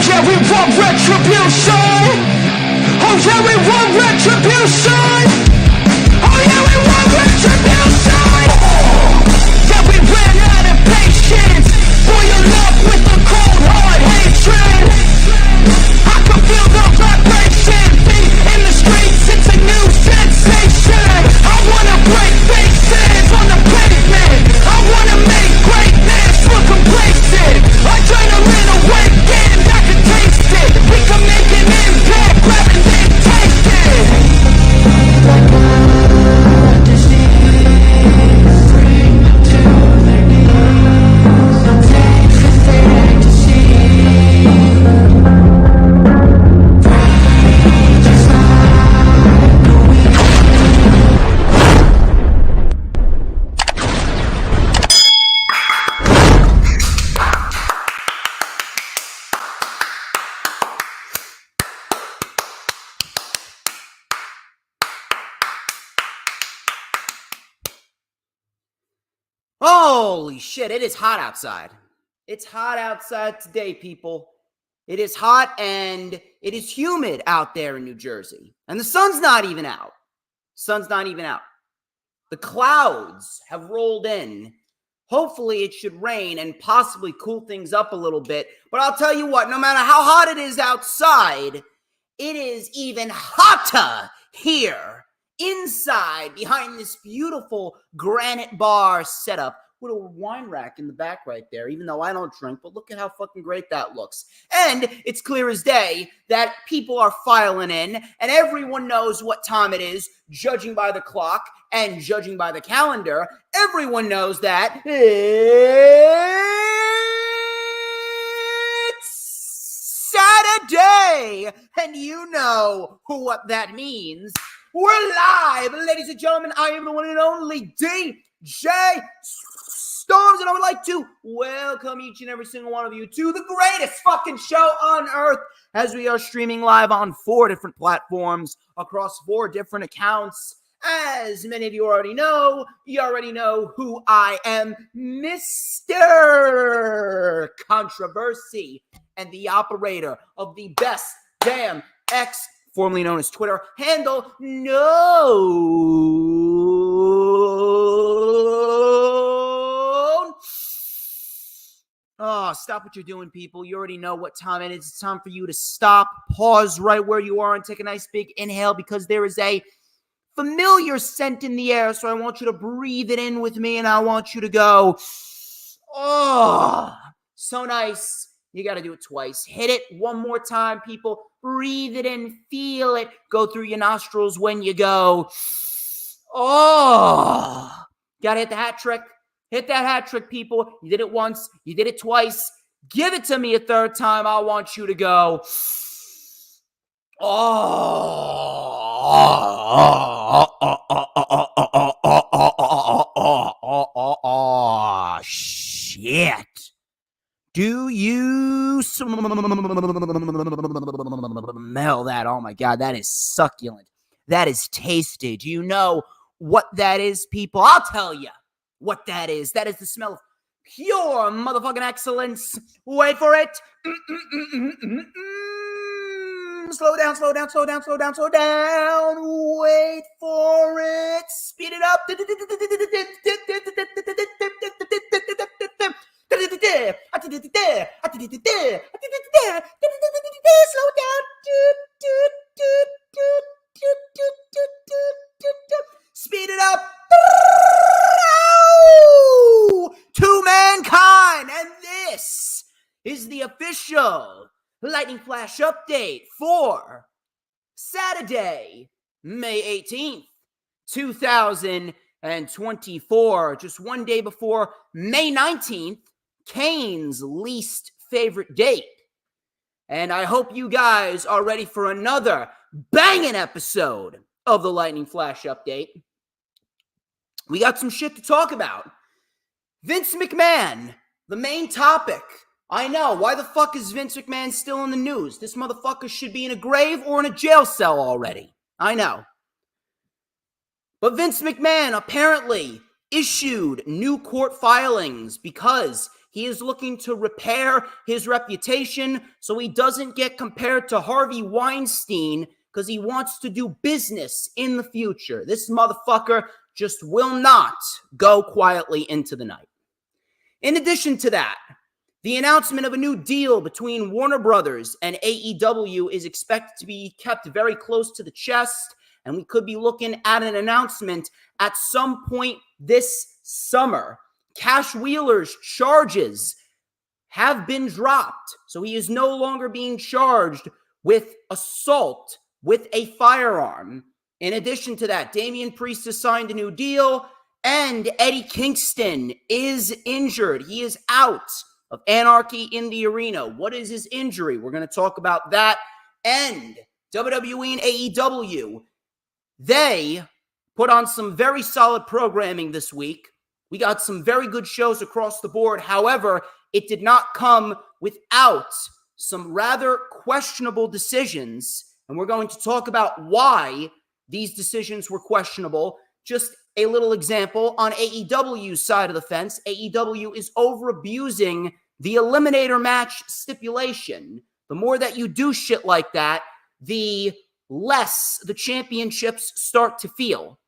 yeah, we want retribution. Oh yeah, we want retribution. Oh yeah, we want retribution. Yeah, we ran out of patience. Boil up with the cold hard hatred. I can feel the vibration. Beat in the streets, it's a new sensation. I wanna break faces on the pavement. I wanna make greatness look complacent. Adrenaline awakened, I can taste it. We can make an impact, grab it and take it. Like a disease, bring them to their knees. Some faces they like to see. Just like the wind. Holy shit, it is hot outside. It's hot outside today, people. It is hot and it is humid out there in New Jersey. And the sun's not even out. Sun's not even out. The clouds have rolled in. Hopefully it should rain and possibly cool things up a little bit. But I'll tell you what, no matter how hot it is outside, it is even hotter here inside behind this beautiful granite bar setup with a wine rack in the back right there, even though I don't drink, but look at how fucking great that looks. And it's clear as day that people are filing in and everyone knows what time it is, judging by the clock and judging by the calendar. Everyone knows that it's Saturday, and you know what that means. We're live, ladies and gentlemen. I am the one and only DJ Storms, and I would like to welcome each and every single one of you to the greatest fucking show on earth, as we are streaming live on 4 different platforms across 4 different accounts. As many of you already know who I am, Mr. Controversy, and the operator of the best damn X, formerly known as Twitter, handle known. Oh, stop what you're doing, people. You already know what time it is. It's time for you to stop, pause right where you are, and take a nice big inhale, because there is a familiar scent in the air. So I want you to breathe it in with me, and I want you to go, oh, so nice. You got to do it twice. Hit it one more time, people. Breathe it in. Feel it go through your nostrils when you go, oh. Got to hit the hat trick. Hit that hat trick, people. You did it once. You did it twice. Give it to me a third time. I want you to go, oh, shit. Do you smell that? Oh my God, that is succulent. That is tasty. Do you know what that is, people? I'll tell you what that is. That is the smell of pure motherfucking excellence. Wait for it. Slow down, slow down, slow down, slow down, slow down. Wait for it. Speed it up. Slow down. Speed it up. To mankind. And this is the official Lightning Flash update for Saturday, May 18th, 2024. Just one day before May 19th, Kane's least favorite date. And I hope you guys are ready for another banging episode of the Lightning Flash update. We got some shit to talk about. Vince McMahon, the main topic. I know. Why the fuck is Vince McMahon still in the news? This motherfucker should be in a grave or in a jail cell already. I know. But Vince McMahon apparently issued new court filings because He is looking to repair his reputation so he doesn't get compared to Harvey Weinstein because he wants to do business in the future. This motherfucker just will not go quietly into the night. In addition to that, the announcement of a new deal between Warner Brothers and AEW is expected to be kept very close to the chest, and we could be looking at an announcement at some point this summer. Cash Wheeler's charges have been dropped, so he is no longer being charged with assault with a firearm. In addition to that, Damian Priest has signed a new deal, and Eddie Kingston is injured. He is out of Anarchy in the Arena. What is his injury? We're going to talk about that. And WWE and AEW, they put on some very solid programming this week. We got some very good shows across the board. However, it did not come without some rather questionable decisions. And we're going to talk about why these decisions were questionable. Just a little example, on AEW's side of the fence, AEW is over-abusing the Eliminator match stipulation. The more that you do shit like that, the less the championships start to feel.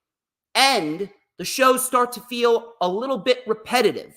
And the shows start to feel a little bit repetitive.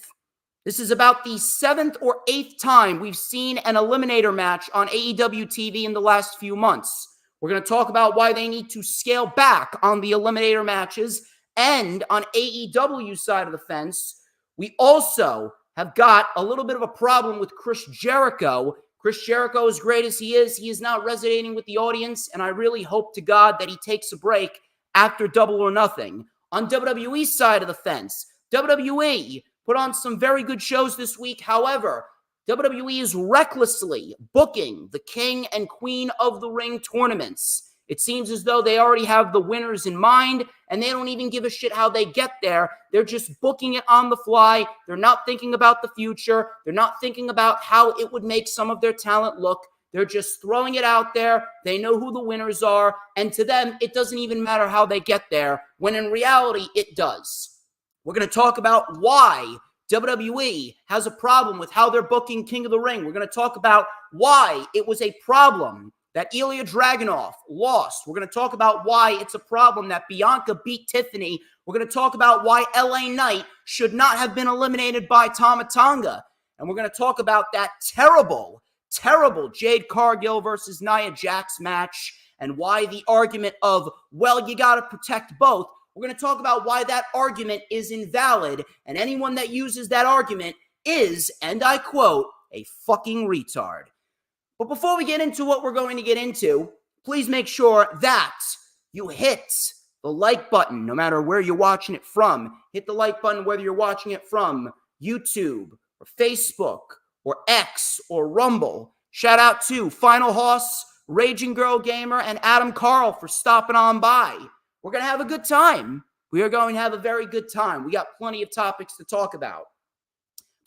This is about the 7th or 8th time we've seen an Eliminator match on AEW TV in the last few months. We're going to talk about why they need to scale back on the Eliminator matches. And on AEW's side of the fence, we also have got a little bit of a problem with Chris Jericho. Chris Jericho, as great as he is not resonating with the audience, and I really hope to God that he takes a break after Double or Nothing. On WWE's side of the fence, WWE put on some very good shows this week. However, WWE is recklessly booking the King and Queen of the Ring tournaments. It seems as though they already have the winners in mind, and they don't even give a shit how they get there. They're just booking it on the fly. They're not thinking about the future. They're not thinking about how it would make some of their talent look. They're just throwing it out there. They know who the winners are, and to them, it doesn't even matter how they get there, when in reality, it does. We're going to talk about why WWE has a problem with how they're booking King of the Ring. We're going to talk about why it was a problem that Ilya Dragunov lost. We're going to talk about why it's a problem that Bianca beat Tiffany. We're going to talk about why LA Knight should not have been eliminated by Tama Tonga. And we're going to talk about that terrible Jade Cargill versus Nia Jax match and why the argument of, well, you got to protect both. We're going to talk about why that argument is invalid, and anyone that uses that argument is, and I quote, a fucking retard. But before we get into what we're going to get into, please make sure that you hit the like button no matter where you're watching it from. Hit the like button whether you're watching it from YouTube or Facebook or X or Rumble. Shout out to Final Hoss, Raging Girl Gamer, and Adam Carl for stopping on by. We're going to have a good time. We are going to have a very good time. We got plenty of topics to talk about.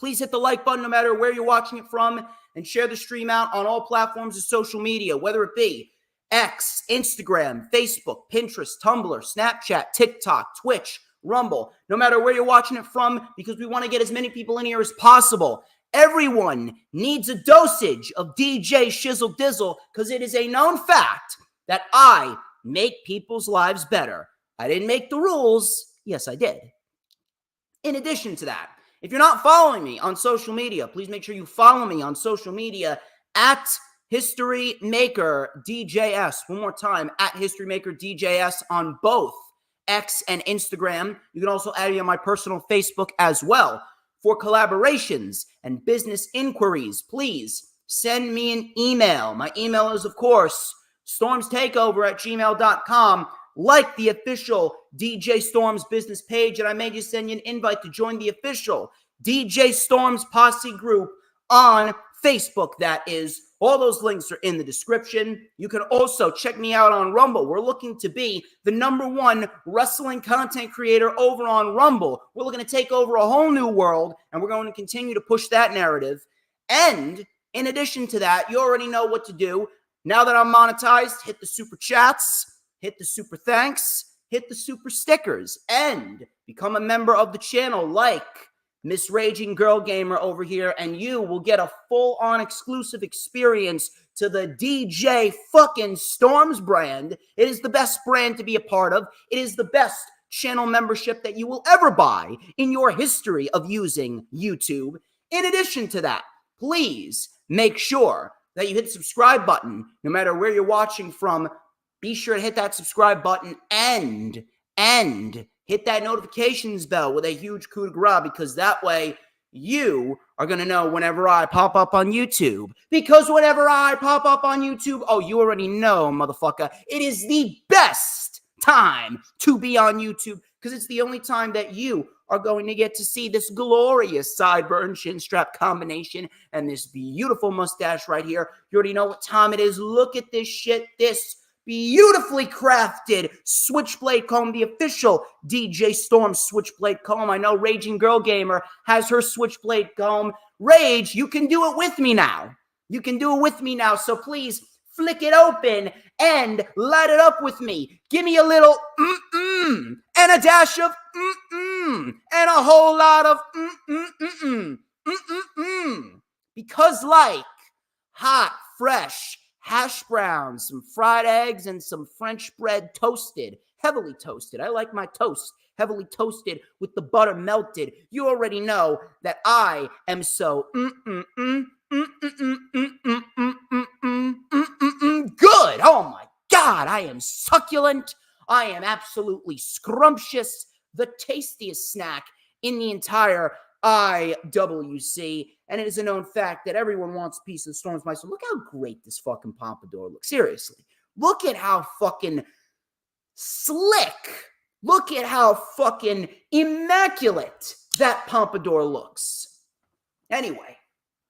Please hit the like button no matter where you're watching it from, and share the stream out on all platforms of social media, whether it be X, Instagram, Facebook, Pinterest, Tumblr, Snapchat, TikTok, Twitch, Rumble, no matter where you're watching it from, because we want to get as many people in here as possible. Everyone needs a dosage of DJ Shizzle Dizzle, because it is a known fact that I make people's lives better. I didn't make the rules. Yes, I did. In addition to that, if you're not following me on social media, please make sure you follow me on social media at History Maker DJS. One more time, at History Maker DJS on both X and Instagram. You can also add me on my personal Facebook as well. For collaborations and business inquiries, please send me an email. My email is, of course, StormsTakeOver@gmail.com. Like the official DJ Storms business page, and I may just send you an invite to join the official DJ Storms Posse group on Facebook. That is, all those links are in the description. You can also check me out on Rumble. We're looking to be the #1 wrestling content creator over on Rumble. We're looking to take over a whole new world, and we're going to continue to push that narrative. And in addition to that, you already know what to do. Now that I'm monetized, hit the super chats, hit the super thanks, hit the super stickers, and become a member of the channel like Miss Raging Girl Gamer over here, and you will get a full-on exclusive experience to the DJ fucking Storms brand. It is the best brand to be a part of. It is the best channel membership that you will ever buy in your history of using YouTube. In addition to that, please make sure that you hit the subscribe button no matter where you're watching from. Be sure to hit that subscribe button and hit that notifications bell with a huge coup de grace, because that way you are going to know whenever I pop up on YouTube. Because whenever I pop up on YouTube, oh, you already know, motherfucker, it is the best time to be on YouTube, because it's the only time that you are going to get to see this glorious sideburn chin strap combination and this beautiful mustache right here. You already know what time it is. Look at this shit. This beautifully crafted switchblade comb, the official DJ Storm switchblade comb. I know Raging Girl Gamer has her switchblade comb. Rage, you can do it with me now. You can do it with me now. So please flick it open and light it up with me. Give me a little and a dash of and a whole lot of because like hot, fresh hash browns, some fried eggs, and some French bread toasted, heavily toasted. I like my toast heavily toasted with the butter melted. You already know that I am so good. Oh my God, I am succulent. I am absolutely scrumptious. The tastiest snack in the entire IWC. And it is a known fact that everyone wants a piece of Storm's Mice. So look how great this fucking pompadour looks. Seriously. Look at how fucking slick. Look at how fucking immaculate that pompadour looks. Anyway.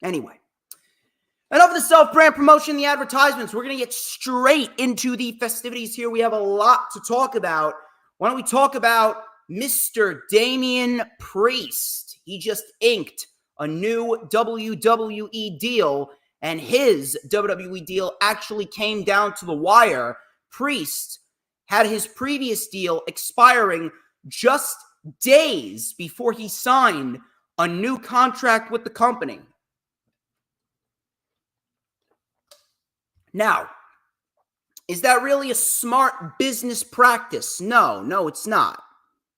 Enough of the self-brand promotion, the advertisements. We're going to get straight into the festivities here. We have a lot to talk about. Why don't we talk about Mr. Damian Priest? He just inked a new WWE deal, and his WWE deal actually came down to the wire. Priest had his previous deal expiring just days before he signed a new contract with the company. Now, is that really a smart business practice? No, it's not.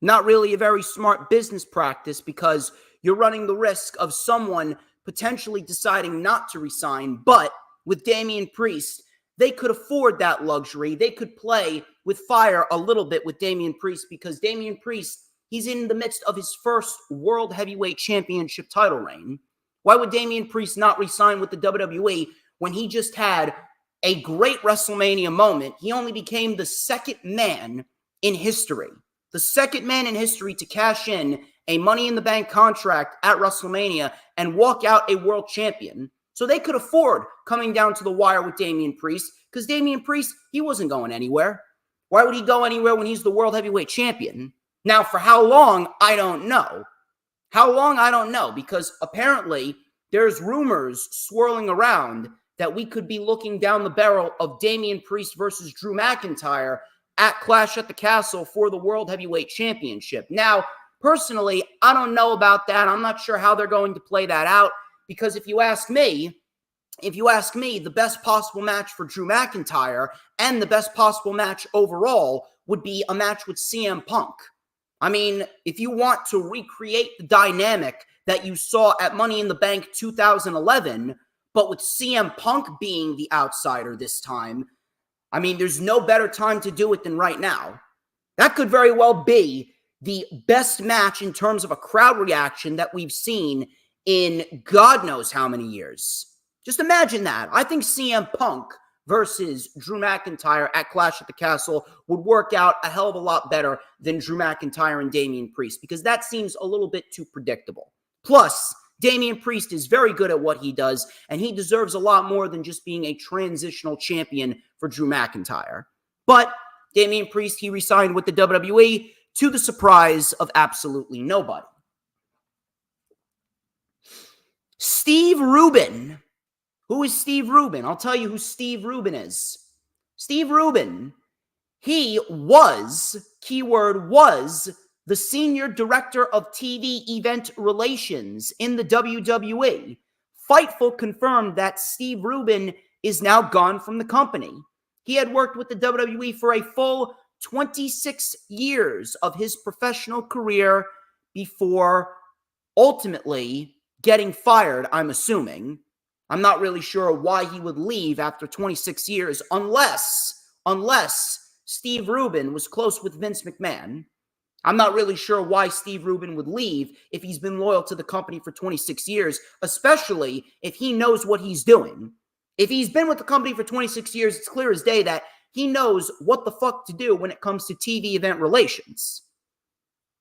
Not really a very smart business practice, because you're running the risk of someone potentially deciding not to resign. But with Damian Priest, they could afford that luxury. They could play with fire a little bit with Damian Priest, because Damian Priest, he's in the midst of his first World Heavyweight Championship title reign. Why would Damian Priest not resign with the WWE when he just had a great WrestleMania moment? He only became the second man in history. The second man in history to cash in a Money in the Bank contract at WrestleMania and walk out a world champion. So they could afford coming down to the wire with Damian Priest, because Damian Priest, he wasn't going anywhere. Why would he go anywhere when he's the World Heavyweight Champion? Now, for how long, I don't know. How long, I don't know, because apparently there's rumors swirling around that we could be looking down the barrel of Damian Priest versus Drew McIntyre at Clash at the Castle for the World Heavyweight Championship. Now, personally, I don't know about that. I'm not sure how they're going to play that out, because if you ask me, the best possible match for Drew McIntyre and the best possible match overall would be a match with CM Punk. I mean, if you want to recreate the dynamic that you saw at Money in the Bank 2011, but with CM Punk being the outsider this time, I mean, there's no better time to do it than right now. That could very well be the best match in terms of a crowd reaction that we've seen in God knows how many years. Just imagine that. I think CM Punk versus Drew McIntyre at Clash at the Castle would work out a hell of a lot better than Drew McIntyre and Damian Priest, because that seems a little bit too predictable. Plus, Damian Priest is very good at what he does, and he deserves a lot more than just being a transitional champion for Drew McIntyre. But Damian Priest, he resigned with the WWE to the surprise of absolutely nobody. Steve Rubin. Who is Steve Rubin? I'll tell you who Steve Rubin is. Steve Rubin, he was, keyword was, the senior director of TV event relations in the WWE, Fightful confirmed that Steve Rubin is now gone from the company. He had worked with the WWE for a full 26 years of his professional career before ultimately getting fired, I'm assuming. I'm not really sure why he would leave after 26 years unless Steve Rubin was close with Vince McMahon. I'm not really sure why Steve Rubin would leave if he's been loyal to the company for 26 years, especially if he knows what he's doing. If he's been with the company for 26 years, it's clear as day that he knows what the fuck to do when it comes to TV event relations.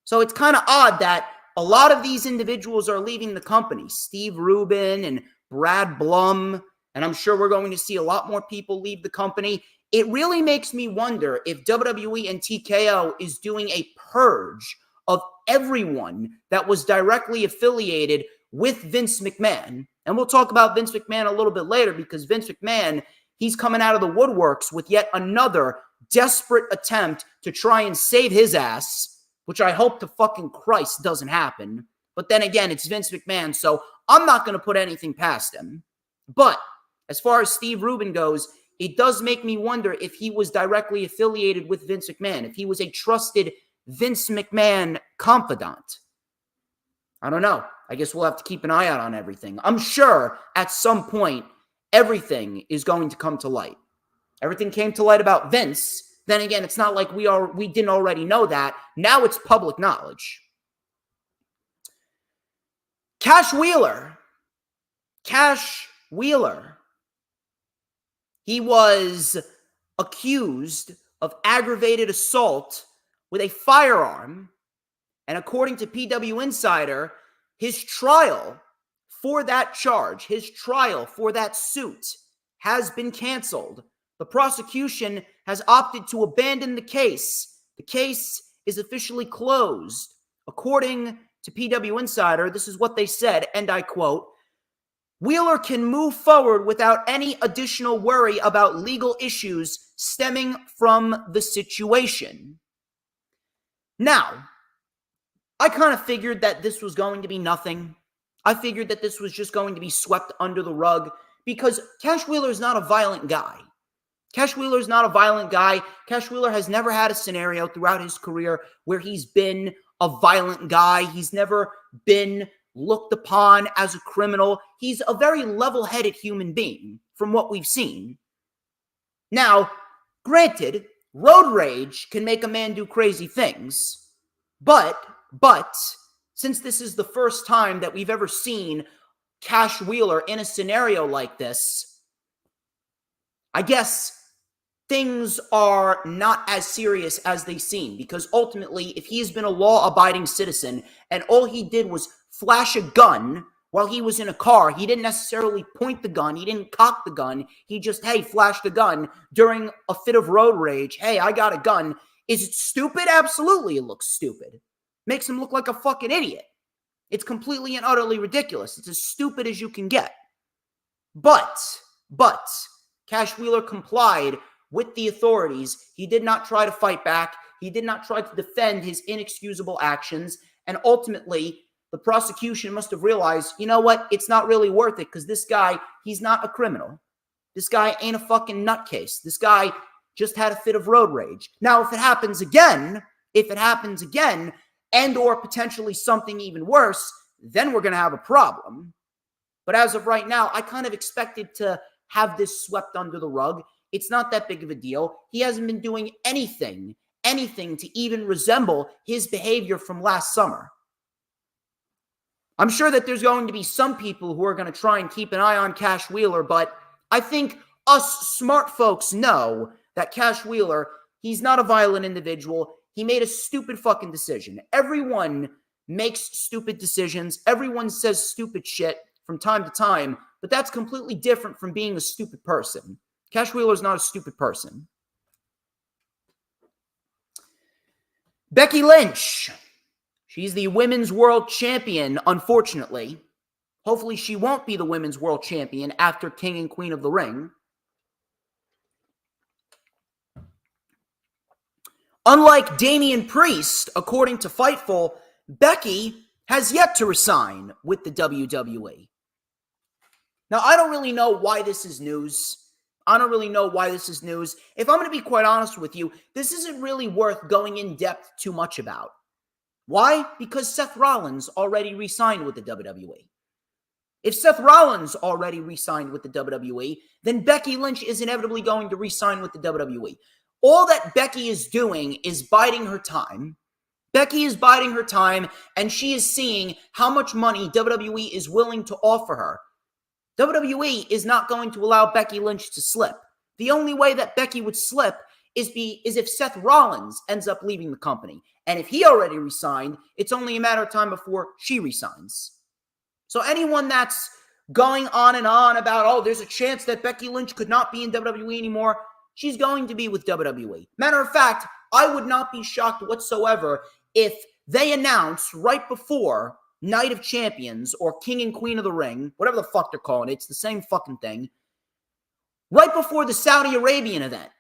So it's kind of odd that a lot of these individuals are leaving the company. Steve Rubin and Brad Blum, and I'm sure we're going to see a lot more people leave the company. It really makes me wonder if WWE and TKO is doing a purge of everyone that was directly affiliated with Vince McMahon. And we'll talk about Vince McMahon a little bit later because Vince McMahon, he's coming out of the woodworks with yet another desperate attempt to try and save his ass, which I hope to fucking Christ doesn't happen. But then again, it's Vince McMahon, so I'm not going to put anything past him. But as far as Steve Rubin goes, it does make me wonder if he was directly affiliated with Vince McMahon, if he was a trusted Vince McMahon confidant. I don't know. I guess we'll have to keep an eye out on everything. I'm sure at some point, everything is going to come to light. Everything came to light about Vince. Then again, it's not like we didn't already know that. Now it's public knowledge. Cash Wheeler. He was accused of aggravated assault with a firearm. And according to PW Insider, his trial for that charge, his trial for that suit has been canceled. The prosecution has opted to abandon the case. The case is officially closed. According to PW Insider, this is what they said, and I quote, "Wheeler can move forward without any additional worry about legal issues stemming from the situation." Now, I kind of figured that this was going to be nothing. I figured that this was just going to be swept under the rug because Cash Wheeler is not a violent guy. Cash Wheeler is not a violent guy. Cash Wheeler has never had a scenario throughout his career where he's been a violent guy. He's never been looked upon as a criminal. He's a very level-headed human being from what we've seen. Now, granted, road rage can make a man do crazy things, but since this is the first time that we've ever seen Cash Wheeler in a scenario like this, I guess things are not as serious as they seem, because ultimately, if he's been a law-abiding citizen and all he did was flash a gun while he was in a car, he didn't necessarily point the gun, he didn't cock the gun, he just, hey, flashed a gun during a fit of road rage, hey, I got a gun. Is it stupid? Absolutely, it looks stupid. Makes him look like a fucking idiot. It's completely and utterly ridiculous. It's as stupid as you can get. But, Cash Wheeler complied with the authorities. He did not try to fight back. He did not try to defend his inexcusable actions. And ultimately, the prosecution must have realized, you know what? It's not really worth it because this guy, he's not a criminal. This guy ain't a fucking nutcase. This guy just had a fit of road rage. Now, if it happens again, and or potentially something even worse, then we're going to have a problem. But as of right now, I kind of expected to have this swept under the rug. It's not that big of a deal. He hasn't been doing anything to even resemble his behavior from last summer. I'm sure that there's going to be some people who are going to try and keep an eye on Cash Wheeler, but I think us smart folks know that Cash Wheeler, he's not a violent individual. He made a stupid fucking decision. Everyone makes stupid decisions. Everyone says stupid shit from time to time, but that's completely different from being a stupid person. Cash Wheeler is not a stupid person. Becky Lynch. She's the women's world champion, unfortunately. Hopefully she won't be the women's world champion after King and Queen of the Ring. Unlike Damian Priest, according to Fightful, Becky has yet to resign with the WWE. Now, I don't really know why this is news. If I'm going to be quite honest with you, this isn't really worth going in depth too much about. Why? Because Seth Rollins already re-signed with the WWE. If Seth Rollins already re-signed with the WWE, then Becky Lynch is inevitably going to re-sign with the WWE. All that Becky is doing is biding her time. Becky is biding her time, and she is seeing how much money WWE is willing to offer her. WWE is not going to allow Becky Lynch to slip. The only way that Becky would slip is if Seth Rollins ends up leaving the company. And if he already resigned, it's only a matter of time before she resigns. So anyone that's going on and on about, oh, there's a chance that Becky Lynch could not be in WWE anymore, she's going to be with WWE. Matter of fact, I would not be shocked whatsoever if they announce right before Night of Champions or King and Queen of the Ring, whatever the fuck they're calling it, it's the same fucking thing, right before the Saudi Arabian event.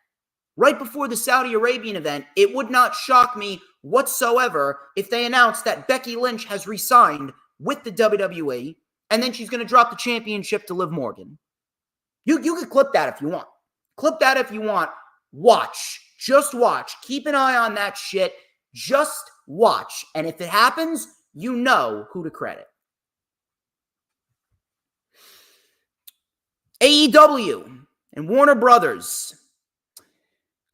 It would not shock me whatsoever if they announced that Becky Lynch has re-signed with the WWE, and then she's going to drop the championship to Liv Morgan. You can clip that if you want. Watch. Just watch. Keep an eye on that shit. Just watch. And if it happens, you know who to credit. AEW and Warner Brothers.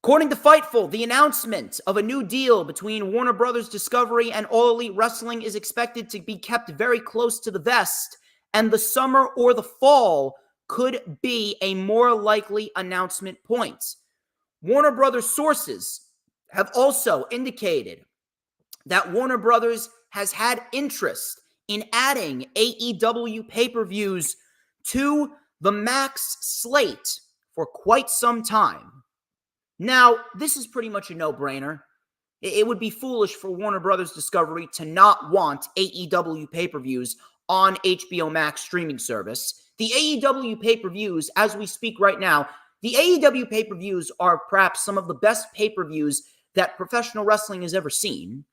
According to Fightful, the announcement of a new deal between Warner Brothers Discovery and All Elite Wrestling is expected to be kept very close to the vest, and the summer or the fall could be a more likely announcement point. Warner Brothers sources have also indicated that Warner Brothers has had interest in adding AEW pay-per-views to the Max slate for quite some time. Now, this is pretty much a no-brainer. It would be foolish for Warner Brothers Discovery to not want AEW pay-per-views on HBO Max streaming service. The AEW pay-per-views, as we speak right now, the AEW pay-per-views are perhaps some of the best pay-per-views that professional wrestling has ever seen.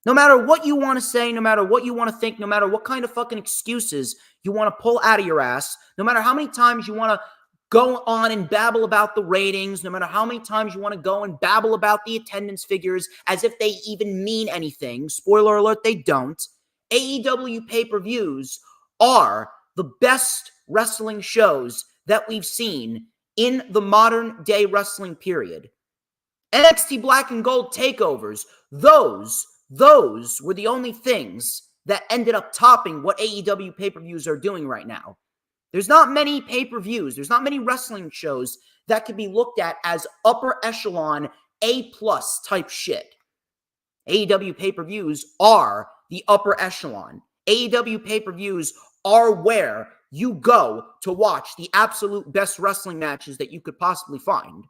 No matter what you want to say, no matter what you want to think, no matter what kind of fucking excuses you want to pull out of your ass, no matter how many times you want to go on and babble about the ratings, no matter how many times you want to go and babble about the attendance figures as if they even mean anything. Spoiler alert, they don't. AEW pay-per-views are the best wrestling shows that we've seen in the modern day wrestling period. NXT Black and Gold takeovers, those were the only things that ended up topping what AEW pay-per-views are doing right now. There's not many pay-per-views, there's not many wrestling shows that can be looked at as upper echelon, A-plus type shit. AEW pay-per-views are the upper echelon. AEW pay-per-views are where you go to watch the absolute best wrestling matches that you could possibly find.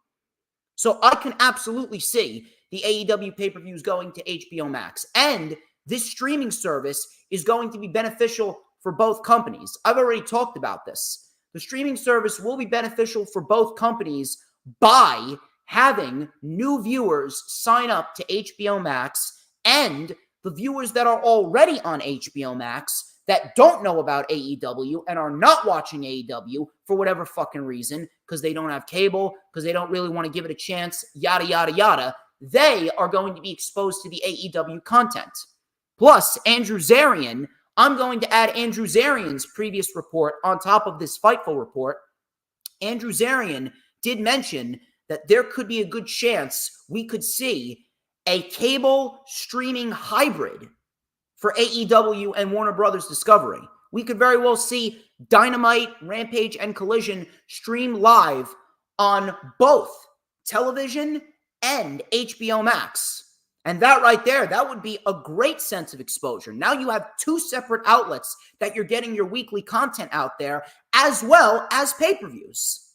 So I can absolutely see the AEW pay-per-views going to HBO Max. And this streaming service is going to be beneficial for both companies. I've already talked about this. The streaming service will be beneficial for both companies by having new viewers sign up to HBO Max, and the viewers that are already on HBO Max that don't know about AEW and are not watching AEW for whatever fucking reason, because they don't have cable, because they don't really want to give it a chance, yada, yada, yada, they are going to be exposed to the AEW content. Plus, Andrew Zarian, I'm going to add Andrew Zarian's previous report on top of this Fightful report. Andrew Zarian did mention that there could be a good chance we could see a cable streaming hybrid for AEW and Warner Brothers Discovery. We could very well see Dynamite, Rampage, and Collision stream live on both television and HBO Max. And that right there, that would be a great sense of exposure. Now you have two separate outlets that you're getting your weekly content out there, as well as pay-per-views.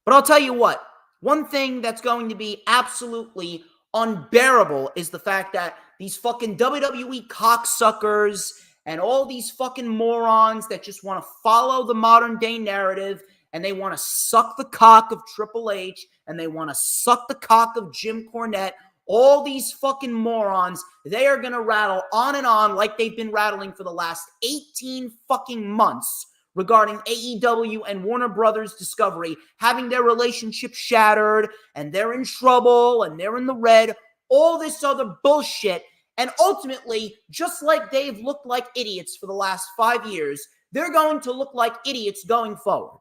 But I'll tell you what, one thing that's going to be absolutely unbearable is the fact that these fucking WWE cocksuckers and all these fucking morons that just want to follow the modern day narrative and they want to suck the cock of Triple H, and they want to suck the cock of Jim Cornette. All these fucking morons, they are going to rattle on and on like they've been rattling for the last 18 fucking months regarding AEW and Warner Brothers Discovery having their relationship shattered, and they're in trouble, and they're in the red, all this other bullshit. And ultimately, just like they've looked like idiots for the last 5 years, they're going to look like idiots going forward.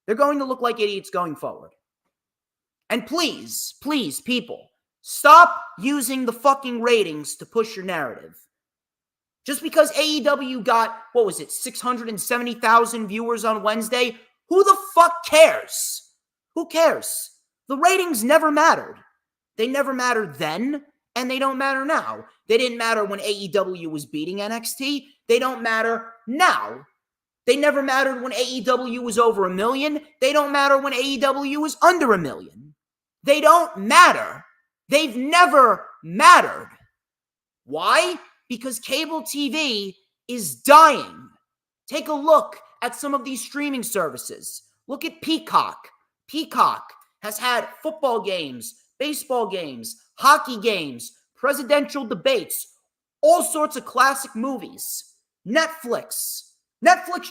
They're going to look like idiots going forward. And please, please, people, stop using the fucking ratings to push your narrative. Just because AEW got, 670,000 viewers on Wednesday, who the fuck cares? Who cares? The ratings never mattered. They never mattered then, and they don't matter now. They didn't matter when AEW was beating NXT. They don't matter now. They never mattered when AEW was over 1 million. They don't matter when AEW was under 1 million. They don't matter. They've never mattered. Why? Because cable TV is dying. Take a look at some of these streaming services. Look at Peacock. Peacock has had football games, baseball games, hockey games, presidential debates, all sorts of classic movies. Netflix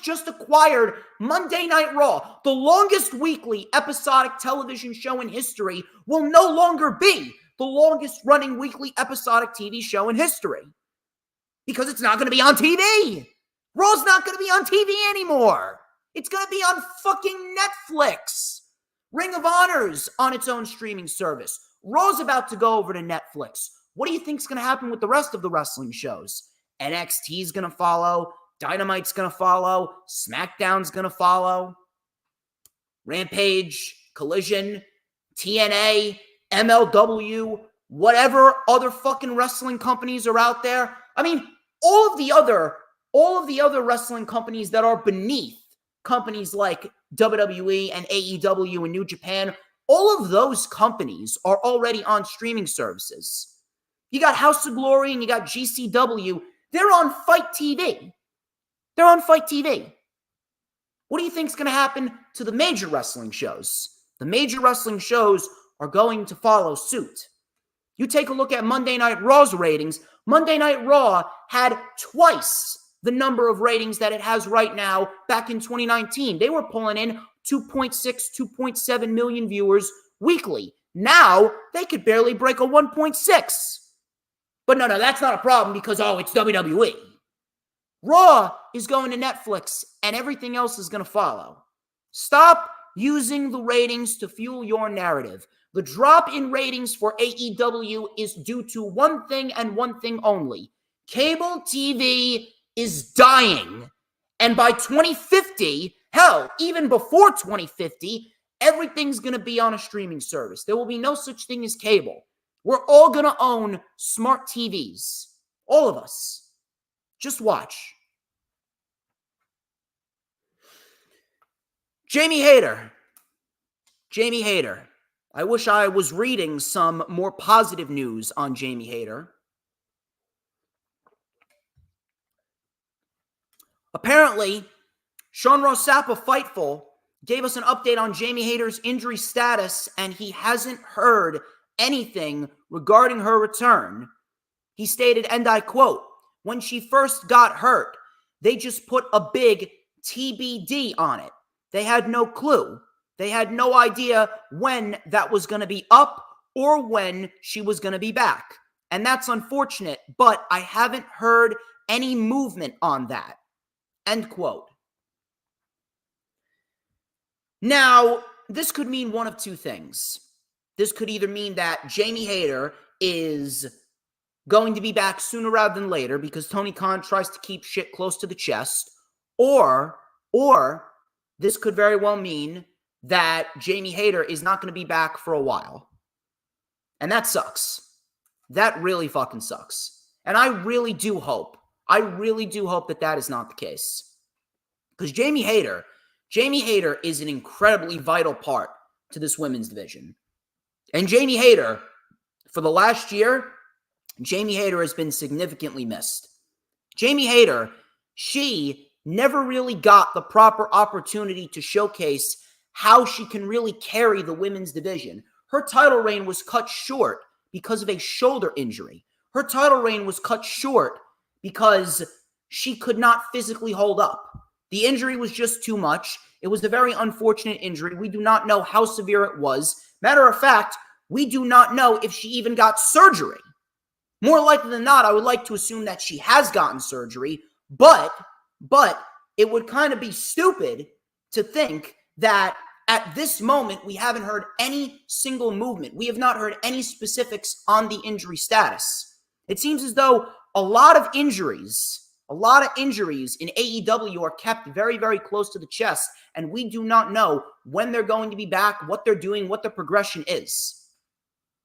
just acquired Monday Night Raw. The longest weekly episodic television show in history will no longer be the longest running weekly episodic TV show in history. Because it's not going to be on TV. Raw's not going to be on TV anymore. It's going to be on fucking Netflix. Ring of Honor's on its own streaming service. Raw's about to go over to Netflix. What do you think's going to happen with the rest of the wrestling shows? NXT's going to follow. Dynamite's going to follow. SmackDown's going to follow. Rampage, Collision, TNA, MLW, whatever other fucking wrestling companies are out there. I mean, all of the other wrestling companies that are beneath companies like WWE and AEW and New Japan, all of those companies are already on streaming services. You got House of Glory and you got GCW. They're on Fight TV. They're on Fight TV. What do you think's going to happen to the major wrestling shows? The major wrestling shows are going to follow suit. You take a look at Monday Night Raw's ratings. Monday Night Raw had twice the number of ratings that it has right now back in 2019. They were pulling in 2.6, 2.7 million viewers weekly. Now, they could barely break a 1.6. But no, that's not a problem because, it's WWE. Raw is going to Netflix and everything else is going to follow. Stop using the ratings to fuel your narrative. The drop in ratings for AEW is due to one thing and one thing only. Cable TV is dying. And by 2050, hell, even before 2050, everything's going to be on a streaming service. There will be no such thing as cable. We're all going to own smart TVs. All of us. Just watch. Jamie Hayter. I wish I was reading some more positive news on Jamie Hayter. Apparently, Sean Ross Sapp of Fightful gave us an update on Jamie Hayter's injury status, and he hasn't heard anything regarding her return. He stated, and I quote, "When she first got hurt, they just put a big TBD on it. They had no clue. They had no idea when that was going to be up or when she was going to be back. And that's unfortunate, but I haven't heard any movement on that." End quote. Now, this could mean one of two things. This could either mean that Jamie Hayter is going to be back sooner rather than later because Tony Khan tries to keep shit close to the chest, or this could very well mean that Jamie Hayter is not going to be back for a while. And that sucks. That really fucking sucks. And I really do hope that that is not the case. Because Jamie Hayter is an incredibly vital part to this women's division. And Jamie Hayter, for the last year, Jamie Hayter has been significantly missed. Jamie Hayter, she never really got the proper opportunity to showcase how she can really carry the women's division. Her title reign was cut short because of a shoulder injury. Her title reign was cut short because she could not physically hold up. The injury was just too much. It was a very unfortunate injury. We do not know how severe it was. Matter of fact, we do not know if she even got surgery. More likely than not, I would like to assume that she has gotten surgery, but it would kind of be stupid to think that at this moment we haven't heard any single movement. We have not heard any specifics on the injury status. It seems as though a lot of injuries in AEW are kept very, very close to the chest, and we do not know when they're going to be back, what they're doing, what the progression is.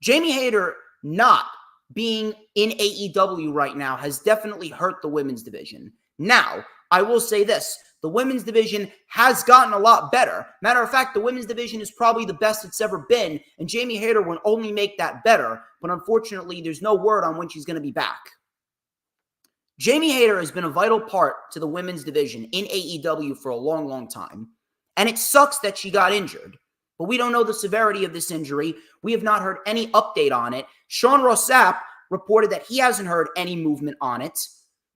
Jamie Hayter not being in AEW right now has definitely hurt the women's division. Now, I will say this. The women's division has gotten a lot better. Matter of fact, the women's division is probably the best it's ever been, and Jamie Hayter will only make that better, but unfortunately, there's no word on when she's going to be back. Jamie Hayter has been a vital part to the women's division in AEW for a long, long time, and it sucks that she got injured, but we don't know the severity of this injury. We have not heard any update on it. Sean Ross Sapp reported that he hasn't heard any movement on it.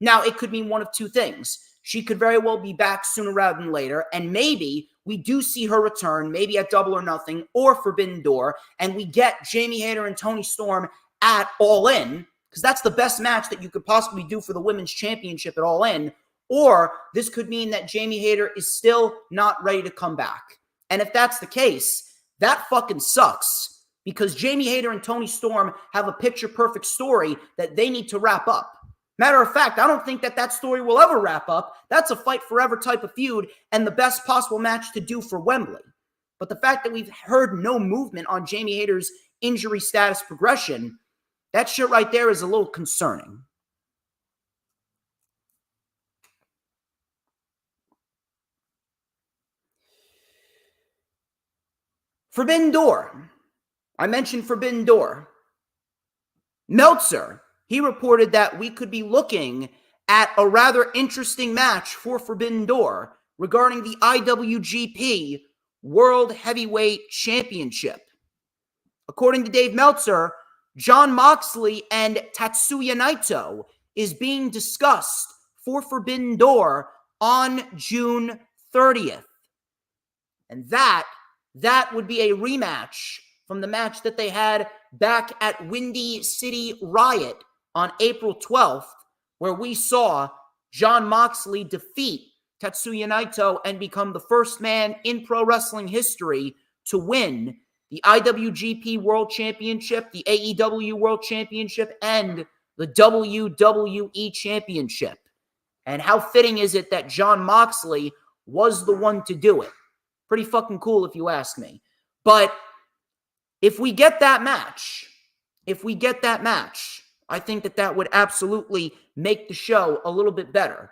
Now, it could mean one of two things. She could very well be back sooner rather than later, and maybe we do see her return, maybe at Double or Nothing or Forbidden Door, and we get Jamie Hayter and Toni Storm at All In, because that's the best match that you could possibly do for the Women's Championship at All In, or this could mean that Jamie Hayter is still not ready to come back. And if that's the case, that fucking sucks, because Jamie Hayter and Toni Storm have a picture-perfect story that they need to wrap up. Matter of fact, I don't think that story will ever wrap up. That's a fight forever type of feud and the best possible match to do for Wembley. But the fact that we've heard no movement on Jamie Hayter's injury status progression, that shit right there is a little concerning. Forbidden Door. I mentioned Forbidden Door. Meltzer, he reported that we could be looking at a rather interesting match for Forbidden Door regarding the IWGP World Heavyweight Championship. According to Dave Meltzer, Jon Moxley and Tatsuya Naito is being discussed for Forbidden Door on June 30th. And that would be a rematch from the match that they had back at Windy City Riot on April 12th, where we saw Jon Moxley defeat Tatsuya Naito and become the first man in pro wrestling history to win the IWGP World Championship, the AEW World Championship, and the WWE Championship. And how fitting is it that Jon Moxley was the one to do it? Pretty fucking cool if you ask me. But if we get that match, I think that would absolutely make the show a little bit better.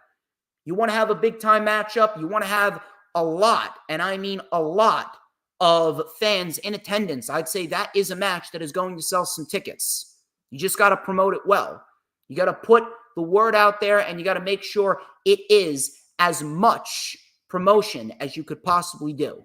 You want to have a big-time matchup. You want to have a lot, and I mean a lot, of fans in attendance. I'd say that is a match that is going to sell some tickets. You just got to promote it well. You got to put the word out there, and you got to make sure it is as much promotion as you could possibly do.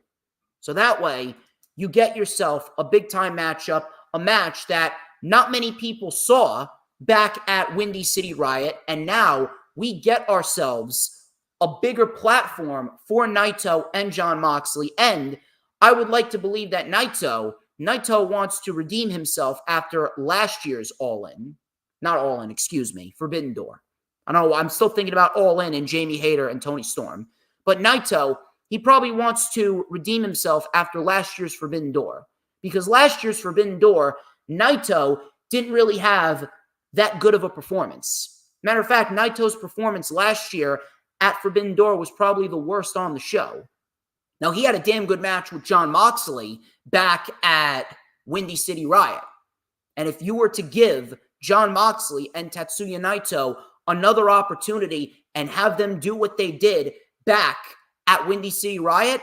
So that way, you get yourself a big-time matchup, a match that not many people saw back at Windy City Riot, and now we get ourselves a bigger platform for Naito and Jon Moxley, and I would like to believe that Naito wants to redeem himself after last year's Forbidden Door. I know, I'm still thinking about All In and Jamie Hayter and Toni Storm, but Naito, he probably wants to redeem himself after last year's Forbidden Door, because last year's Forbidden Door, Naito didn't really have that good of a performance. Matter of fact, Naito's performance last year at Forbidden Door was probably the worst on the show. Now, he had a damn good match with Jon Moxley back at Windy City Riot. And if you were to give Jon Moxley and Tatsuya Naito another opportunity and have them do what they did back at Windy City Riot,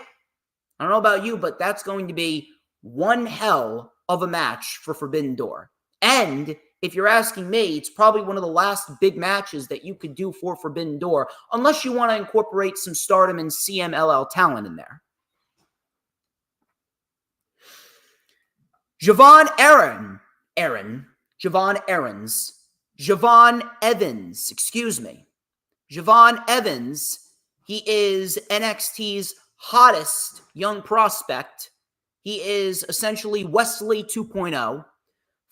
I don't know about you, but that's going to be one hell of a match for Forbidden Door. And if you're asking me, it's probably one of the last big matches that you could do for Forbidden Door, unless you want to incorporate some Stardom and CMLL talent in there. Javon Evans, he is NXT's hottest young prospect. He is essentially Wesley 2.0.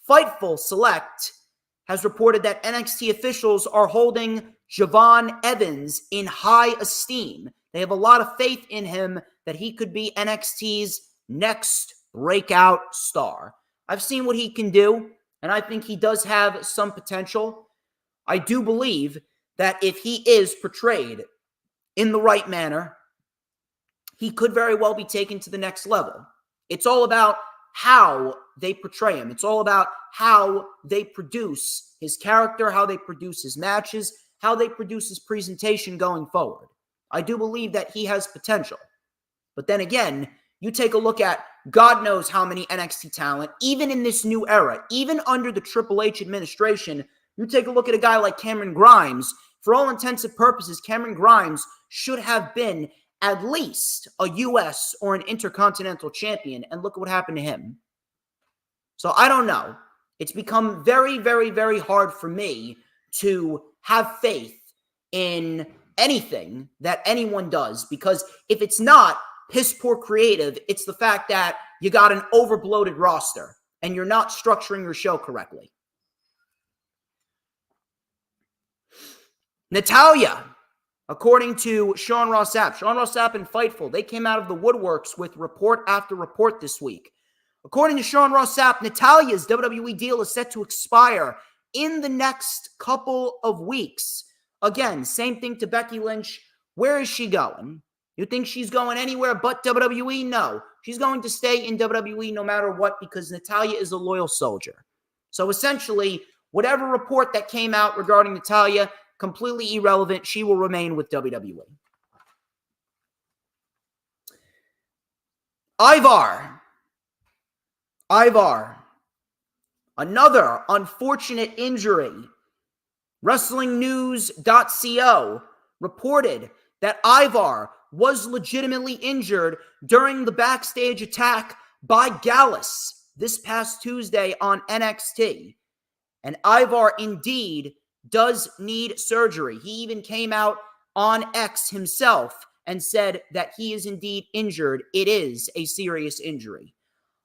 Fightful Select has reported that NXT officials are holding Javon Evans in high esteem. They have a lot of faith in him that he could be NXT's next breakout star. I've seen what he can do, and I think he does have some potential. I do believe that if he is portrayed in the right manner, he could very well be taken to the next level. It's all about how they portray him. It's all about how they produce his character, how they produce his matches, how they produce his presentation going forward. I do believe that he has potential. But then again, you take a look at God knows how many NXT talent, even in this new era, even under the Triple H administration, you take a look at a guy like Cameron Grimes. For all intents and purposes, Cameron Grimes should have been at least a U.S. or an Intercontinental champion, and look at what happened to him. So I don't know. It's become very, very, very hard for me to have faith in anything that anyone does, because if it's not piss poor creative, it's the fact that you got an overbloated roster and you're not structuring your show correctly. Natalya, according to Sean Ross Sapp and Fightful, they came out of the woodworks with report after report this week. According to Sean Ross Sapp, Natalya's WWE deal is set to expire in the next couple of weeks. Again, same thing to Becky Lynch. Where is she going? You think she's going anywhere but WWE? No. She's going to stay in WWE no matter what, because Natalya is a loyal soldier. So essentially, whatever report that came out regarding Natalya, completely irrelevant. She will remain with WWE. Ivar. Another unfortunate injury. WrestlingNews.co reported that Ivar was legitimately injured during the backstage attack by Gallus this past Tuesday on NXT. And Ivar indeed does need surgery. He even came out on X himself and said that he is indeed injured. It is a serious injury.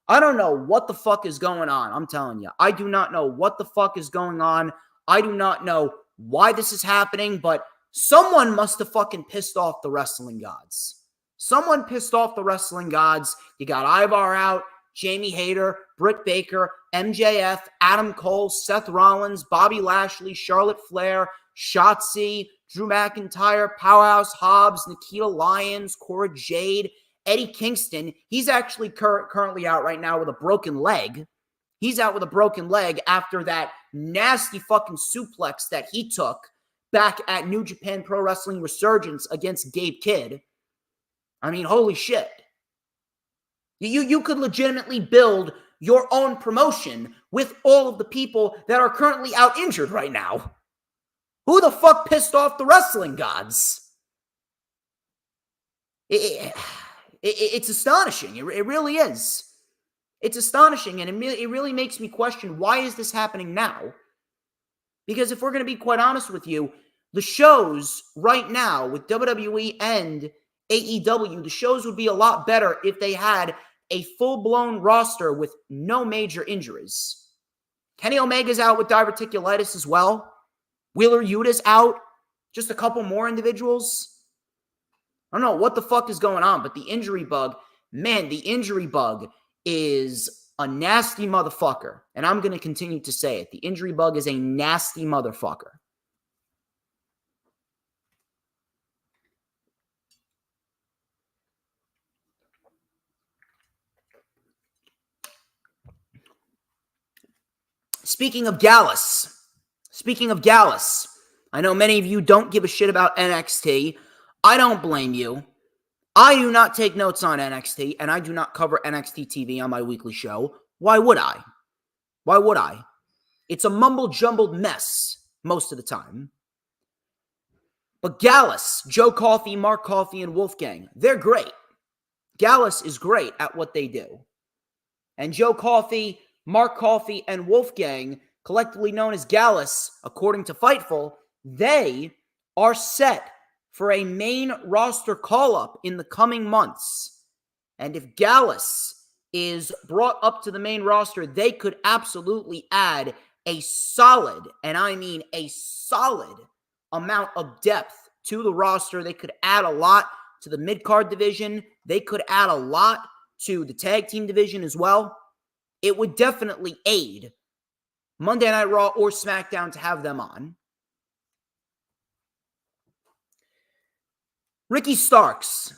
I don't know what the fuck is going on. I'm telling you, I do not know what the fuck is going on. I do not know why this is happening, but someone must have fucking pissed off the wrestling gods. Someone pissed off the wrestling gods. You got Ivar out, Jamie Hayter, Britt Baker, MJF, Adam Cole, Seth Rollins, Bobby Lashley, Charlotte Flair, Shotzi, Drew McIntyre, Powerhouse Hobbs, Nikita Lyons, Cora Jade, Eddie Kingston. He's actually currently out right now with a broken leg. He's out with a broken leg after that nasty fucking suplex that he took back at New Japan Pro Wrestling Resurgence against Gabe Kidd. I mean, holy shit. You could legitimately build your own promotion with all of the people that are currently out injured right now. Who the fuck pissed off the wrestling gods? It's astonishing. It really is. It's astonishing, and it really makes me question, why is this happening now? Because if we're going to be quite honest with you, the shows right now with WWE and AEW, the shows would be a lot better if they had a full-blown roster with no major injuries. Kenny Omega's out with diverticulitis as well. Wheeler Yuta's out. Just a couple more individuals. I don't know what the fuck is going on, but the injury bug, man, the injury bug is a nasty motherfucker. And I'm going to continue to say it. The injury bug is a nasty motherfucker. Speaking of Gallus, I know many of you don't give a shit about NXT. I don't blame you. I do not take notes on NXT, and I do not cover NXT TV on my weekly show. Why would I? It's a mumble-jumbled mess most of the time. But Gallus, Joe Coffey, Mark Coffey, and Wolfgang, they're great. Gallus is great at what they do. And Joe Coffey, Mark Coffey, and Wolfgang, collectively known as Gallus, according to Fightful, they are set for a main roster call-up in the coming months. And if Gallus is brought up to the main roster, they could absolutely add a solid, and I mean a solid amount of depth to the roster. They could add a lot to the mid-card division. They could add a lot to the tag team division as well. It would definitely aid Monday Night Raw or SmackDown to have them on. Ricky Starks.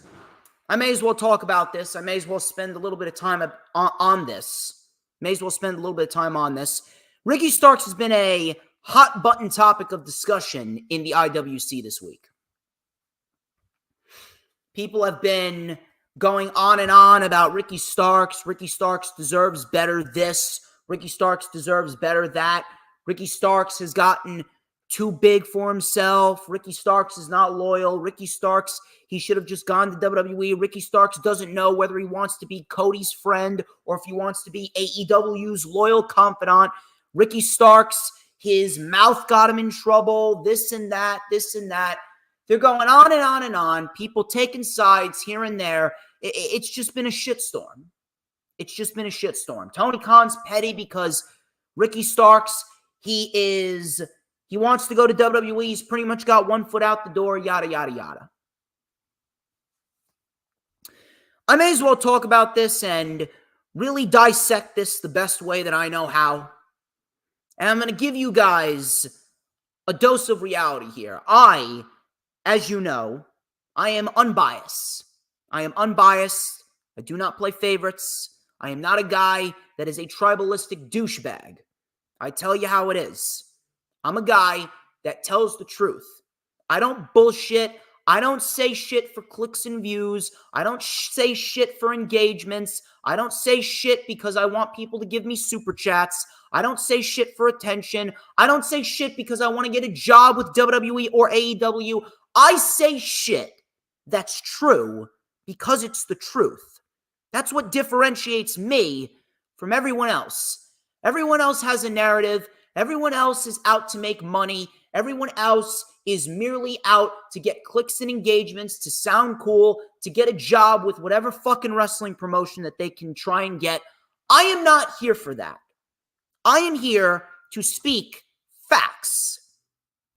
I may as well talk about this. I may as well spend a little bit of time on this. Ricky Starks has been a hot button topic of discussion in the IWC this week. People have been going on and on about Ricky Starks. Ricky Starks deserves better this. Ricky Starks deserves better that. Ricky Starks has gotten too big for himself. Ricky Starks is not loyal. Ricky Starks, he should have just gone to WWE. Ricky Starks doesn't know whether he wants to be Cody's friend or if he wants to be AEW's loyal confidant. Ricky Starks, his mouth got him in trouble. This and that. They're going on and on and on. People taking sides here and there. It's just been a shitstorm. Tony Khan's petty because Ricky Starks, he wants to go to WWE. He's pretty much got one foot out the door, yada, yada, yada. I may as well talk about this and really dissect this the best way that I know how. And I'm going to give you guys a dose of reality here. As you know, I am unbiased. I do not play favorites. I am not a guy that is a tribalistic douchebag. I tell you how it is. I'm a guy that tells the truth. I don't bullshit. I don't say shit for clicks and views. I don't say shit for engagements. I don't say shit because I want people to give me super chats. I don't say shit for attention. I don't say shit because I want to get a job with WWE or AEW. I say shit that's true because it's the truth. That's what differentiates me from everyone else. Everyone else has a narrative. Everyone else is out to make money. Everyone else is merely out to get clicks and engagements, to sound cool, to get a job with whatever fucking wrestling promotion that they can try and get. I am not here for that. I am here to speak facts.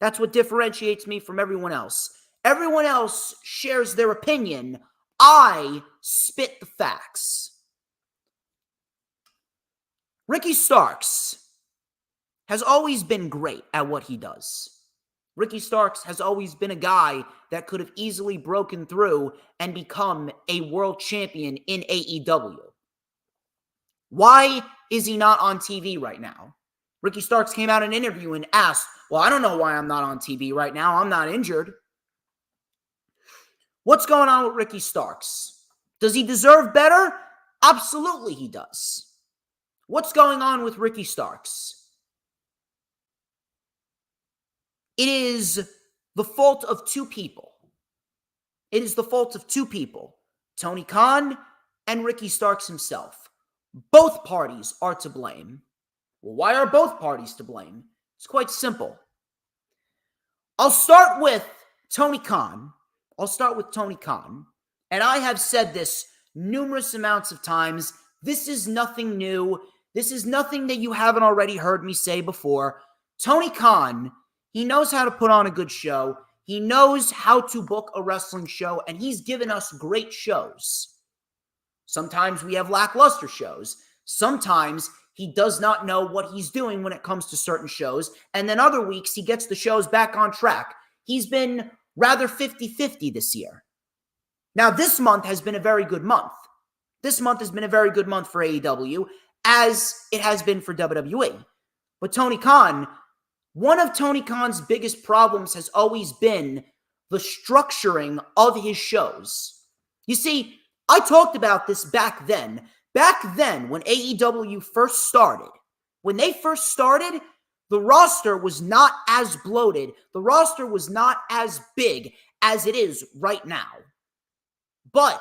That's what differentiates me from everyone else. Everyone else shares their opinion. I spit the facts. Ricky Starks has always been great at what he does. Ricky Starks has always been a guy that could have easily broken through and become a world champion in AEW. Why is he not on TV right now? Ricky Starks came out in an interview and asked, well, I don't know why I'm not on TV right now. I'm not injured. What's going on with Ricky Starks? Does he deserve better? Absolutely he does. What's going on with Ricky Starks? It is the fault of two people. Tony Khan and Ricky Starks himself. Both parties are to blame. Well, why are both parties to blame? It's quite simple. I'll start with Tony Khan. And I have said this numerous amounts of times. This is nothing new. This is nothing that you haven't already heard me say before. Tony Khan, he knows how to put on a good show. He knows how to book a wrestling show, and he's given us great shows. Sometimes we have lackluster shows. Sometimes he does not know what he's doing when it comes to certain shows, and then other weeks he gets the shows back on track. He's been rather 50-50 this year. Now, this month has been a very good month. This month has been a very good month for AEW, as it has been for WWE. But Tony Khan, one of Tony Khan's biggest problems has always been the structuring of his shows. You see, I talked about this back then. Back then, when AEW first started, the roster was not as bloated. The roster was not as big as it is right now. But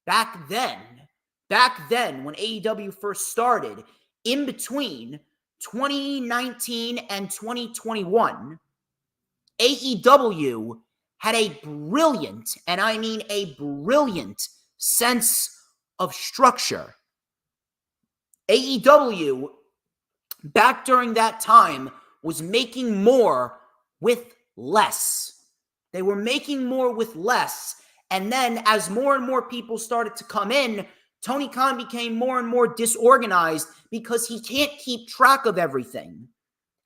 back then, back then when AEW first started, in between 2019 and 2021, AEW had a brilliant, and I mean a brilliant, sense of structure. AEW, back during that time, was making more with less. They were making more with less. And then as more and more people started to come in, Tony Khan became more and more disorganized because he can't keep track of everything.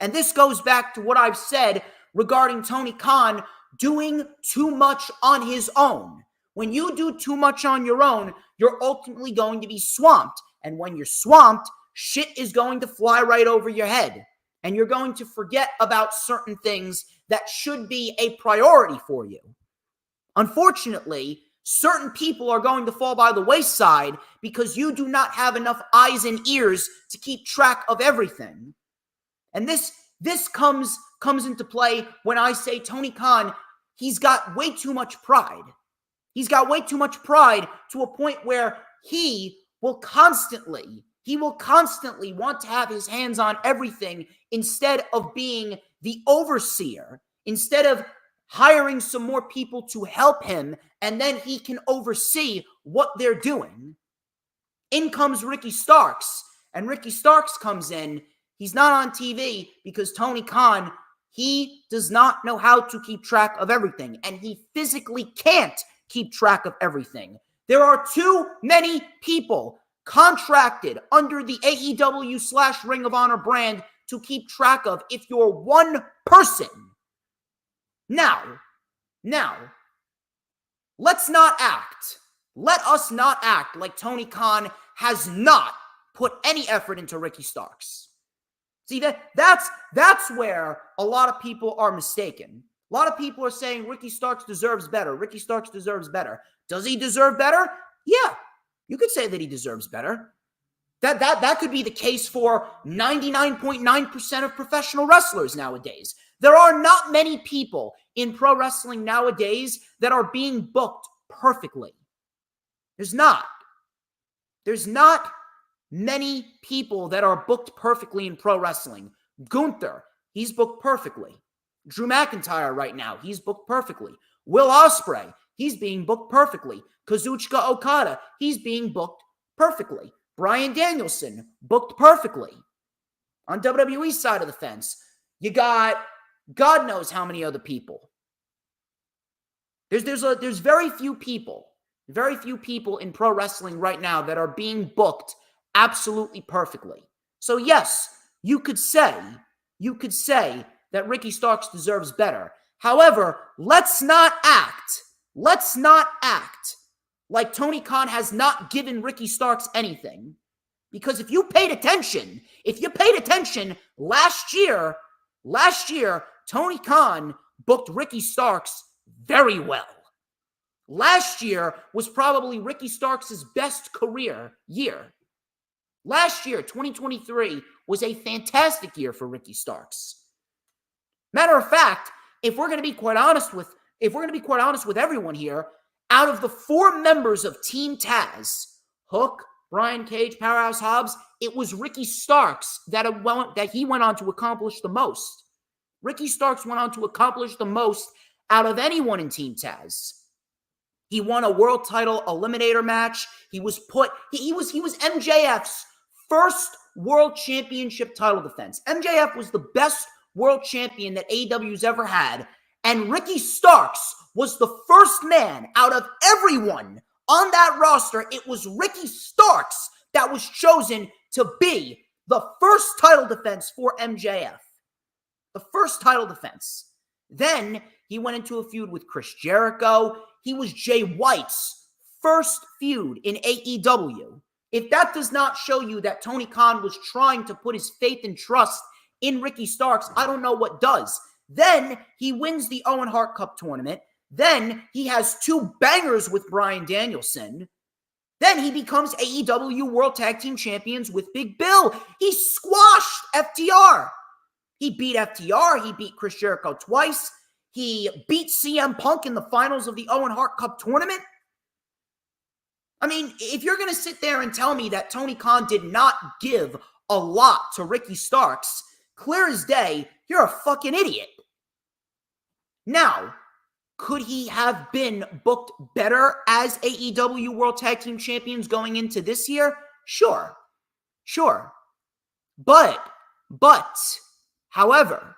And this goes back to what I've said regarding Tony Khan doing too much on his own. When you do too much on your own, you're ultimately going to be swamped. And when you're swamped, shit is going to fly right over your head. And you're going to forget about certain things that should be a priority for you. Unfortunately, certain people are going to fall by the wayside because you do not have enough eyes and ears to keep track of everything. And this comes into play when I say Tony Khan, he's got way too much pride. He's got way too much pride to a point where he will constantly want to have his hands on everything instead of being the overseer, instead of hiring some more people to help him, and then he can oversee what they're doing. In comes Ricky Starks, and Ricky Starks comes in. He's not on TV because Tony Khan, he does not know how to keep track of everything, and he physically can't keep track of everything. There are too many people contracted under the AEW/Ring of Honor brand to keep track of if you're one person. Now, let us not act like Tony Khan has not put any effort into Ricky Starks. See, that's where a lot of people are mistaken. A lot of people are saying Ricky Starks deserves better. Ricky Starks deserves better. Does he deserve better? Yeah, you could say that he deserves better. That could be the case for 99.9% of professional wrestlers nowadays. There are not many people in pro wrestling nowadays that are being booked perfectly. There's not many people that are booked perfectly in pro wrestling. Gunther, he's booked perfectly. Drew McIntyre right now, he's booked perfectly. Will Ospreay, he's being booked perfectly. Kazuchika Okada, he's being booked perfectly. Bryan Danielson, booked perfectly. On WWE's side of the fence, you got God knows how many other people. There's very few people in pro wrestling right now that are being booked absolutely perfectly. So yes, you could say that Ricky Starks deserves better. However, let's not act like Tony Khan has not given Ricky Starks anything. Because if you paid attention, last year, Tony Khan booked Ricky Starks very well. Last year was probably Ricky Starks' best career year. Last year, 2023, was a fantastic year for Ricky Starks. Matter of fact, if we're going to be quite honest with everyone here, out of the 4 members of Team Taz, Hook, Brian Cage, Powerhouse Hobbs, it was Ricky Starks that he went on to accomplish the most. Ricky Starks went on to accomplish the most out of anyone in Team Taz. He won a world title eliminator match. He was MJF's first world championship title defense. MJF was the best world champion that AEW's ever had. And Ricky Starks was the first man out of everyone on that roster. It was Ricky Starks that was chosen to be the first title defense for MJF. The first title defense. Then he went into a feud with Chris Jericho. He was Jay White's first feud in AEW. If that does not show you that Tony Khan was trying to put his faith and trust in Ricky Starks, I don't know what does. Then he wins the Owen Hart Cup tournament. Then he has 2 bangers with Bryan Danielson. Then he becomes AEW World Tag Team Champions with Big Bill. He squashed FTR. He beat FTR. He beat Chris Jericho twice. He beat CM Punk in the finals of the Owen Hart Cup tournament. I mean, if you're going to sit there and tell me that Tony Khan did not give a lot to Ricky Starks, clear as day, you're a fucking idiot. Now, could he have been booked better as AEW World Tag Team Champions going into this year? Sure. But, however,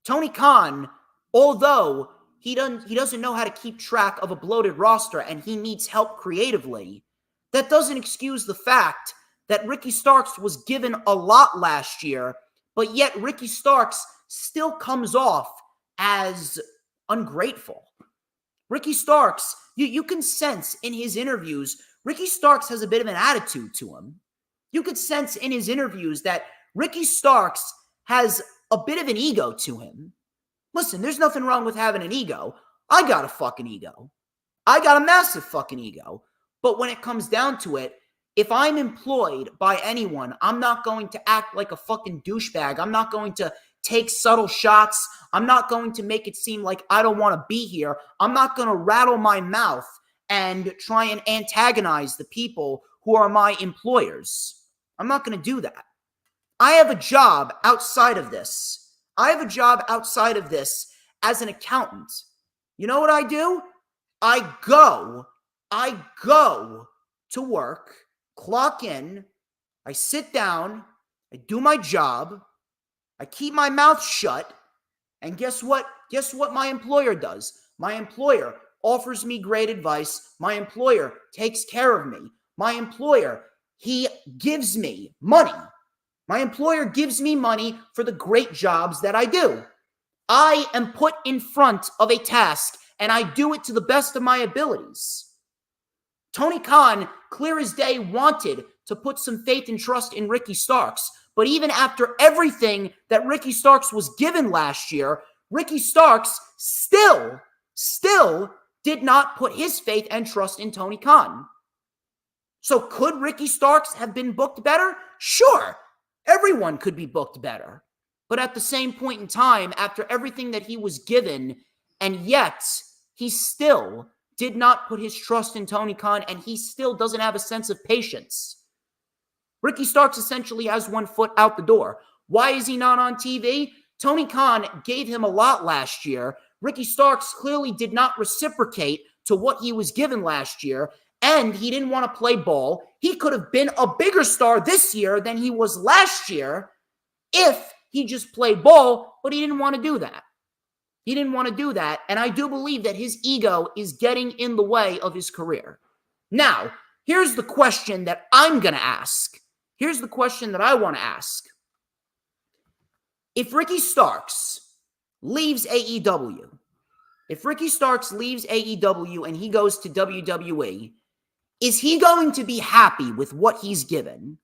Tony Khan, although he doesn't know how to keep track of a bloated roster and he needs help creatively, that doesn't excuse the fact that Ricky Starks was given a lot last year, but yet Ricky Starks still comes off as ungrateful. Ricky Starks, you can sense in his interviews, Ricky Starks has a bit of an attitude to him. You could sense in his interviews that Ricky Starks has a bit of an ego to him. Listen, there's nothing wrong with having an ego. I got a fucking ego. I got a massive fucking ego. But when it comes down to it, if I'm employed by anyone, I'm not going to act like a fucking douchebag. I'm not going to take subtle shots. I'm not going to make it seem like I don't want to be here. I'm not going to rattle my mouth and try and antagonize the people who are my employers. I'm not going to do that. I have a job outside of this. I have a job outside of this as an accountant. You know what I do? I go to work, clock in, I sit down, I do my job, I keep my mouth shut, and guess what? Guess what my employer does? My employer offers me great advice. My employer takes care of me. My employer, he gives me money. My employer gives me money for the great jobs that I do. I am put in front of a task, and I do it to the best of my abilities. Tony Khan, clear as day, wanted to put some faith and trust in Ricky Starks, but even after everything that Ricky Starks was given last year, Ricky Starks still did not put his faith and trust in Tony Khan. So could Ricky Starks have been booked better? Sure. Everyone could be booked better. But at the same point in time, after everything that he was given, and yet he still did not put his trust in Tony Khan, and he still doesn't have a sense of patience. Ricky Starks essentially has one foot out the door. Why is he not on TV? Tony Khan gave him a lot last year. Ricky Starks clearly did not reciprocate to what he was given last year, and he didn't want to play ball. He could have been a bigger star this year than he was last year if he just played ball, but he didn't want to do that. He didn't want to do that, and I do believe that his ego is getting in the way of his career. Now, here's the question that I'm going to ask. Here's the question that I want to ask. If Ricky Starks leaves AEW, and he goes to WWE, is he going to be happy with what he's given?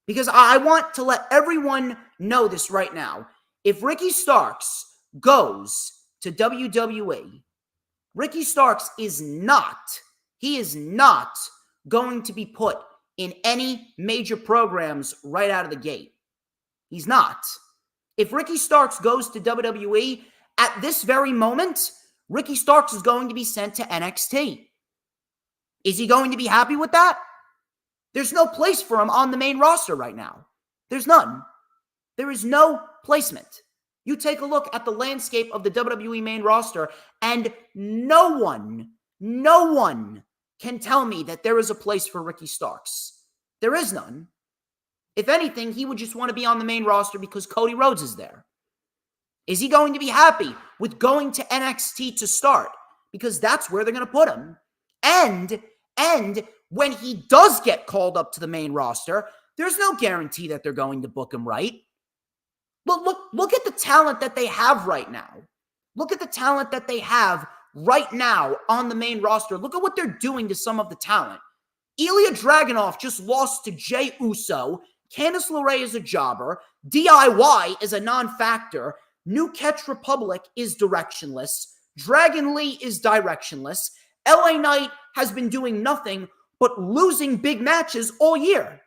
Because I want to let everyone know this right now. If Ricky Starks goes to WWE, Ricky Starks is not going to be put in any major programs right out of the gate. He's not. If Ricky Starks goes to WWE, at this very moment, Ricky Starks is going to be sent to NXT. Is he going to be happy with that? There's no place for him on the main roster right now. There's none. There is no placement. You take a look at the landscape of the WWE main roster, and no one can tell me that there is a place for Ricky Starks. There is none. If anything, he would just want to be on the main roster because Cody Rhodes is there. Is he going to be happy with going to NXT to start? Because that's where they're going to put him. And when he does get called up to the main roster, there's no guarantee that they're going to book him right. Look at the talent that they have right now. Look at the talent that they have right now on the main roster. Look at what they're doing to some of the talent. Ilya Dragunov just lost to Jey Uso. Candice LeRae is a jobber. DIY is a non-factor. New Catch Republic is directionless. Dragon Lee is directionless. LA Knight has been doing nothing but losing big matches all year.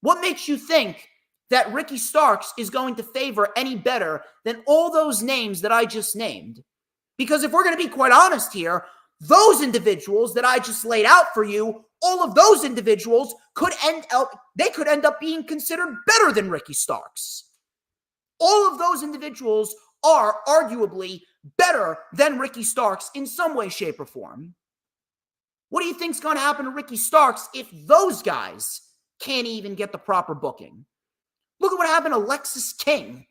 What makes you think that Ricky Starks is going to favor any better than all those names that I just named? Because if we're going to be quite honest here, those individuals that I just laid out for you, all of those individuals could end up being considered better than Ricky Starks. All of those individuals are arguably better than Ricky Starks in some way, shape, or form. What do you think's going to happen to Ricky Starks if those guys can't even get the proper booking? Look at what happened to Lexis King.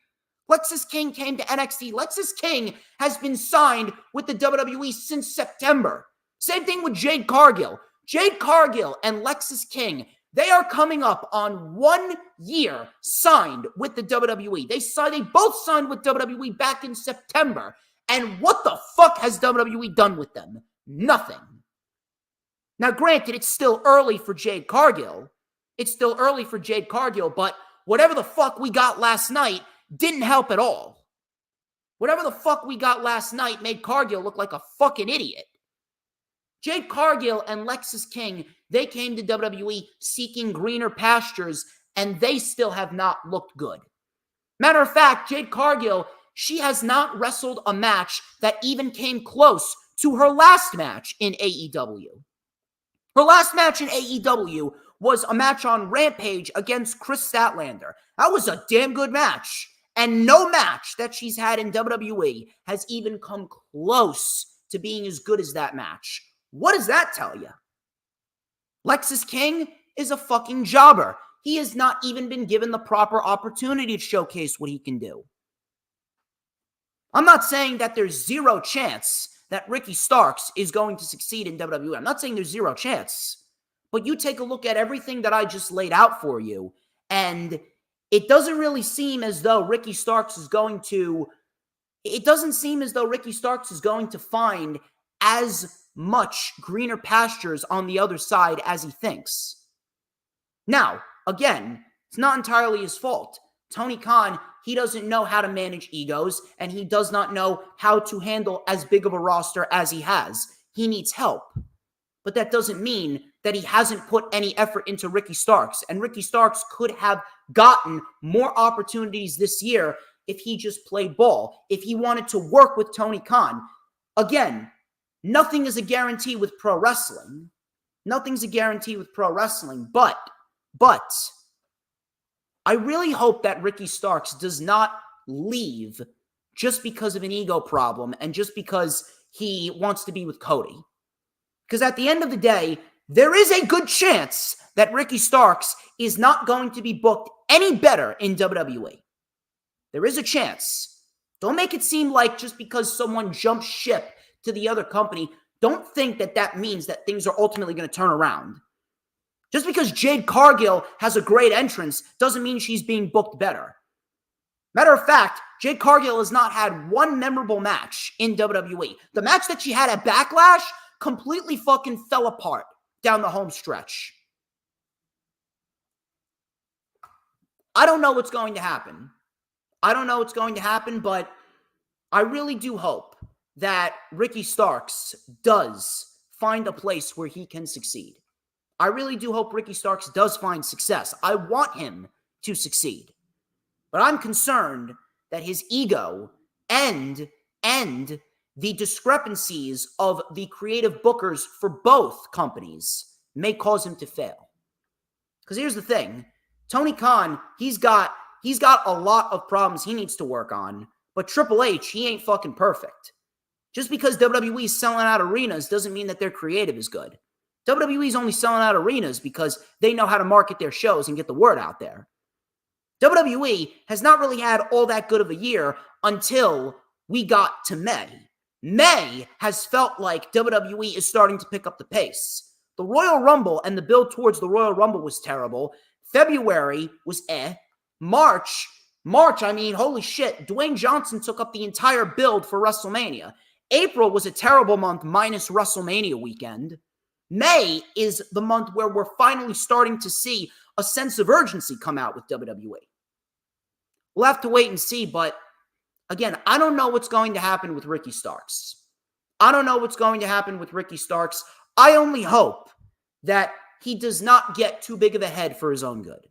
Lexis King came to NXT. Lexis King has been signed with the WWE since September. Same thing with Jade Cargill. Jade Cargill and Lexis King, they are coming up on 1 year signed with the WWE. They both signed with WWE back in September. And what the fuck has WWE done with them? Nothing. Now, granted, it's still early for Jade Cargill. But whatever the fuck we got last night didn't help at all. Whatever the fuck we got last night made Cargill look like a fucking idiot. Jade Cargill and Lexis King, they came to WWE seeking greener pastures, and they still have not looked good. Matter of fact, Jade Cargill, she has not wrestled a match that even came close to her last match in AEW. Her last match in AEW was a match on Rampage against Chris Statlander. That was a damn good match. And no match that she's had in WWE has even come close to being as good as that match. What does that tell you? Lexis King is a fucking jobber. He has not even been given the proper opportunity to showcase what he can do. I'm not saying that there's zero chance that Ricky Starks is going to succeed in WWE. I'm not saying there's zero chance. But you take a look at everything that I just laid out for you, and it doesn't really seem as though Ricky Starks is going to find as much greener pastures on the other side as he thinks. Now, again, it's not entirely his fault. Tony Khan, he doesn't know how to manage egos, and he does not know how to handle as big of a roster as he has. He needs help. But that doesn't mean that he hasn't put any effort into Ricky Starks. And Ricky Starks could have gotten more opportunities this year if he just played ball, if he wanted to work with Tony Khan. Again, nothing is a guarantee with pro wrestling. Nothing's a guarantee with pro wrestling. But I really hope that Ricky Starks does not leave just because of an ego problem and just because he wants to be with Cody. Because at the end of the day, there is a good chance that Ricky Starks is not going to be booked any better in WWE. There is a chance. Don't make it seem like just because someone jumps ship to the other company, don't think that that means that things are ultimately going to turn around. Just because Jade Cargill has a great entrance doesn't mean she's being booked better. Matter of fact, Jade Cargill has not had one memorable match in WWE. The match that she had at Backlash completely fucking fell apart down the home stretch. I don't know what's going to happen. But I really do hope that Ricky Starks does find a place where he can succeed. I really do hope Ricky Starks does find success. I want him to succeed. But I'm concerned that his ego and the discrepancies of the creative bookers for both companies may cause him to fail. Because here's the thing. Tony Khan, he's got a lot of problems he needs to work on. But Triple H, he ain't fucking perfect. Just because WWE is selling out arenas doesn't mean that their creative is good. WWE is only selling out arenas because they know how to market their shows and get the word out there. WWE has not really had all that good of a year until we got to May. May has felt like WWE is starting to pick up the pace. The Royal Rumble and the build towards the Royal Rumble was terrible. February was March, I mean, holy shit, Dwayne Johnson took up the entire build for WrestleMania. April was a terrible month minus WrestleMania weekend. May is the month where we're finally starting to see a sense of urgency come out with WWE. We'll have to wait and see, but again, I don't know what's going to happen with Ricky Starks. I only hope that he does not get too big of a head for his own good.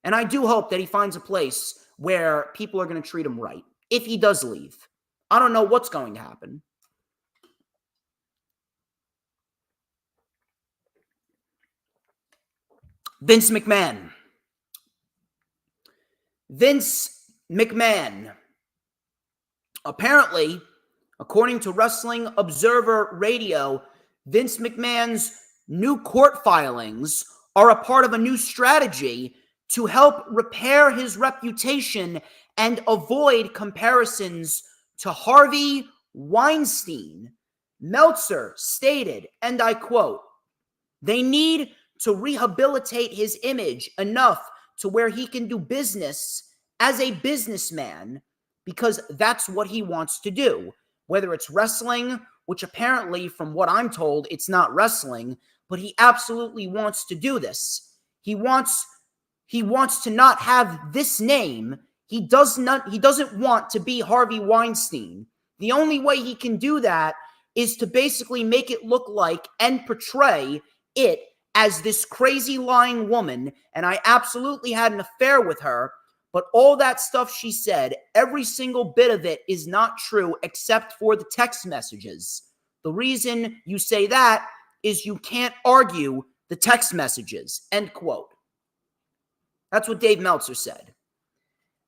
And I do hope that he finds a place where people are going to treat him right if he does leave. I don't know what's going to happen. Vince McMahon. Vince McMahon. Apparently, according to Wrestling Observer Radio, Vince McMahon's new court filings are a part of a new strategy to help repair his reputation and avoid comparisons to Harvey Weinstein. Meltzer stated, and I quote, "They need to rehabilitate his image enough to where he can do business as a businessman because that's what he wants to do. Whether it's wrestling, which apparently, from what I'm told, it's not wrestling, but he absolutely wants to do this. He wants to not have this name. He doesn't want to be Harvey Weinstein. The only way he can do that is to basically make it look like and portray it as this crazy lying woman, and I absolutely had an affair with her, but all that stuff she said, every single bit of it is not true except for the text messages. The reason you say that is you can't argue the text messages," end quote. That's what Dave Meltzer said.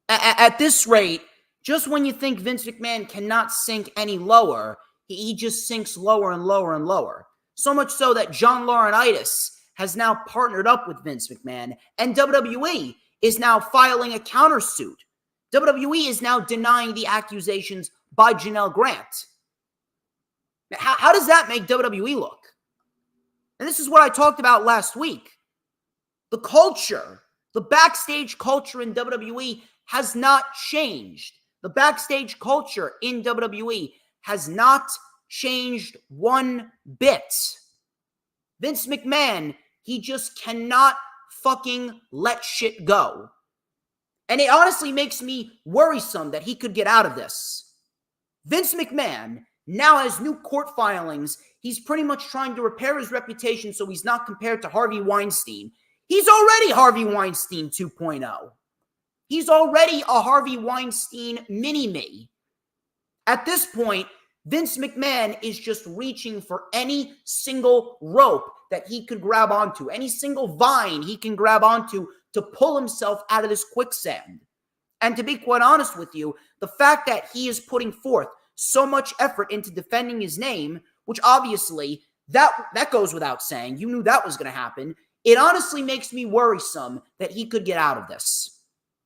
At this rate, just when you think Vince McMahon cannot sink any lower, he just sinks lower and lower and lower. So much so that John Laurinaitis has now partnered up with Vince McMahon, and WWE is now filing a countersuit. WWE is now denying the accusations by Janelle Grant. How does that make WWE look? And this is what I talked about last week. The culture, the backstage culture in WWE has not changed. The backstage culture in WWE has not changed one bit. Vince McMahon, he just cannot fucking let shit go. And it honestly makes me worrisome that he could get out of this. Vince McMahon now has new court filings. He's pretty much trying to repair his reputation so he's not compared to Harvey Weinstein. He's already Harvey Weinstein 2.0. He's already a Harvey Weinstein mini-me. At this point, Vince McMahon is just reaching for any single rope that he could grab onto, any single vine he can grab onto to pull himself out of this quicksand. And to be quite honest with you, the fact that he is putting forth so much effort into defending his name, which obviously that goes without saying, you knew that was going to happen, it honestly makes me worrisome that he could get out of this.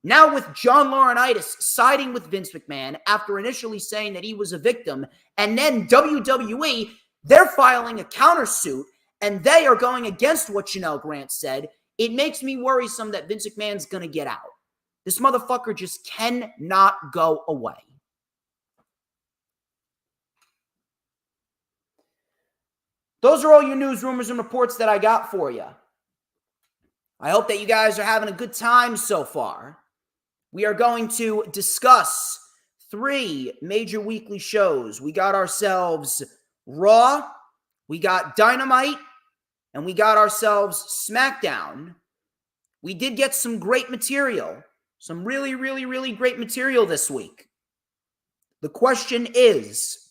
Now with John Laurinaitis siding with Vince McMahon after initially saying that he was a victim, and then WWE, they're filing a countersuit, and they are going against what Janelle Grant said, it makes me worrisome that Vince McMahon's going to get out. This motherfucker just cannot go away. Those are all your news, rumors, and reports that I got for you. I hope that you guys are having a good time so far. We are going to discuss 3 major weekly shows. We got ourselves Raw, we got Dynamite, and we got ourselves SmackDown. We did get some great material, some really, really, really great material this week. The question is,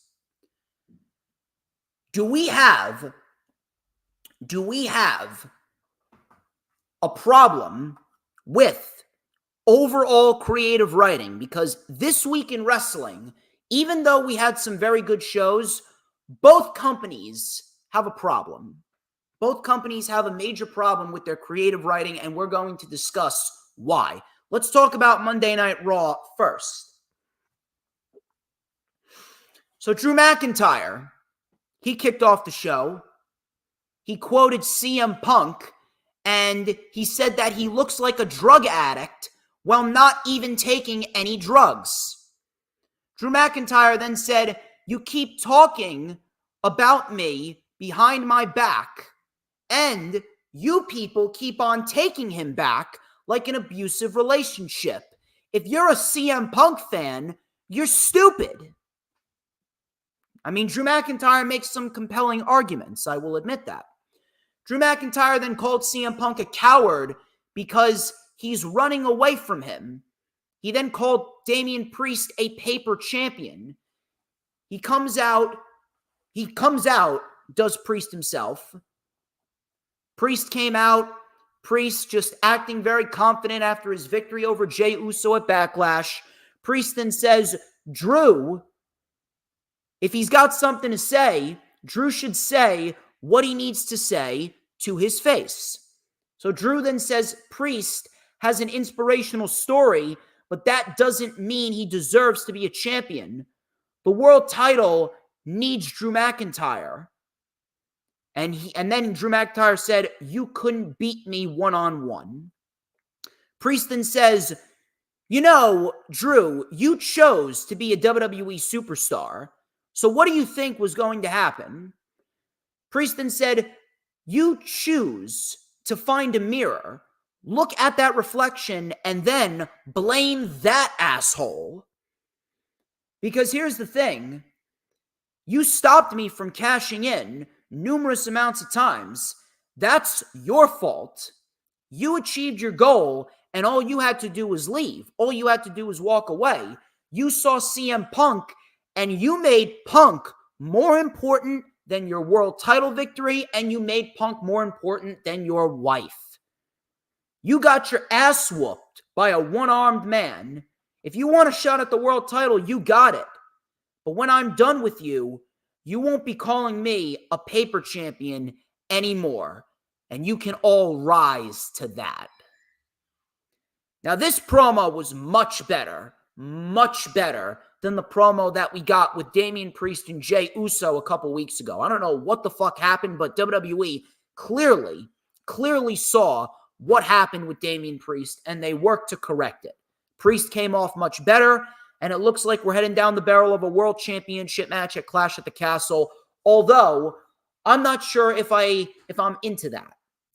do we have a problem with overall creative writing? Because this week in wrestling, even though we had some very good shows, both companies have a problem. Both companies have a major problem with their creative writing, and we're going to discuss why. Let's talk about Monday Night Raw first. So Drew McIntyre, he kicked off the show. He quoted CM Punk, and he said that he looks like a drug addict while not even taking any drugs. Drew McIntyre then said, "You keep talking about me behind my back, and you people keep on taking him back like an abusive relationship. If you're a CM Punk fan, you're stupid." I mean, Drew McIntyre makes some compelling arguments, I will admit that. Drew McIntyre then called CM Punk a coward because he's running away from him. He then called Damian Priest a paper champion. He comes out, does Priest himself. Priest came out, Priest just acting very confident after his victory over Jey Uso at Backlash. Priest then says, Drew, if he's got something to say, Drew should say what he needs to say to his face. So Drew then says Priest has an inspirational story, but that doesn't mean he deserves to be a champion. The world title needs Drew McIntyre. And then Drew McIntyre said, you couldn't beat me one-on-one. Priest then says, you know, Drew, you chose to be a WWE superstar. So what do you think was going to happen? Priest then said, you choose to find a mirror, look at that reflection, and then blame that asshole. Because here's the thing. You stopped me from cashing in numerous amounts of times. That's your fault. You achieved your goal, and all you had to do was leave. All you had to do was walk away. You saw CM Punk, and you made Punk more important than your world title victory, and you made Punk more important than your wife. You got your ass whooped by a one-armed man. If you want a shot at the world title, you got it. But when I'm done with you, you won't be calling me a paper champion anymore. And you can all rise to that. Now, this promo was much better than the promo that we got with Damian Priest and Jey Uso a couple weeks ago. I don't know what the fuck happened, but WWE clearly saw what happened with Damian Priest, and they worked to correct it. Priest came off much better, and it looks like we're heading down the barrel of a world championship match at Clash at the Castle, although I'm not sure if I'm into that.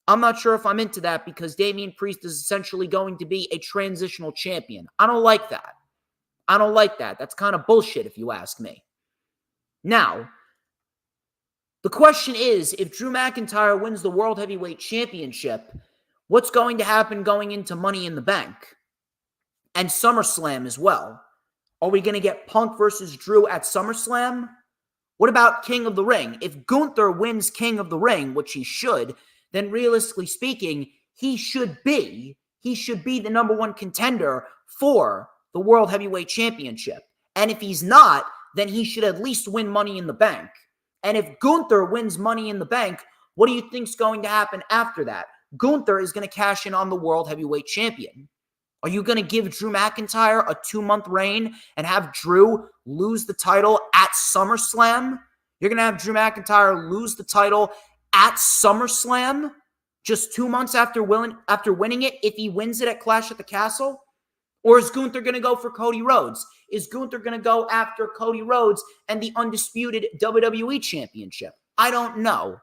I'm not sure if I'm into that because Damian Priest is essentially going to be a transitional champion. I don't like that. That's kind of bullshit if you ask me. Now, the question is, if Drew McIntyre wins the World Heavyweight Championship, what's going to happen going into Money in the Bank? And SummerSlam as well. Are we going to get Punk versus Drew at SummerSlam? What about King of the Ring? If Gunther wins King of the Ring, which he should, then realistically speaking, he should be the number one contender for the World Heavyweight Championship. And if he's not, then he should at least win Money in the Bank. And if Gunther wins Money in the Bank, what do you think's going to happen after that? Gunther is going to cash in on the World Heavyweight Champion. Are you going to give Drew McIntyre a 2-month reign and have Drew lose the title at SummerSlam? You're going to have Drew McIntyre lose the title at SummerSlam just 2 months after winning it if he wins it at Clash at the Castle? Or is Gunther going to go for Cody Rhodes? Is Gunther going to go after Cody Rhodes and the undisputed WWE Championship? I don't know.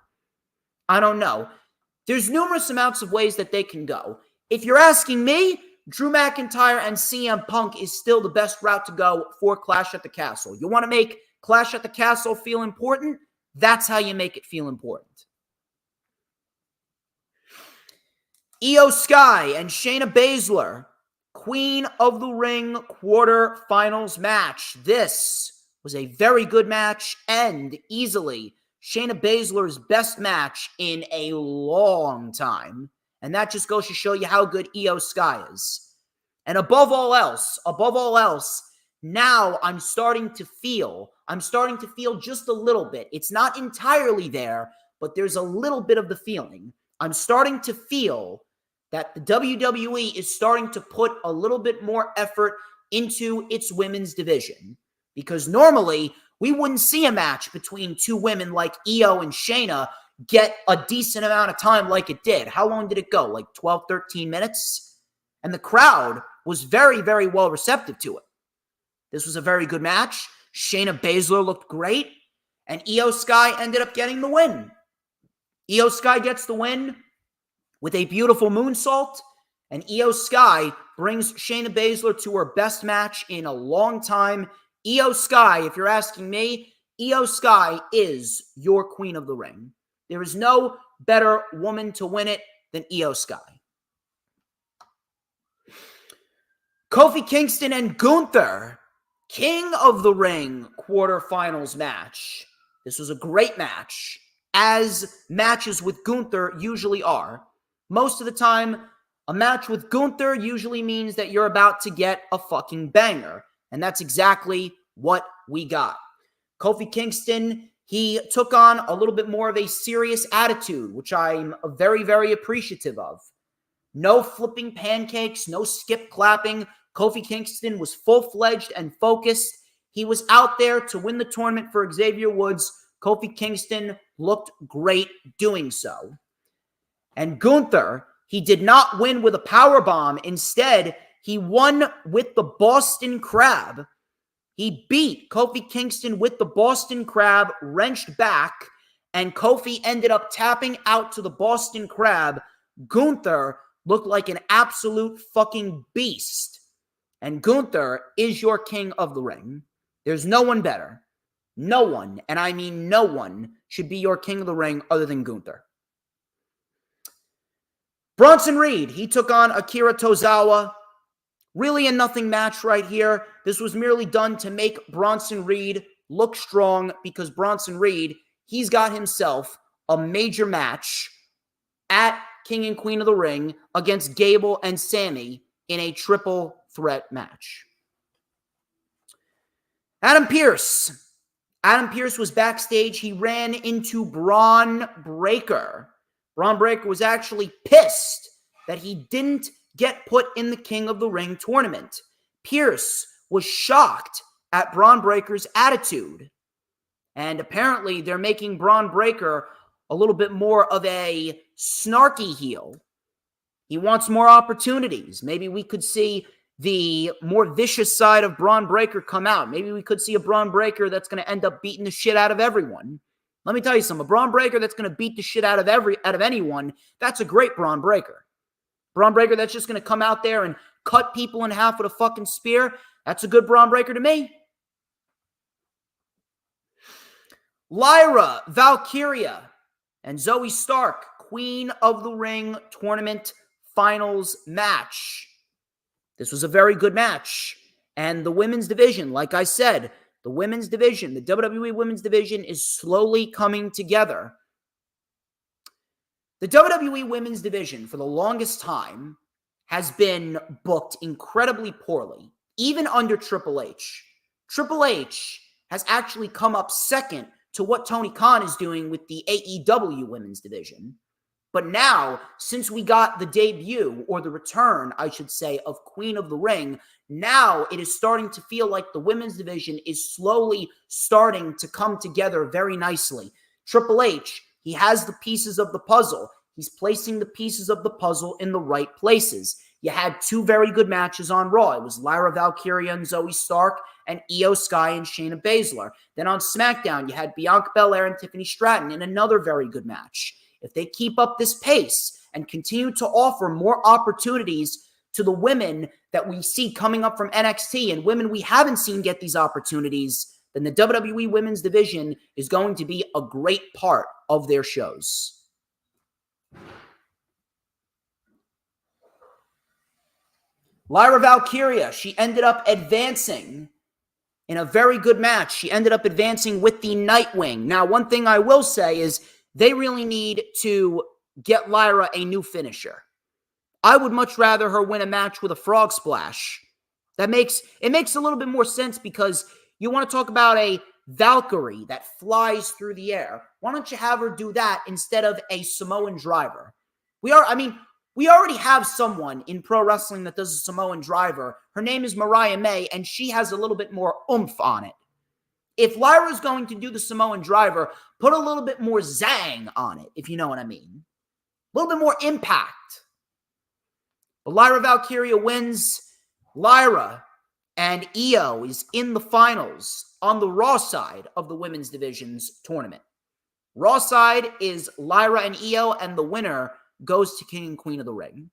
There's numerous amounts of ways that they can go. If you're asking me, Drew McIntyre and CM Punk is still the best route to go for Clash at the Castle. You want to make Clash at the Castle feel important? That's how you make it feel important. Io Sky and Shayna Baszler, Queen of the Ring quarterfinals match. This was a very good match and easily Shayna Baszler's best match in a long time. And that just goes to show you how good Io Sky is. And above all else, now I'm starting to feel just a little bit. It's not entirely there, but there's a little bit of the feeling. I'm starting to feel that the WWE is starting to put a little bit more effort into its women's division. Because normally, we wouldn't see a match between two women like Io and Shayna get a decent amount of time like it did. How long did it go? Like 12, 13 minutes? And the crowd was very, very well receptive to it. This was a very good match. Shayna Baszler looked great. And Io Sky ended up getting the win. Io Sky gets the win with a beautiful moonsault. And Io Sky brings Shayna Baszler to her best match in a long time. Io Sky, if you're asking me, Io Sky is your Queen of the Ring. There is no better woman to win it than Io Sky. Kofi Kingston and Gunther, King of the Ring quarterfinals match. This was a great match, as matches with Gunther usually are. Most of the time, a match with Gunther usually means that you're about to get a fucking banger. And that's exactly what we got. Kofi Kingston, he took on a little bit more of a serious attitude, which I'm very, very appreciative of. No flipping pancakes, no skip clapping. Kofi Kingston was full-fledged and focused. He was out there to win the tournament for Xavier Woods. Kofi Kingston looked great doing so. And Gunther, he did not win with a powerbomb. Instead, he won with the Boston Crab. He beat Kofi Kingston with the Boston Crab, wrenched back, and Kofi ended up tapping out to the Boston Crab. Gunther looked like an absolute fucking beast. And Gunther is your king of the ring. There's no one better. No one, and I mean no one, should be your king of the ring other than Gunther. Bronson Reed, he took on Akira Tozawa. Really a nothing match right here. This was merely done to make Bronson Reed look strong because Bronson Reed, he's got himself a major match at King and Queen of the Ring against Gable and Sammy in a triple threat match. Adam Pearce. Adam Pearce was backstage. He ran into Braun Breaker. Braun Breaker was actually pissed that he didn't get put in the King of the Ring tournament. Pearce was shocked at Braun Breaker's attitude. And apparently they're making Braun Breaker a little bit more of a snarky heel. He wants more opportunities. Maybe we could see the more vicious side of Braun Breaker come out. Maybe we could see a Braun Breaker that's going to end up beating the shit out of everyone. Let me tell you something. A Braun Breaker that's going to beat the shit out of anyone, that's a great Braun Breaker. Braun Breaker that's just going to come out there and cut people in half with a fucking spear, that's a good Braun Breaker to me. Lyra Valkyria and Zoe Stark, Queen of the Ring tournament finals match. This was a very good match. And the women's division, like I said, the women's division, the WWE women's division is slowly coming together. The WWE women's division, for the longest time, has been booked incredibly poorly, even under Triple H. Triple H has actually come up second to what Tony Khan is doing with the AEW women's division. But now, since we got the debut, or the return, I should say, of Queen of the Ring, now it is starting to feel like the women's division is slowly starting to come together very nicely. Triple H, he has the pieces of the puzzle. He's placing the pieces of the puzzle in the right places. You had two very good matches on Raw. It was Lyra Valkyria and Zoe Stark, and Io Sky and Shayna Baszler. Then on SmackDown, you had Bianca Belair and Tiffany Stratton in another very good match. If they keep up this pace and continue to offer more opportunities to the women that we see coming up from NXT and women we haven't seen get these opportunities, then the WWE women's division is going to be a great part of their shows. Lyra Valkyria, she ended up advancing in a very good match. She ended up advancing with the Nightwing. Now, one thing I will say is they really need to get Lyra a new finisher. I would much rather her win a match with a frog splash. It makes a little bit more sense because you want to talk about a Valkyrie that flies through the air. Why don't you have her do that instead of a Samoan driver? We already have someone in pro wrestling that does a Samoan driver. Her name is Mariah May, and she has a little bit more oomph on it. If Lyra's going to do the Samoan driver, put a little bit more zang on it, if you know what I mean. A little bit more impact. But Lyra Valkyria wins. Lyra and Io is in the finals on the Raw side of the women's division's tournament. Raw side is Lyra and Io, and the winner goes to King and Queen of the Ring.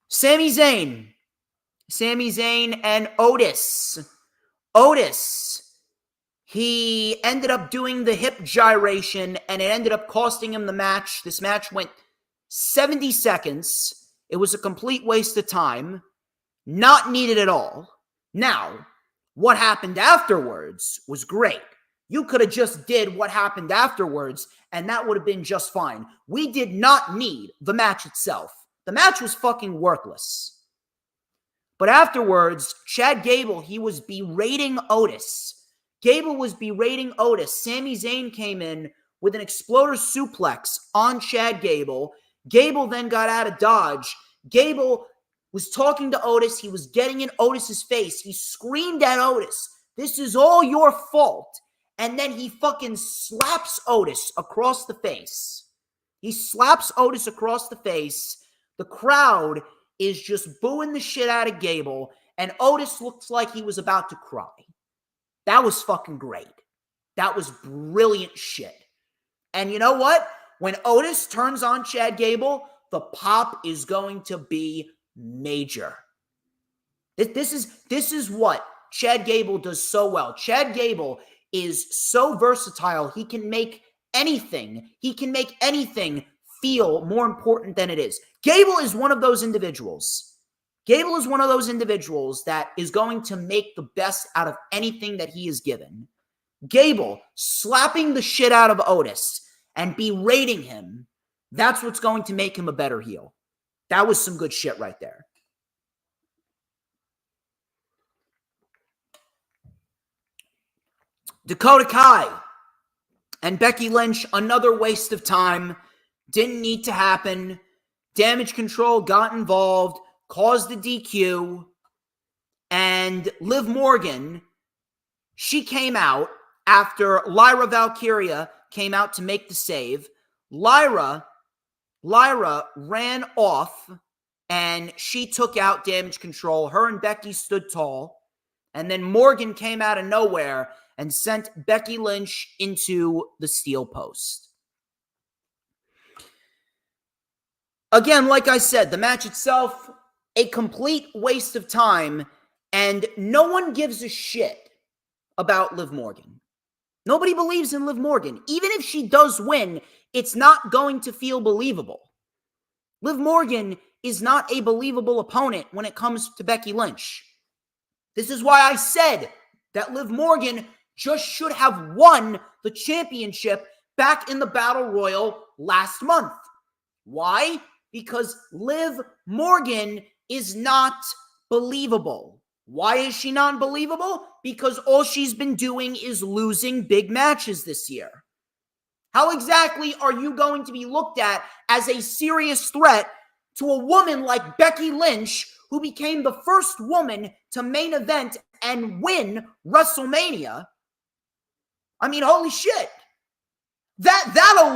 Sami Zayn and Otis. Otis, he ended up doing the hip gyration, and it ended up costing him the match. This match went 70 seconds. It was a complete waste of time. Not needed at all. Now, what happened afterwards was great. You could have just did what happened afterwards and that would have been just fine. We did not need the match itself. The match was fucking worthless. But afterwards, Chad Gable, he was berating Otis. Gable was berating Otis. Sami Zayn came in with an exploder suplex on Chad Gable. Gable then got out of dodge. Gable was talking to Otis. He was getting in Otis's face. He screamed at Otis, "This is all your fault." And then he fucking slaps Otis across the face. He slaps Otis across the face. The crowd is just booing the shit out of Gable, and Otis looks like he was about to cry. That was fucking great. That was brilliant shit. And you know what? When Otis turns on Chad Gable, the pop is going to be major. This is what Chad Gable does so well. Chad Gable is so versatile. He can make anything feel more important than it is. Gable is one of those individuals. Gable is one of those individuals that is going to make the best out of anything that he is given. Gable slapping the shit out of Otis and berating him, that's what's going to make him a better heel. That was some good shit right there. Dakota Kai and Becky Lynch, another waste of time. Didn't need to happen. Damage Control got involved, caused the DQ, and Liv Morgan, she came out after Lyra Valkyria came out to make the save. Lyra ran off, and she took out Damage Control. Her and Becky stood tall, and then Morgan came out of nowhere and sent Becky Lynch into the steel post. Again, like I said, the match itself, a complete waste of time, and no one gives a shit about Liv Morgan. Nobody believes in Liv Morgan. Even if she does win, it's not going to feel believable. Liv Morgan is not a believable opponent when it comes to Becky Lynch. This is why I said that Liv Morgan just should have won the championship back in the Battle Royal last month. Why? Because Liv Morgan is not believable. Why is she not believable? Because all she's been doing is losing big matches this year. How exactly are you going to be looked at as a serious threat to a woman like Becky Lynch, who became the first woman to main event and win WrestleMania? I mean, holy shit. That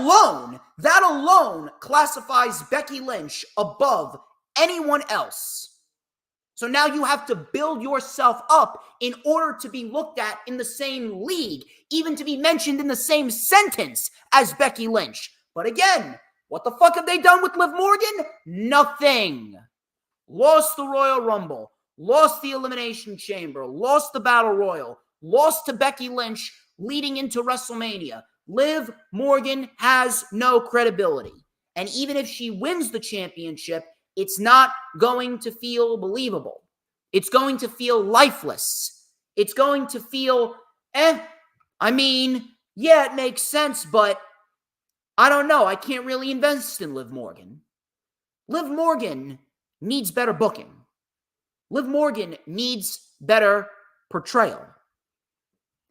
alone classifies Becky Lynch above anyone else. So now you have to build yourself up in order to be looked at in the same league, even to be mentioned in the same sentence as Becky Lynch. But again, what the fuck have they done with Liv Morgan? Nothing. Lost the Royal Rumble, lost the Elimination Chamber, lost the Battle Royal, lost to Becky Lynch leading into WrestleMania. Liv Morgan has no credibility. And even if she wins the championship, it's not going to feel believable. It's going to feel lifeless. It's going to feel, I mean, yeah, it makes sense, but I don't know. I can't really invest in Liv Morgan. Liv Morgan needs better booking. Liv Morgan needs better portrayal.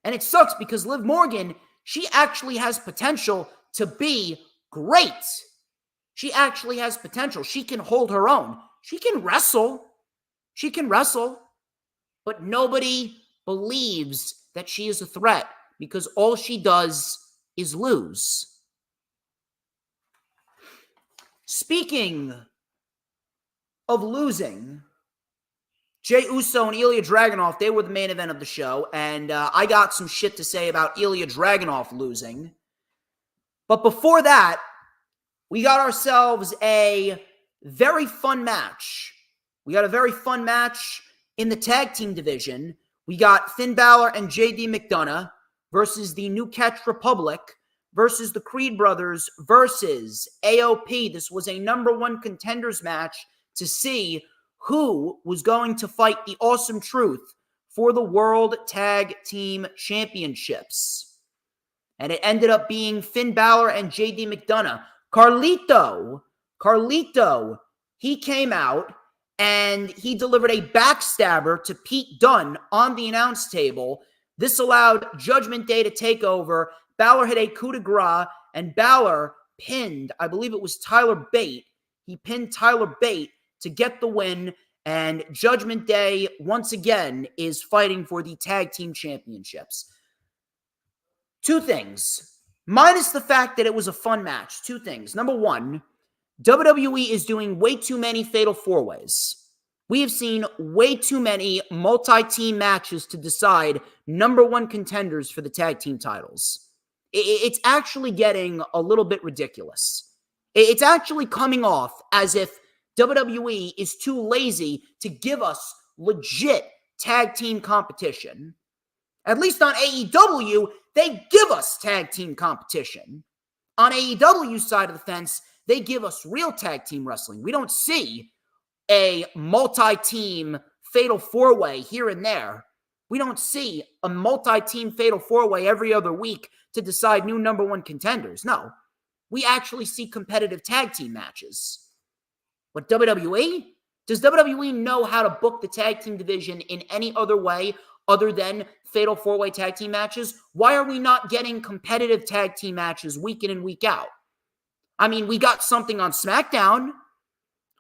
And it sucks because Liv Morgan, she actually has potential to be great. She actually has potential. She can hold her own. She can wrestle. But nobody believes that she is a threat because all she does is lose. Speaking of losing, Jey Uso and Ilya Dragunov, they were the main event of the show, and I got some shit to say about Ilya Dragunov losing. But before that, we got ourselves a very fun match. We got a very fun match in the tag team division. We got Finn Balor and JD McDonough versus the New Catch Republic versus the Creed Brothers versus AOP. This was a number one contenders match to see who was going to fight the Awesome Truth for the World Tag Team Championships. And it ended up being Finn Balor and JD McDonough. Carlito, he came out and he delivered a backstabber to Pete Dunne on the announce table. This allowed Judgment Day to take over. Balor hit a coup de grace, and Balor pinned, I believe it was Tyler Bate. He pinned Tyler Bate to get the win, and Judgment Day, once again, is fighting for the tag team championships. Two things. Minus the fact that it was a fun match. Two things. Number one, WWE is doing way too many fatal four-ways. We have seen way too many multi-team matches to decide number one contenders for the tag team titles. It's actually getting a little bit ridiculous. It's actually coming off as if WWE is too lazy to give us legit tag team competition. At least on AEW, they give us tag team competition. On AEW's side of the fence, they give us real tag team wrestling. We don't see a multi-team fatal four-way here and there. We don't see a multi-team fatal four-way every other week to decide new number one contenders. No, we actually see competitive tag team matches. But WWE? Does WWE know how to book the tag team division in any other way other than fatal four-way tag team matches? Why are we not getting competitive tag team matches week in and week out? I mean, we got something on SmackDown.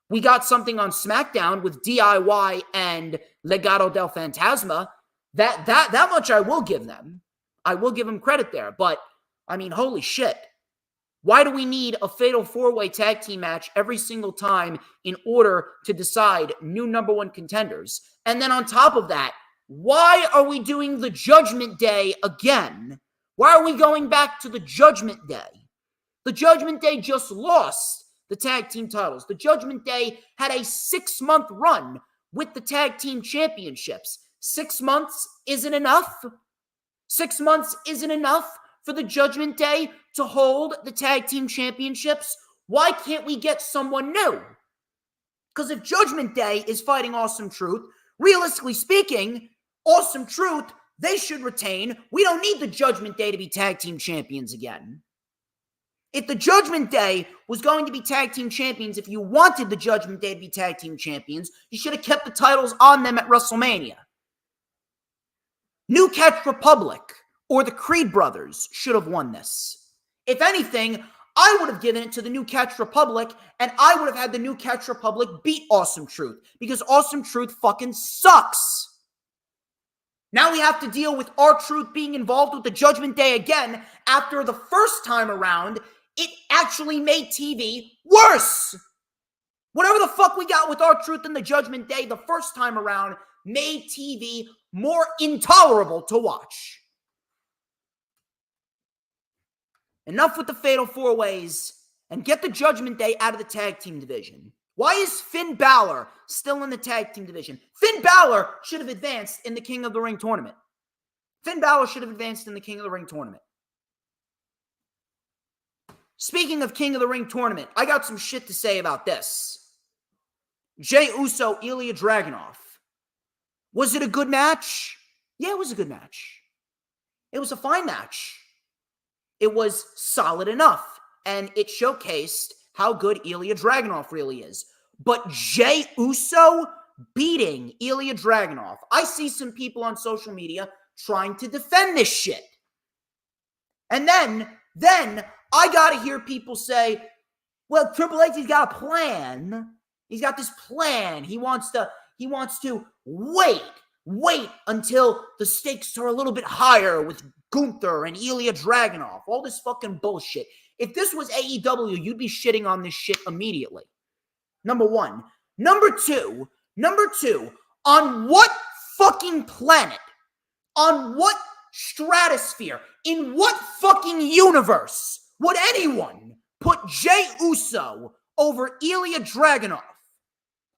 We got something on SmackDown with DIY and Legado del Fantasma. That much I will give them. I will give them credit there. But, I mean, holy shit. Why do we need a fatal four-way tag team match every single time in order to decide new number one contenders? And then on top of that, why are we doing the Judgment Day again? Why are we going back to the Judgment Day? The Judgment Day just lost the tag team titles. The Judgment Day had a 6-month run with the tag team championships. 6 months isn't enough. 6 months isn't enough for the Judgment Day to hold the tag team championships. Why can't we get someone new? Because if Judgment Day is fighting Awesome Truth, realistically speaking, Awesome Truth, they should retain. We don't need the Judgment Day to be tag team champions again. If the Judgment Day was going to be tag team champions, if you wanted the Judgment Day to be tag team champions, you should have kept the titles on them at WrestleMania. New Catch Republic or the Creed brothers should have won this. If anything, I would have given it to the New Catch Republic, and I would have had the New Catch Republic beat Awesome Truth, because Awesome Truth fucking sucks. Now we have to deal with R-Truth being involved with the Judgment Day again after the first time around. It actually made TV worse. Whatever the fuck we got with R-Truth and the Judgment Day the first time around made TV more intolerable to watch. Enough with the Fatal 4-Ways and get the Judgment Day out of the tag team division. Why is Finn Balor still in the tag team division? Finn Balor should have advanced in the King of the Ring tournament. Finn Balor should have advanced in the King of the Ring tournament. Speaking of King of the Ring tournament, I got some shit to say about this. Jey Uso, Ilya Dragunov. Was it a good match? Yeah, it was a good match. It was a fine match. It was solid enough, and it showcased how good Ilya Dragunov really is. But Jey Uso beating Ilya Dragunov. I see some people on social media trying to defend this shit. And then I gotta hear people say, well, Triple H, he's got a plan. He's got this plan. He wants to wait until the stakes are a little bit higher with Gunther and Ilya Dragunov. All this fucking bullshit. If this was AEW, you'd be shitting on this shit immediately. Number one. Number two, on what fucking planet, on what stratosphere, in what fucking universe would anyone put Jey Uso over Ilya Dragunov?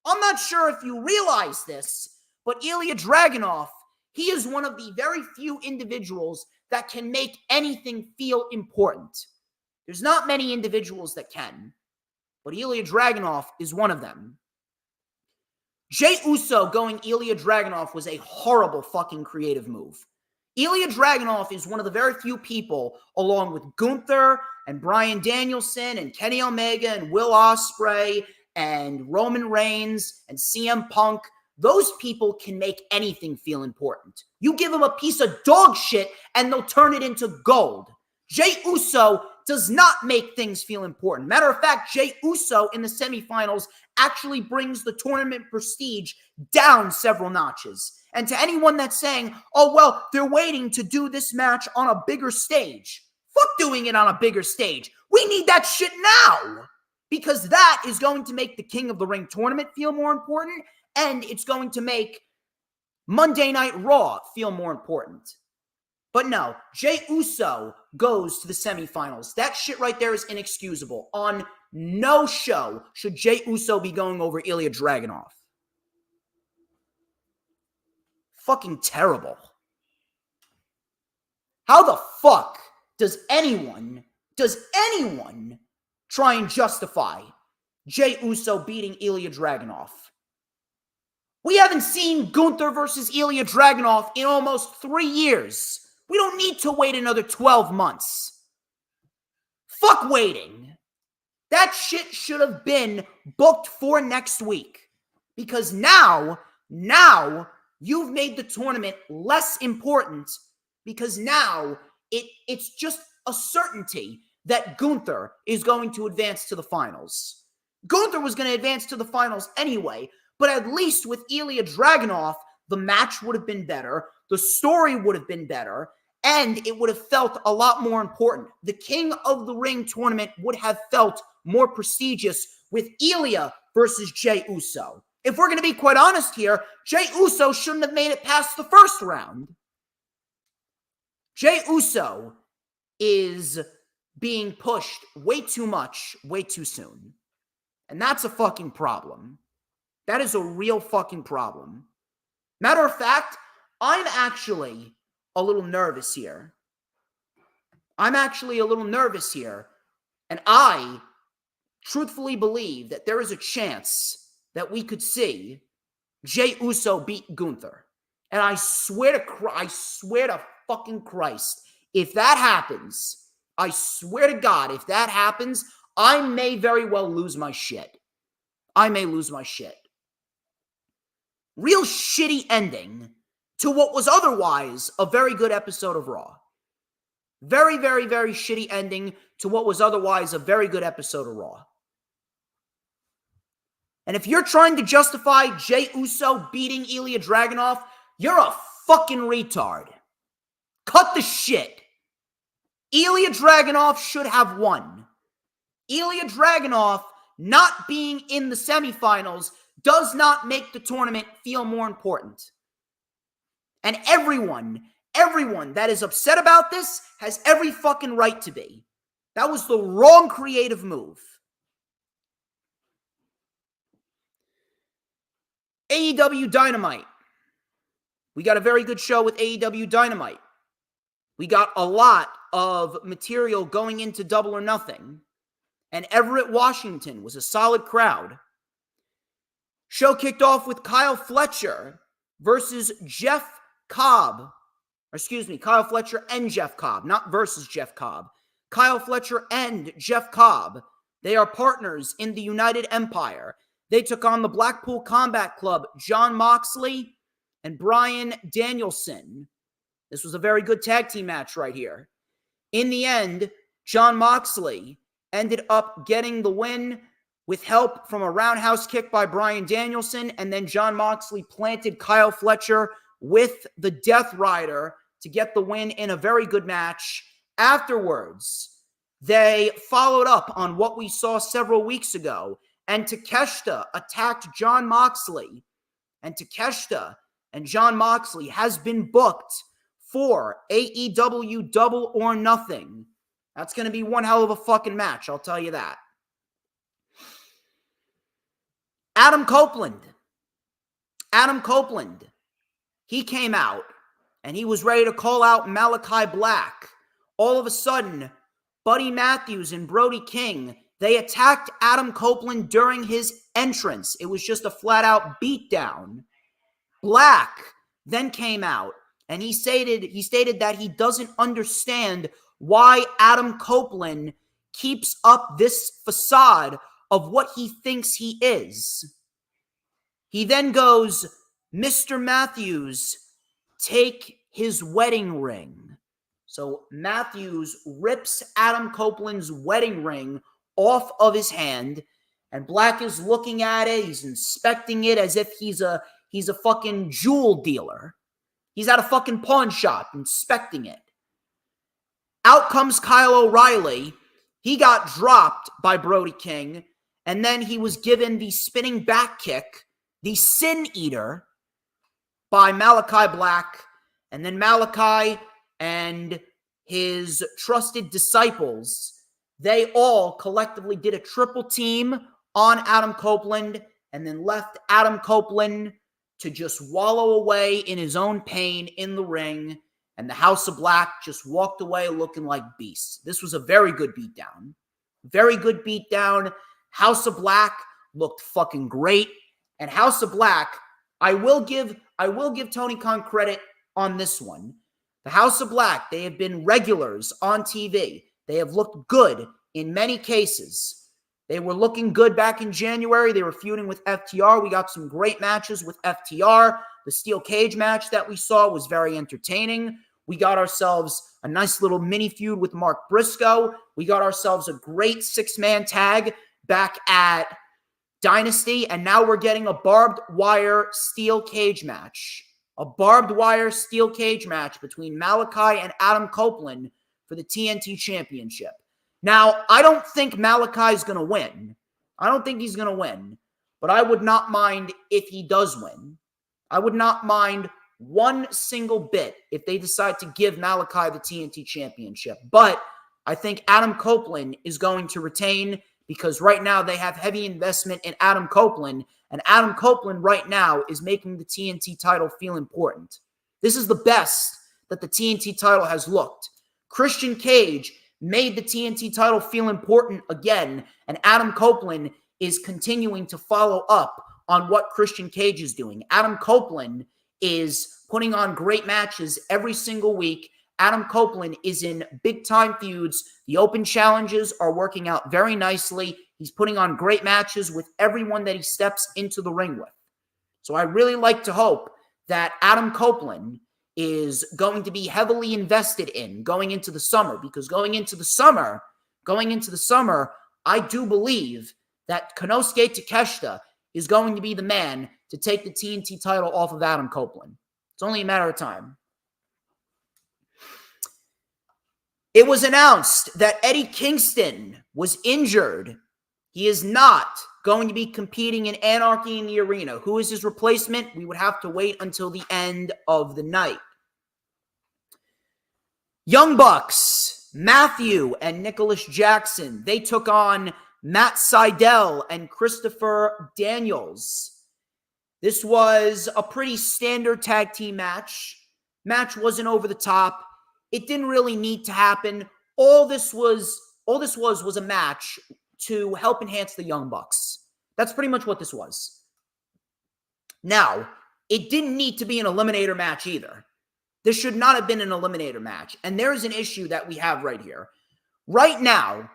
I'm not sure if you realize this, but Ilya Dragunov, he is one of the very few individuals that can make anything feel important. There's not many individuals that can, but Ilya Dragunov is one of them. Jey Uso going Ilya Dragunov was a horrible fucking creative move. Ilya Dragunov is one of the very few people, along with Gunther and Bryan Danielson and Kenny Omega and Will Ospreay and Roman Reigns and CM Punk. Those people can make anything feel important. You give them a piece of dog shit and they'll turn it into gold. Jey Uso does not make things feel important. Matter of fact, Jey Uso in the semifinals actually brings the tournament prestige down several notches. And to anyone that's saying, oh, well, they're waiting to do this match on a bigger stage. Fuck doing it on a bigger stage. We need that shit now. Because that is going to make the King of the Ring tournament feel more important. And it's going to make Monday Night Raw feel more important. But no, Jey Uso goes to the semifinals. That shit right there is inexcusable. On no show should Jey Uso be going over Ilya Dragunov. Fucking terrible. How the fuck does anyone try and justify Jey Uso beating Ilya Dragunov? We haven't seen Gunther versus Ilya Dragunov in almost 3 years. We don't need to wait another 12 months. Fuck waiting. That shit should have been booked for next week. Because now you've made the tournament less important, because now it's just a certainty that Gunther is going to advance to the finals. Gunther was going to advance to the finals anyway, but at least with Ilya Dragunov, the match would have been better, the story would have been better, and it would have felt a lot more important. The King of the Ring tournament would have felt more prestigious with Ilya versus Jey Uso. If we're going to be quite honest here, Jey Uso shouldn't have made it past the first round. Jey Uso is being pushed way too much, way too soon. And that's a fucking problem. That is a real fucking problem. Matter of fact, I'm actually a little nervous here. And I truthfully believe that there is a chance that we could see Jey Uso beat Gunther. And I swear to fucking Christ, if that happens, I swear to God, if that happens, I may very well lose my shit. Real shitty ending to what was otherwise a very good episode of Raw. Very, very, very shitty ending to what was otherwise a very good episode of Raw. And if you're trying to justify Jey Uso beating Ilya Dragunov, you're a fucking retard. Cut the shit. Ilya Dragunov should have won. Ilya Dragunov not being in the semifinals does not make the tournament feel more important. And everyone that is upset about this has every fucking right to be. That was the wrong creative move. AEW Dynamite. We got a very good show with AEW Dynamite. We got a lot of material going into Double or Nothing. And Everett, Washington was a solid crowd. Show kicked off with Kyle Fletcher versus Jeff Cobb. Kyle Fletcher and Jeff Cobb, not versus Jeff Cobb. Kyle Fletcher and Jeff Cobb. They are partners in the United Empire. They took on the Blackpool Combat Club, Jon Moxley and Bryan Danielson. This was a very good tag team match right here. In the end, Jon Moxley ended up getting the win with help from a roundhouse kick by Bryan Danielson, and then Jon Moxley planted Kyle Fletcher with the Death Rider to get the win in a very good match. Afterwards, they followed up on what we saw several weeks ago, and Takeshita attacked Jon Moxley. And Takeshita and Jon Moxley has been booked for AEW Double or Nothing. That's going to be one hell of a fucking match, I'll tell you that. Adam Copeland, he came out and he was ready to call out Malachi Black. All of a sudden, Buddy Matthews and Brody King, they attacked Adam Copeland during his entrance. It was just a flat-out beatdown. Black then came out And he stated that he doesn't understand why Adam Copeland keeps up this facade of what he thinks he is. He then goes, Mr. Matthews, take his wedding ring. So Matthews rips Adam Copeland's wedding ring off of his hand, and Black is looking at it. He's inspecting it as if he's a fucking jewel dealer. He's at a fucking pawn shop inspecting it. Out comes Kyle O'Reilly. He got dropped by Brody King, and then he was given the spinning back kick, the Sin Eater, by Malachi Black. And then Malachi and his trusted disciples, they all collectively did a triple team on Adam Copeland and then left Adam Copeland to just wallow away in his own pain in the ring. And the House of Black just walked away looking like beasts. This was a very good beatdown. Very good beatdown. House of Black looked fucking great. And House of Black, I will give Tony Khan credit on this one. The House of Black, they have been regulars on TV. They have looked good in many cases. They were looking good back in January. They were feuding with FTR. We got some great matches with FTR. The steel cage match that we saw was very entertaining. We got ourselves a nice little mini feud with Mark Briscoe. We got ourselves a great six-man tag back at Dynasty. And now we're getting a barbed wire steel cage match. A barbed wire steel cage match between Malachi and Adam Copeland for the TNT Championship. Now, I don't think Malachi's going to win. I don't think he's going to win. But I would not mind if he does win. I would not mind one single bit if they decide to give Malachi the TNT Championship. But I think Adam Copeland is going to retain because right now they have heavy investment in Adam Copeland. And Adam Copeland right now is making the TNT title feel important. This is the best that the TNT title has looked. Christian Cage made the TNT title feel important again. And Adam Copeland is continuing to follow up on what Christian Cage is doing. Adam Copeland is putting on great matches every single week. Adam Copeland is in big-time feuds. The open challenges are working out very nicely. He's putting on great matches with everyone that he steps into the ring with. So I really like to hope that Adam Copeland is going to be heavily invested in going into the summer, because going into the summer, I do believe that Konosuke Takeshita is going to be the man to take the TNT title off of Adam Copeland. It's only a matter of time. It was announced that Eddie Kingston was injured. He is not going to be competing in Anarchy in the Arena. Who is his replacement? We would have to wait until the end of the night. Young Bucks, Matthew and Nicholas Jackson, they took on Matt Sydal and Christopher Daniels. This was a pretty standard tag team match. Match wasn't over the top. It didn't really need to happen. All this was a match to help enhance the Young Bucks. That's pretty much what this was. Now, it didn't need to be an eliminator match either. This should not have been an eliminator match. And there is an issue that we have right here. Right now,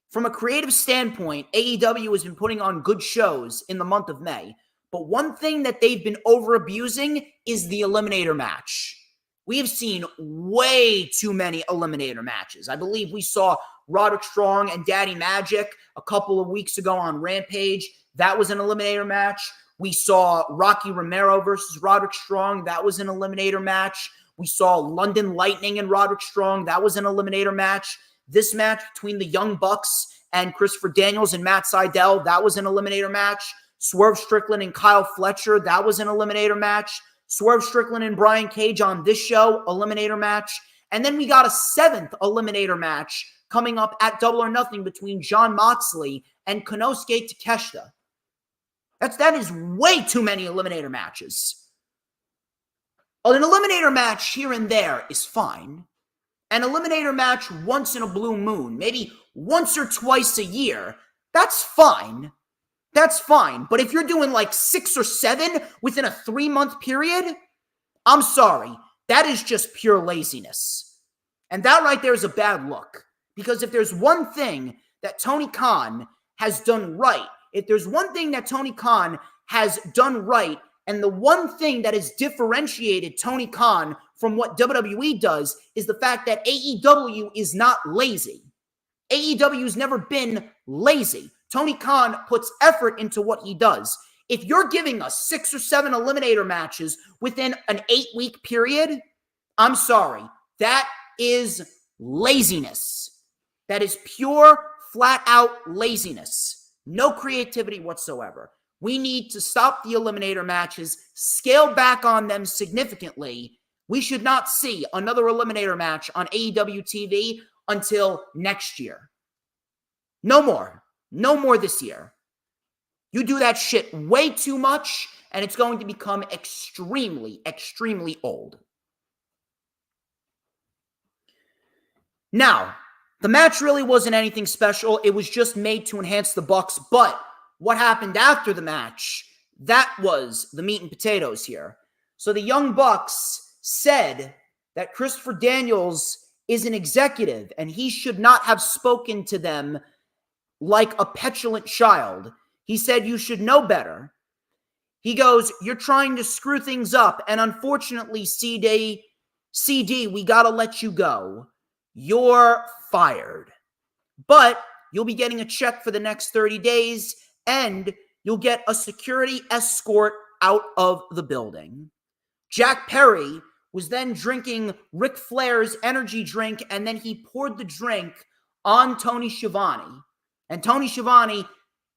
from a creative standpoint, AEW has been putting on good shows in the month of May. But one thing that they've been over-abusing is the eliminator match. We have seen way too many eliminator matches. I believe we saw Roderick Strong and Daddy Magic a couple of weeks ago on Rampage. That was an eliminator match. We saw Rocky Romero versus Roderick Strong. That was an eliminator match. We saw London Lightning and Roderick Strong. That was an eliminator match. This match between the Young Bucks and Christopher Daniels and Matt Sydal, that was an eliminator match. Swerve Strickland and Kyle Fletcher, that was an eliminator match. Swerve Strickland and Brian Cage on this show, eliminator match. And then we got a 7th eliminator match coming up at Double or Nothing between Jon Moxley and Konosuke Takeshita. That is way too many eliminator matches. An eliminator match here and there is fine. An eliminator match once in a blue moon, maybe once or twice a year, that's fine. That's fine. But if you're doing like 6 or 7 within a 3-month period, I'm sorry. that is just pure laziness. And that right there is a bad look. Because if there's one thing that Tony Khan has done right, if there's one thing that Tony Khan has done right, and the one thing that has differentiated Tony Khan from what WWE does is the fact that AEW is not lazy. AEW's never been lazy. Tony Khan puts effort into what he does. If you're giving us 6 or 7 eliminator matches within an 8-week period, I'm sorry. That is laziness. That is pure, flat-out laziness. No creativity whatsoever. We need to stop the eliminator matches, scale back on them significantly. We should not see another eliminator match on AEW TV until next year. No more. No more this year. You do that shit way too much, and it's going to become extremely, extremely old. Now, the match really wasn't anything special. It was just made to enhance the Bucks, but what happened after the match, that was the meat and potatoes here. So the Young Bucks said that Christopher Daniels is an executive and he should not have spoken to them like a petulant child. He said, you should know better. He goes, you're trying to screw things up, and unfortunately, CD, we got to let you go. You're fired. But you'll be getting a check for the next 30 days, and you'll get a security escort out of the building. Jack Perry was then drinking Ric Flair's energy drink, and then he poured the drink on Tony Schiavone. And Tony Schiavone,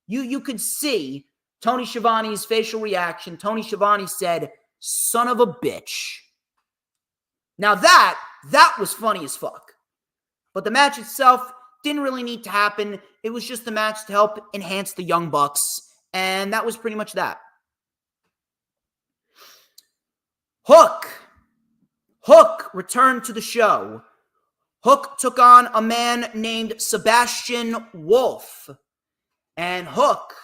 you could see Tony Schiavone's facial reaction. Tony Schiavone said, son of a bitch. Now that was funny as fuck. But the match itself didn't really need to happen. It was just a match to help enhance the Young Bucks. And that was pretty much that. Hook returned to the show. Hook took on a man named Sebastian Wolf. And Hook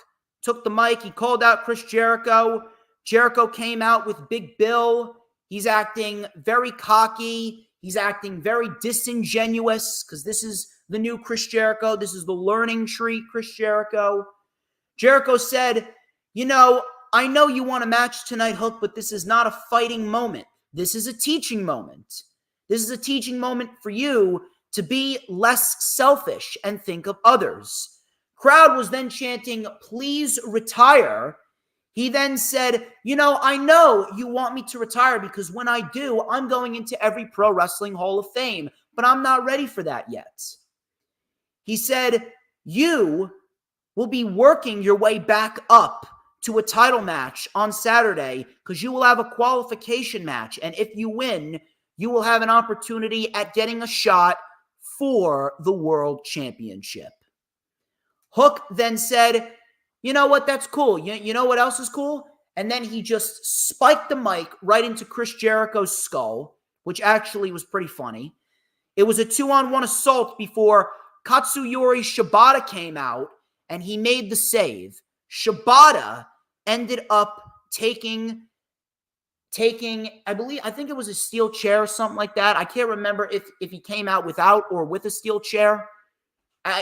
took the mic. He called out Chris Jericho. Jericho came out with Big Bill. He's acting very cocky. He's acting very disingenuous because this is the new Chris Jericho. This is the learning tree Chris Jericho. Jericho said, I know you want a match tonight, Hook, but this is not a fighting moment. This is a teaching moment. This is a teaching moment for you to be less selfish and think of others. Crowd was then chanting, please retire. He then said, I know you want me to retire because when I do, I'm going into every Pro Wrestling Hall of Fame, but I'm not ready for that yet. He said, you will be working your way back up to a title match on Saturday because you will have a qualification match. And if you win, you will have an opportunity at getting a shot for the World Championship. Hook then said, you know what, that's cool. You know what else is cool? And then he just spiked the mic right into Chris Jericho's skull, which actually was pretty funny. It was a 2-on-1 assault before Katsuyori Shibata came out, and he made the save. Shibata ended up taking, I think it was a steel chair or something like that. I can't remember if he came out without or with a steel chair.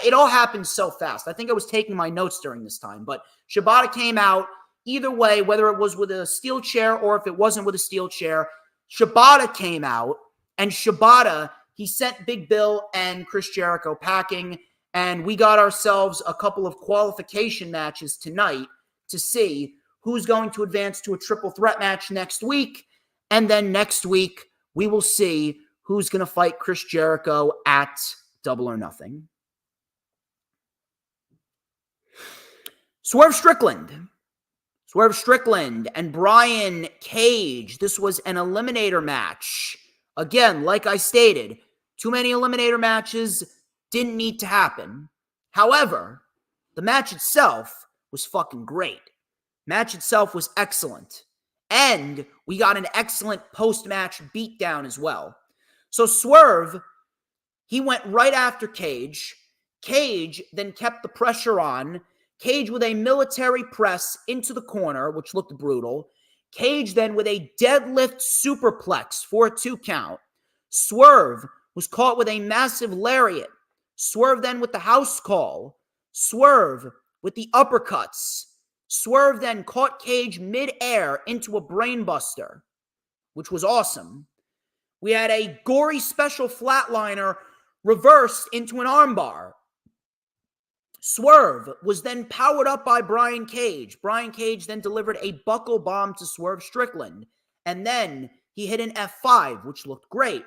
It all happened so fast. I think I was taking my notes during this time, but Shibata came out either way, whether it was with a steel chair or if it wasn't with a steel chair. Shibata came out, and Shibata, he sent Big Bill and Chris Jericho packing, and we got ourselves a couple of qualification matches tonight to see who's going to advance to a triple threat match next week. And then next week, we will see who's going to fight Chris Jericho at Double or Nothing. Swerve Strickland and Brian Cage. This was an eliminator match. Again, like I stated, too many eliminator matches didn't need to happen. However, the match itself was fucking great. Match itself was excellent. And we got an excellent post-match beatdown as well. So Swerve, he went right after Cage. Cage then kept the pressure on. Cage with a military press into the corner, which looked brutal. Cage then with a deadlift superplex for a 2 count. Swerve was caught with a massive lariat. Swerve then with the house call. Swerve with the uppercuts. Swerve then caught Cage mid-air into a brainbuster, which was awesome. We had a gory special flatliner reversed into an armbar. Swerve was then powered up by Brian Cage. Brian Cage then delivered a buckle bomb to Swerve Strickland. And then he hit an F5, which looked great.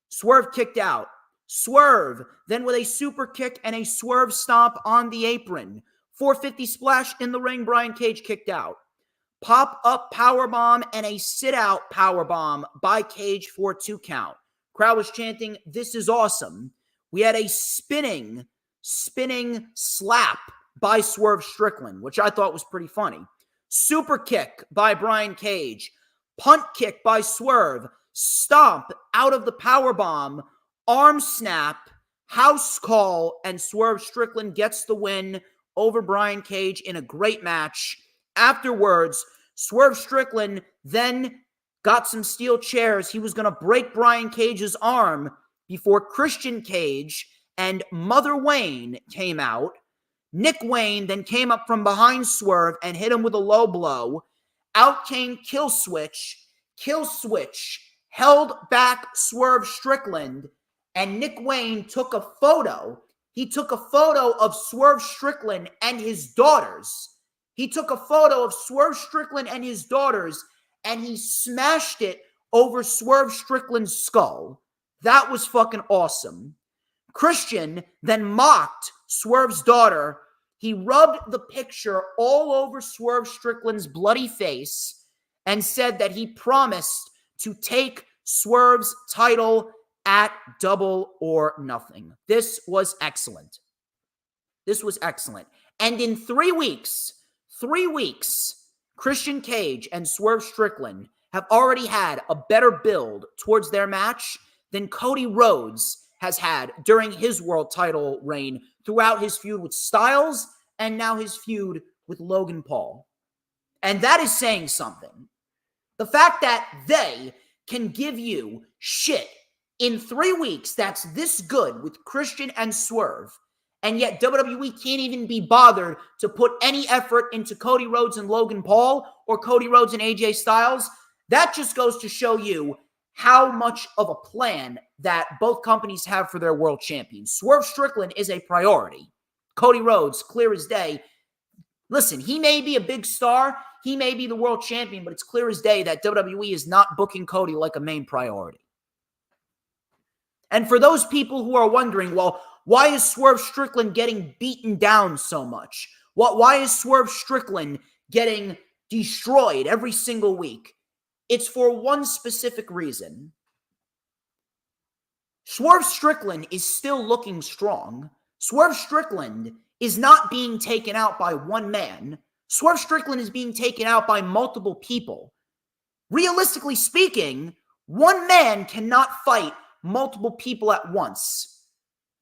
Swerve kicked out. Swerve then with a super kick and a swerve stomp on the apron. 450 splash in the ring. Brian Cage kicked out. Pop-up powerbomb and a sit-out powerbomb by Cage for a 2 count. Crowd was chanting, "This is awesome." We had a spinning slap by Swerve Strickland, which I thought was pretty funny. Super kick by Brian Cage. Punt kick by Swerve. Stomp out of the powerbomb. Arm snap. House call. And Swerve Strickland gets the win over Brian Cage in a great match. Afterwards, Swerve Strickland then got some steel chairs. He was going to break Brian Cage's arm before Christian Cage and Mother Wayne came out. Nick Wayne then came up from behind Swerve and hit him with a low blow. Out came Killswitch. Killswitch held back Swerve Strickland, and Nick Wayne took a photo. He took a photo of Swerve Strickland and his daughters. He took a photo of Swerve Strickland and his daughters, and he smashed it over Swerve Strickland's skull. That was fucking awesome. Christian then mocked Swerve's daughter. He rubbed the picture all over Swerve Strickland's bloody face and said that he promised to take Swerve's title at Double or Nothing. This was excellent. This was excellent. And in 3 weeks, Christian Cage and Swerve Strickland have already had a better build towards their match than Cody Rhodes has had during his world title reign throughout his feud with Styles and now his feud with Logan Paul. And that is saying something. The fact that they can give you shit in 3 weeks that's this good with Christian and Swerve, and yet WWE can't even be bothered to put any effort into Cody Rhodes and Logan Paul or Cody Rhodes and AJ Styles, that just goes to show you how much of a plan that both companies have for their world champions. Swerve Strickland is a priority. Cody Rhodes, clear as day. Listen, he may be a big star, he may be the world champion, but it's clear as day that WWE is not booking Cody like a main priority. And for those people who are wondering, well, why is Swerve Strickland getting beaten down so much? Why is Swerve Strickland getting destroyed every single week? It's for one specific reason. Swerve Strickland is still looking strong. Swerve Strickland is not being taken out by one man. Swerve Strickland is being taken out by multiple people. Realistically speaking, one man cannot fight multiple people at once.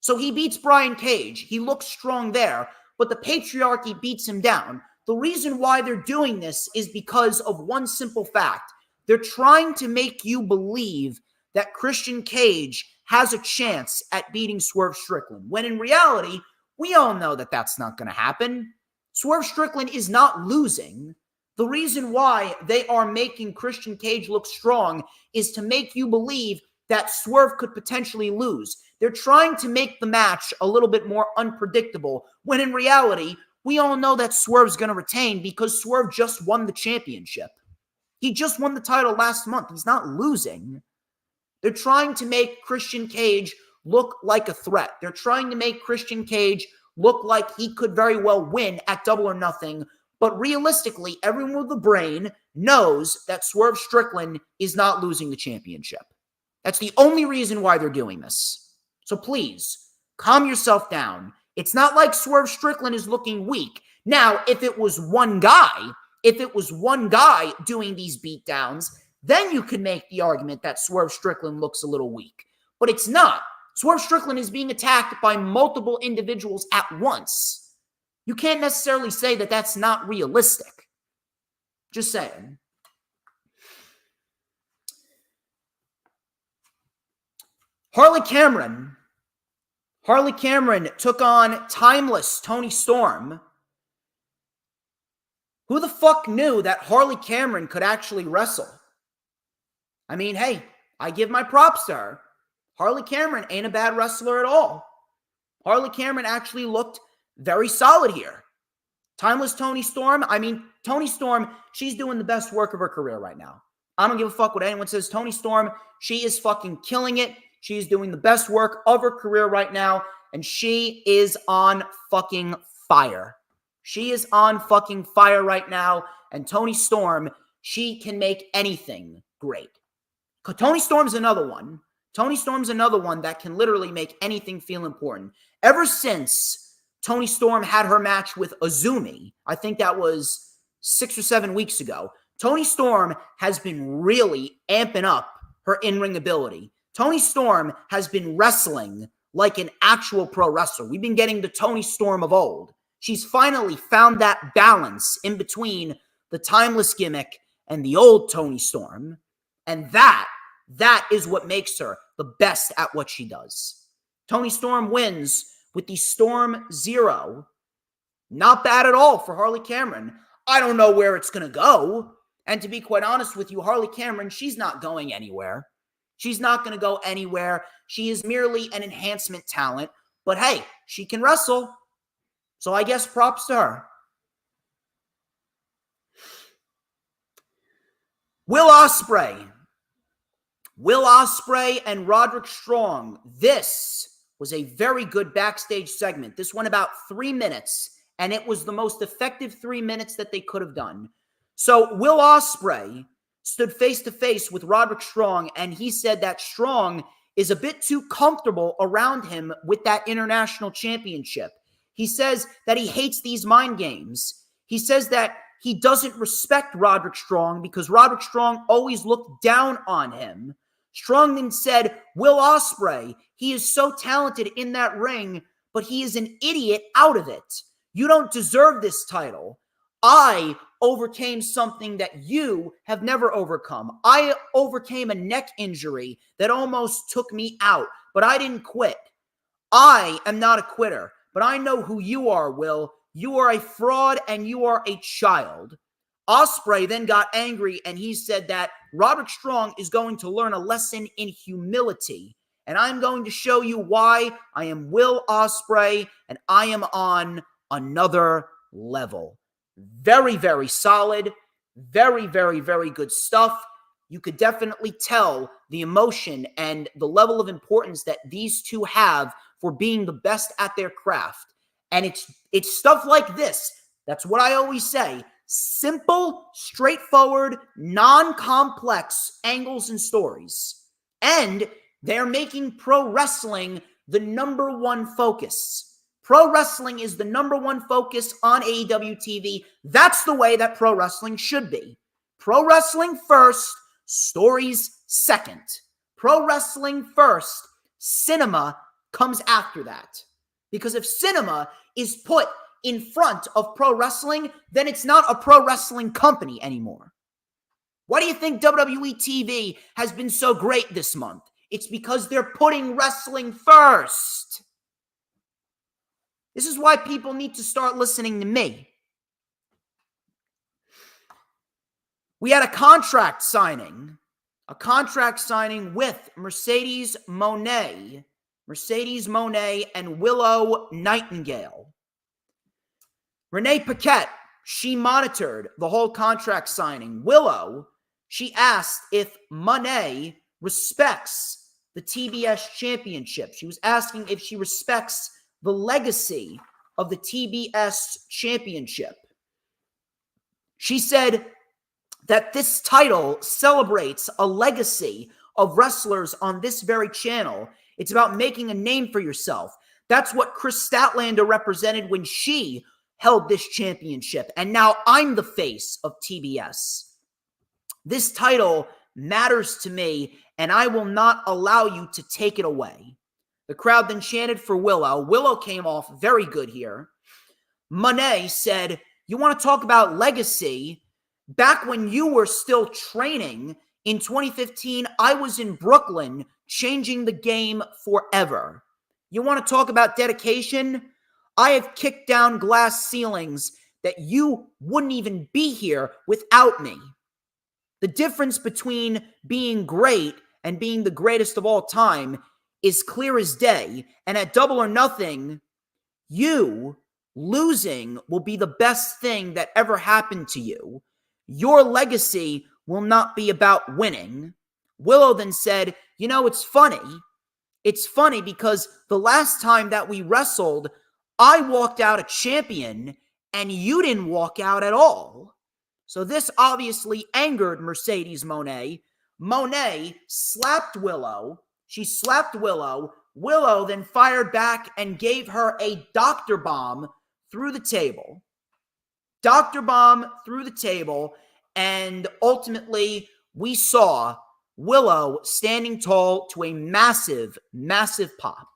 So he beats Brian Cage. He looks strong there, but the patriarchy beats him down. The reason why they're doing this is because of one simple fact. They're trying to make you believe that Christian Cage has a chance at beating Swerve Strickland, when in reality, we all know that that's not going to happen. Swerve Strickland is not losing. The reason why they are making Christian Cage look strong is to make you believe that Swerve could potentially lose. They're trying to make the match a little bit more unpredictable, when in reality, we all know that Swerve's going to retain because Swerve just won the championship. He just won the title last month. He's not losing. They're trying to make Christian Cage look like a threat. They're trying to make Christian Cage look like he could very well win at Double or Nothing. But realistically, everyone with a brain knows that Swerve Strickland is not losing the championship. That's the only reason why they're doing this. So please, calm yourself down. It's not like Swerve Strickland is looking weak. Now, if it was one guy doing these beatdowns, then you could make the argument that Swerve Strickland looks a little weak. But it's not. Swerve Strickland is being attacked by multiple individuals at once. You can't necessarily say that that's not realistic. Just saying. Harley Cameron took on timeless Toni Storm. Who the fuck knew that Harley Cameron could actually wrestle? I mean, hey, I give my props to her. Harley Cameron ain't a bad wrestler at all. Harley Cameron actually looked very solid here. Timeless Toni Storm. I mean, Toni Storm, she's doing the best work of her career right now. I don't give a fuck what anyone says. Toni Storm, she is fucking killing it. She's doing the best work of her career right now, and she is on fucking fire. She is on fucking fire right now, and Toni Storm, she can make anything great. Toni Storm's another one. Toni Storm's another one that can literally make anything feel important. Ever since Toni Storm had her match with Azumi, I think that was 6 or 7 weeks ago, Toni Storm has been really amping up her in-ring ability. Toni Storm has been wrestling like an actual pro wrestler. We've been getting the Toni Storm of old. She's finally found that balance in between the timeless gimmick and the old Toni Storm. And that is what makes her the best at what she does. Toni Storm wins with the Storm Zero. Not bad at all for Harley Cameron. I don't know where it's going to go. And to be quite honest with you, Harley Cameron, she's not going anywhere. She's not going to go anywhere. She is merely an enhancement talent. But hey, she can wrestle. So I guess props to her. Will Ospreay and Roderick Strong. This was a very good backstage segment. This went about 3 minutes, and it was the most effective 3 minutes that they could have done. So Will Ospreay stood face-to-face with Roderick Strong, and he said that Strong is a bit too comfortable around him with that international championship. He says that he hates these mind games. He says that he doesn't respect Roderick Strong because Roderick Strong always looked down on him. Strong then said, Will Ospreay, he is so talented in that ring, but he is an idiot out of it. You don't deserve this title. I overcame something that you have never overcome. I overcame a neck injury that almost took me out, but I didn't quit. I am not a quitter, but I know who you are, Will. You are a fraud and you are a child. Ospreay then got angry and he said that Roderick Strong is going to learn a lesson in humility. And I'm going to show you why I am Will Ospreay and I am on another level. Very, very solid. Very, very, very good stuff. You could definitely tell the emotion and the level of importance that these two have for being the best at their craft. And it's stuff like this. That's what I always say. Simple, straightforward, non-complex angles and stories. And they're making pro wrestling the number one focus. Pro wrestling is the number one focus on AEW TV. That's the way that pro wrestling should be. Pro wrestling first, stories second. Pro wrestling first, cinema comes after that. Because if cinema is put in front of pro wrestling, then it's not a pro wrestling company anymore. Why do you think WWE TV has been so great this month? It's because they're putting wrestling first. This is why people need to start listening to me. We had a contract signing with Mercedes Moné and Willow Nightingale. Renee Paquette, she monitored the whole contract signing. Willow, she asked if Moné respects the TBS championship. She was asking if she respects the legacy of the TBS championship. She said that this title celebrates a legacy of wrestlers on this very channel. It's about making a name for yourself. That's what Chris Statlander represented when she held this championship. And now I'm the face of TBS. This title matters to me, and I will not allow you to take it away. The crowd then chanted for Willow. Willow came off very good here. Moné said, you want to talk about legacy? Back when you were still training in 2015, I was in Brooklyn changing the game forever. You want to talk about dedication? I have kicked down glass ceilings that you wouldn't even be here without me. The difference between being great and being the greatest of all time is clear as day. And at Double or Nothing, you losing will be the best thing that ever happened to you. Your legacy will not be about winning. Willow then said, it's funny. It's funny because the last time that we wrestled, I walked out a champion and you didn't walk out at all. So this obviously angered Mercedes Moné. Moné slapped Willow. She slapped Willow. Willow then fired back and gave her a doctor bomb through the table. Doctor bomb through the table. And ultimately, we saw Willow standing tall to a massive, massive pop.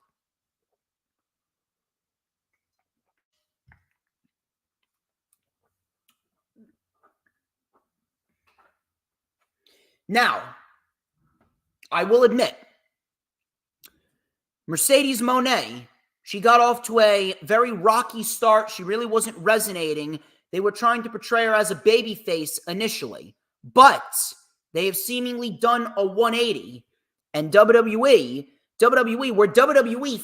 Now, I will admit, Mercedes Moné, she got off to a very rocky start. She really wasn't resonating. They were trying to portray her as a babyface initially, but they have seemingly done a 180. And WWE, where WWE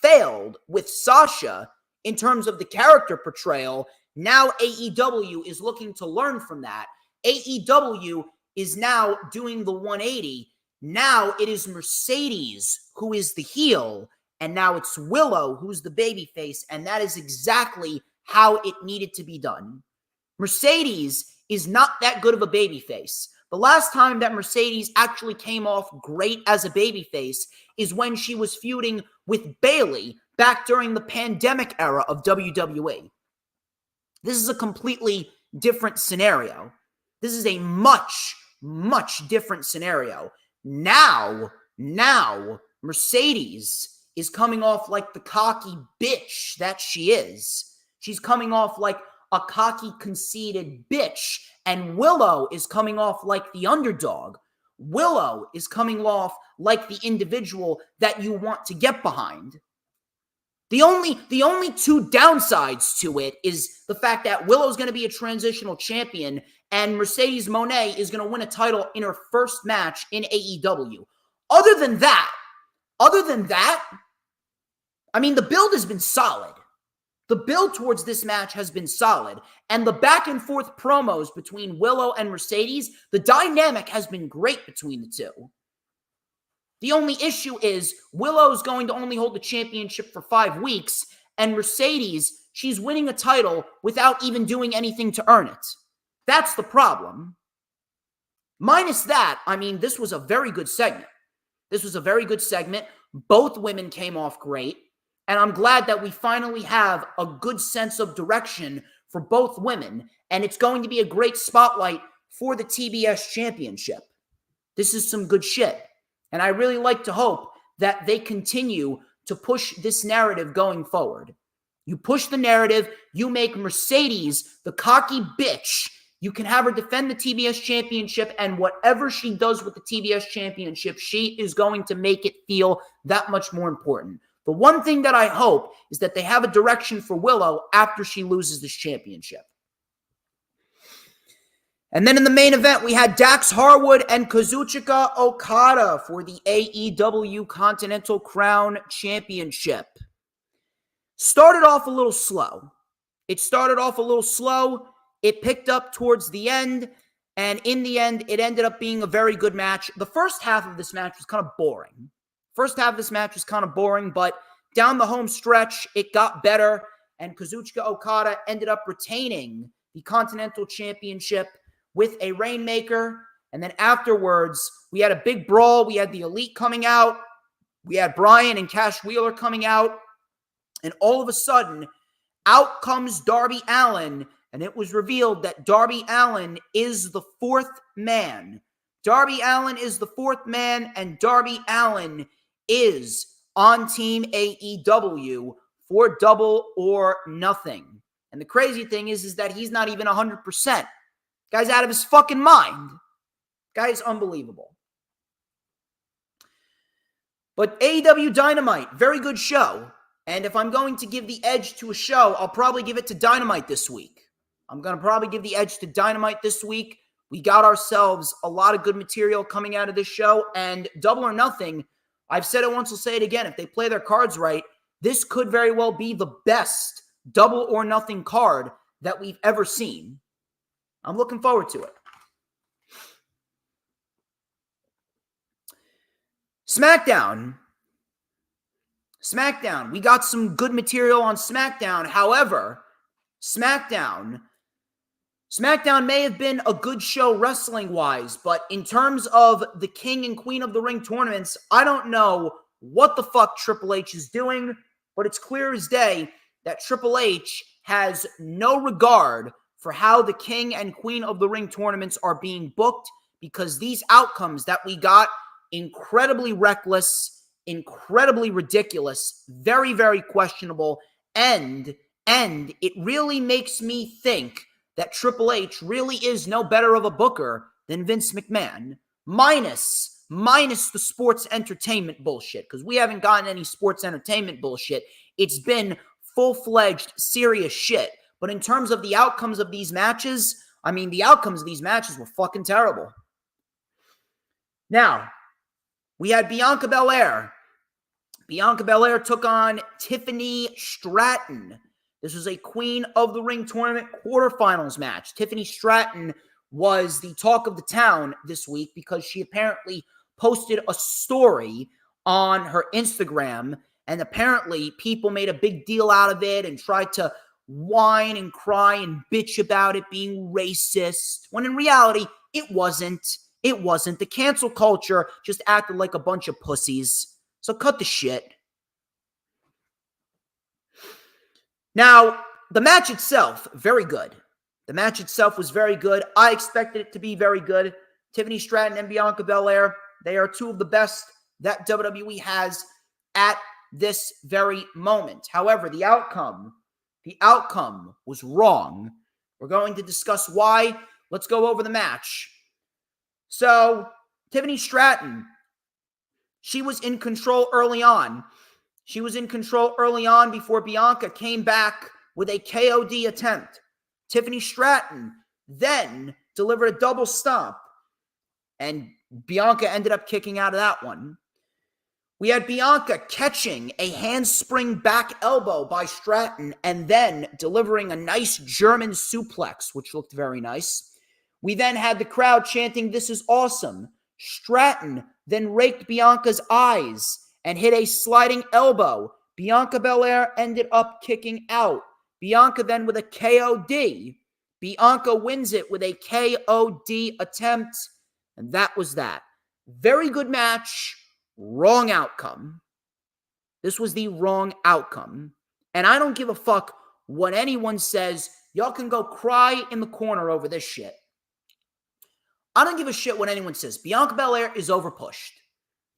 failed with Sasha in terms of the character portrayal, now AEW is looking to learn from that. AEW is now doing the 180. Now it is Mercedes who is the heel, and now it's Willow who's the babyface, and that is exactly how it needed to be done. Mercedes is not that good of a babyface. The last time that Mercedes actually came off great as a babyface is when she was feuding with Bayley back during the pandemic era of WWE. This is a completely different scenario. This is a much, much different scenario. Now, Mercedes is coming off like the cocky bitch that she is. She's coming off like a cocky, conceited bitch. And Willow is coming off like the underdog. Willow is coming off like the individual that you want to get behind. The only two downsides to it is the fact that Willow's going to be a transitional champion and Mercedes Moné is going to win a title in her first match in AEW. Other than that, I mean, the build has been solid. The build towards this match has been solid. And the back and forth promos between Willow and Mercedes, the dynamic has been great between the two. The only issue is Willow's going to only hold the championship for 5 weeks, and Mercedes, she's winning a title without even doing anything to earn it. That's the problem. Minus that, I mean, this was a very good segment. Both women came off great, and I'm glad that we finally have a good sense of direction for both women, and it's going to be a great spotlight for the TBS championship. This is some good shit. And I really like to hope that they continue to push this narrative going forward. You push the narrative, you make Mercedes the cocky bitch. You can have her defend the TBS championship, and whatever she does with the TBS championship, she is going to make it feel that much more important. The one thing that I hope is that they have a direction for Willow after she loses this championship. And then in the main event, we had Dax Harwood and Kazuchika Okada for the AEW Continental Crown Championship. Started off a little slow. It picked up towards the end, and in the end, it ended up being a very good match. The first half of this match was kind of boring. But down the home stretch, it got better, and Kazuchika Okada ended up retaining the Continental Championship with a Rainmaker. And then afterwards, we had a big brawl. We had the Elite coming out. We had Bryan and Cash Wheeler coming out. And all of a sudden, out comes Darby Allin. And it was revealed that Darby Allin is the fourth man. And Darby Allin is on Team AEW for Double or Nothing. And the crazy thing is that he's not even 100%. Guy's out of his fucking mind. Guy's unbelievable. But AEW Dynamite, very good show. And if I'm going to give the edge to a show, I'll probably give it to Dynamite this week. I'm going to probably give the edge to Dynamite this week. We got ourselves a lot of good material coming out of this show. And Double or Nothing, I've said it once, I'll say it again. If they play their cards right, this could very well be the best Double or Nothing card that we've ever seen. I'm looking forward to it. SmackDown, we got some good material on SmackDown. However, SmackDown may have been a good show wrestling-wise, but in terms of the King and Queen of the Ring tournaments, I don't know what the fuck Triple H is doing, but it's clear as day that Triple H has no regard for how the King and Queen of the Ring tournaments are being booked, because these outcomes that we got, incredibly reckless, incredibly ridiculous, very, very questionable, and it really makes me think that Triple H really is no better of a booker than Vince McMahon, minus the sports entertainment bullshit, because we haven't gotten any sports entertainment bullshit. It's been full-fledged, serious shit. But in terms of the outcomes of these matches, I mean, the outcomes of these matches were fucking terrible. Now, we had Bianca Belair. Bianca Belair took on Tiffany Stratton. This was a Queen of the Ring tournament quarterfinals match. Tiffany Stratton was the talk of the town this week because she apparently posted a story on her Instagram, and apparently people made a big deal out of it and tried to whine and cry and bitch about it being racist, when in reality, it wasn't. It wasn't. The cancel culture just acted like a bunch of pussies. So cut the shit. Now, the match itself, very good. The match itself was very good. I expected it to be very good. Tiffany Stratton and Bianca Belair, they are two of the best that WWE has at this very moment. However, the outcome was wrong. We're going to discuss why. Let's go over the match. So, Tiffany Stratton, she was in control early on. She was in control early on before Bianca came back with a KOD attempt. Tiffany Stratton then delivered a double stomp, and Bianca ended up kicking out of that one. We had Bianca catching a handspring back elbow by Stratton and then delivering a nice German suplex, which looked very nice. We then had the crowd chanting, "This is awesome." Stratton then raked Bianca's eyes and hit a sliding elbow. Bianca Belair ended up kicking out. Bianca then with a KOD. Bianca wins it with a KOD attempt. And that was that. Very good match. Wrong outcome. This was the wrong outcome. And I don't give a fuck what anyone says. Y'all can go cry in the corner over this shit. I don't give a shit what anyone says. Bianca Belair is overpushed.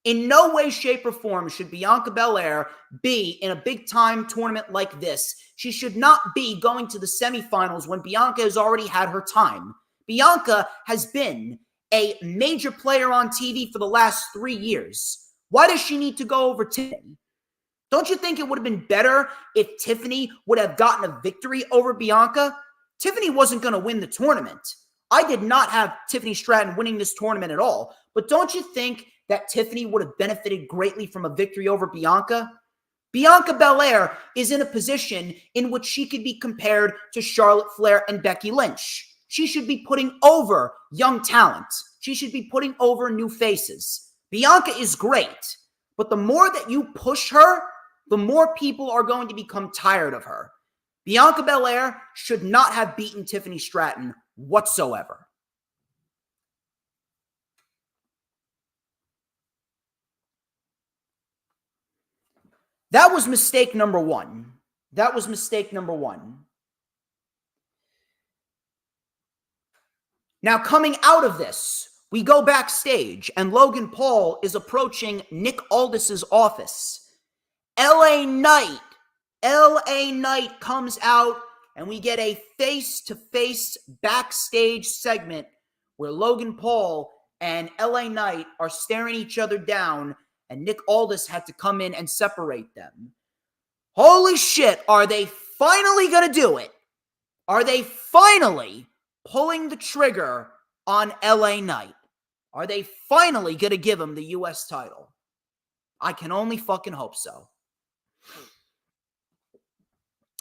In no way, shape, or form should Bianca Belair be in a big-time tournament like this. She should not be going to the semifinals when Bianca has already had her time. Bianca has been a major player on TV for the last 3 years. Why does she need to go over Tiffany? Don't you think it would have been better if Tiffany would have gotten a victory over Bianca? Tiffany wasn't going to win the tournament. I did not have Tiffany Stratton winning this tournament at all. But don't you think that Tiffany would have benefited greatly from a victory over Bianca? Bianca Belair is in a position in which she could be compared to Charlotte Flair and Becky Lynch. She should be putting over young talent. She should be putting over new faces. Bianca is great, but the more that you push her, the more people are going to become tired of her. Bianca Belair should not have beaten Tiffany Stratton whatsoever. That was mistake number one. Now, coming out of this, we go backstage, and Logan Paul is approaching Nick Aldis's office. LA Knight comes out, and we get a face-to-face backstage segment where Logan Paul and LA Knight are staring each other down, and Nick Aldis had to come in and separate them. Holy shit, are they finally going to do it? Are they finally pulling the trigger on LA Knight? Are they finally going to give him the U.S. title? I can only fucking hope so.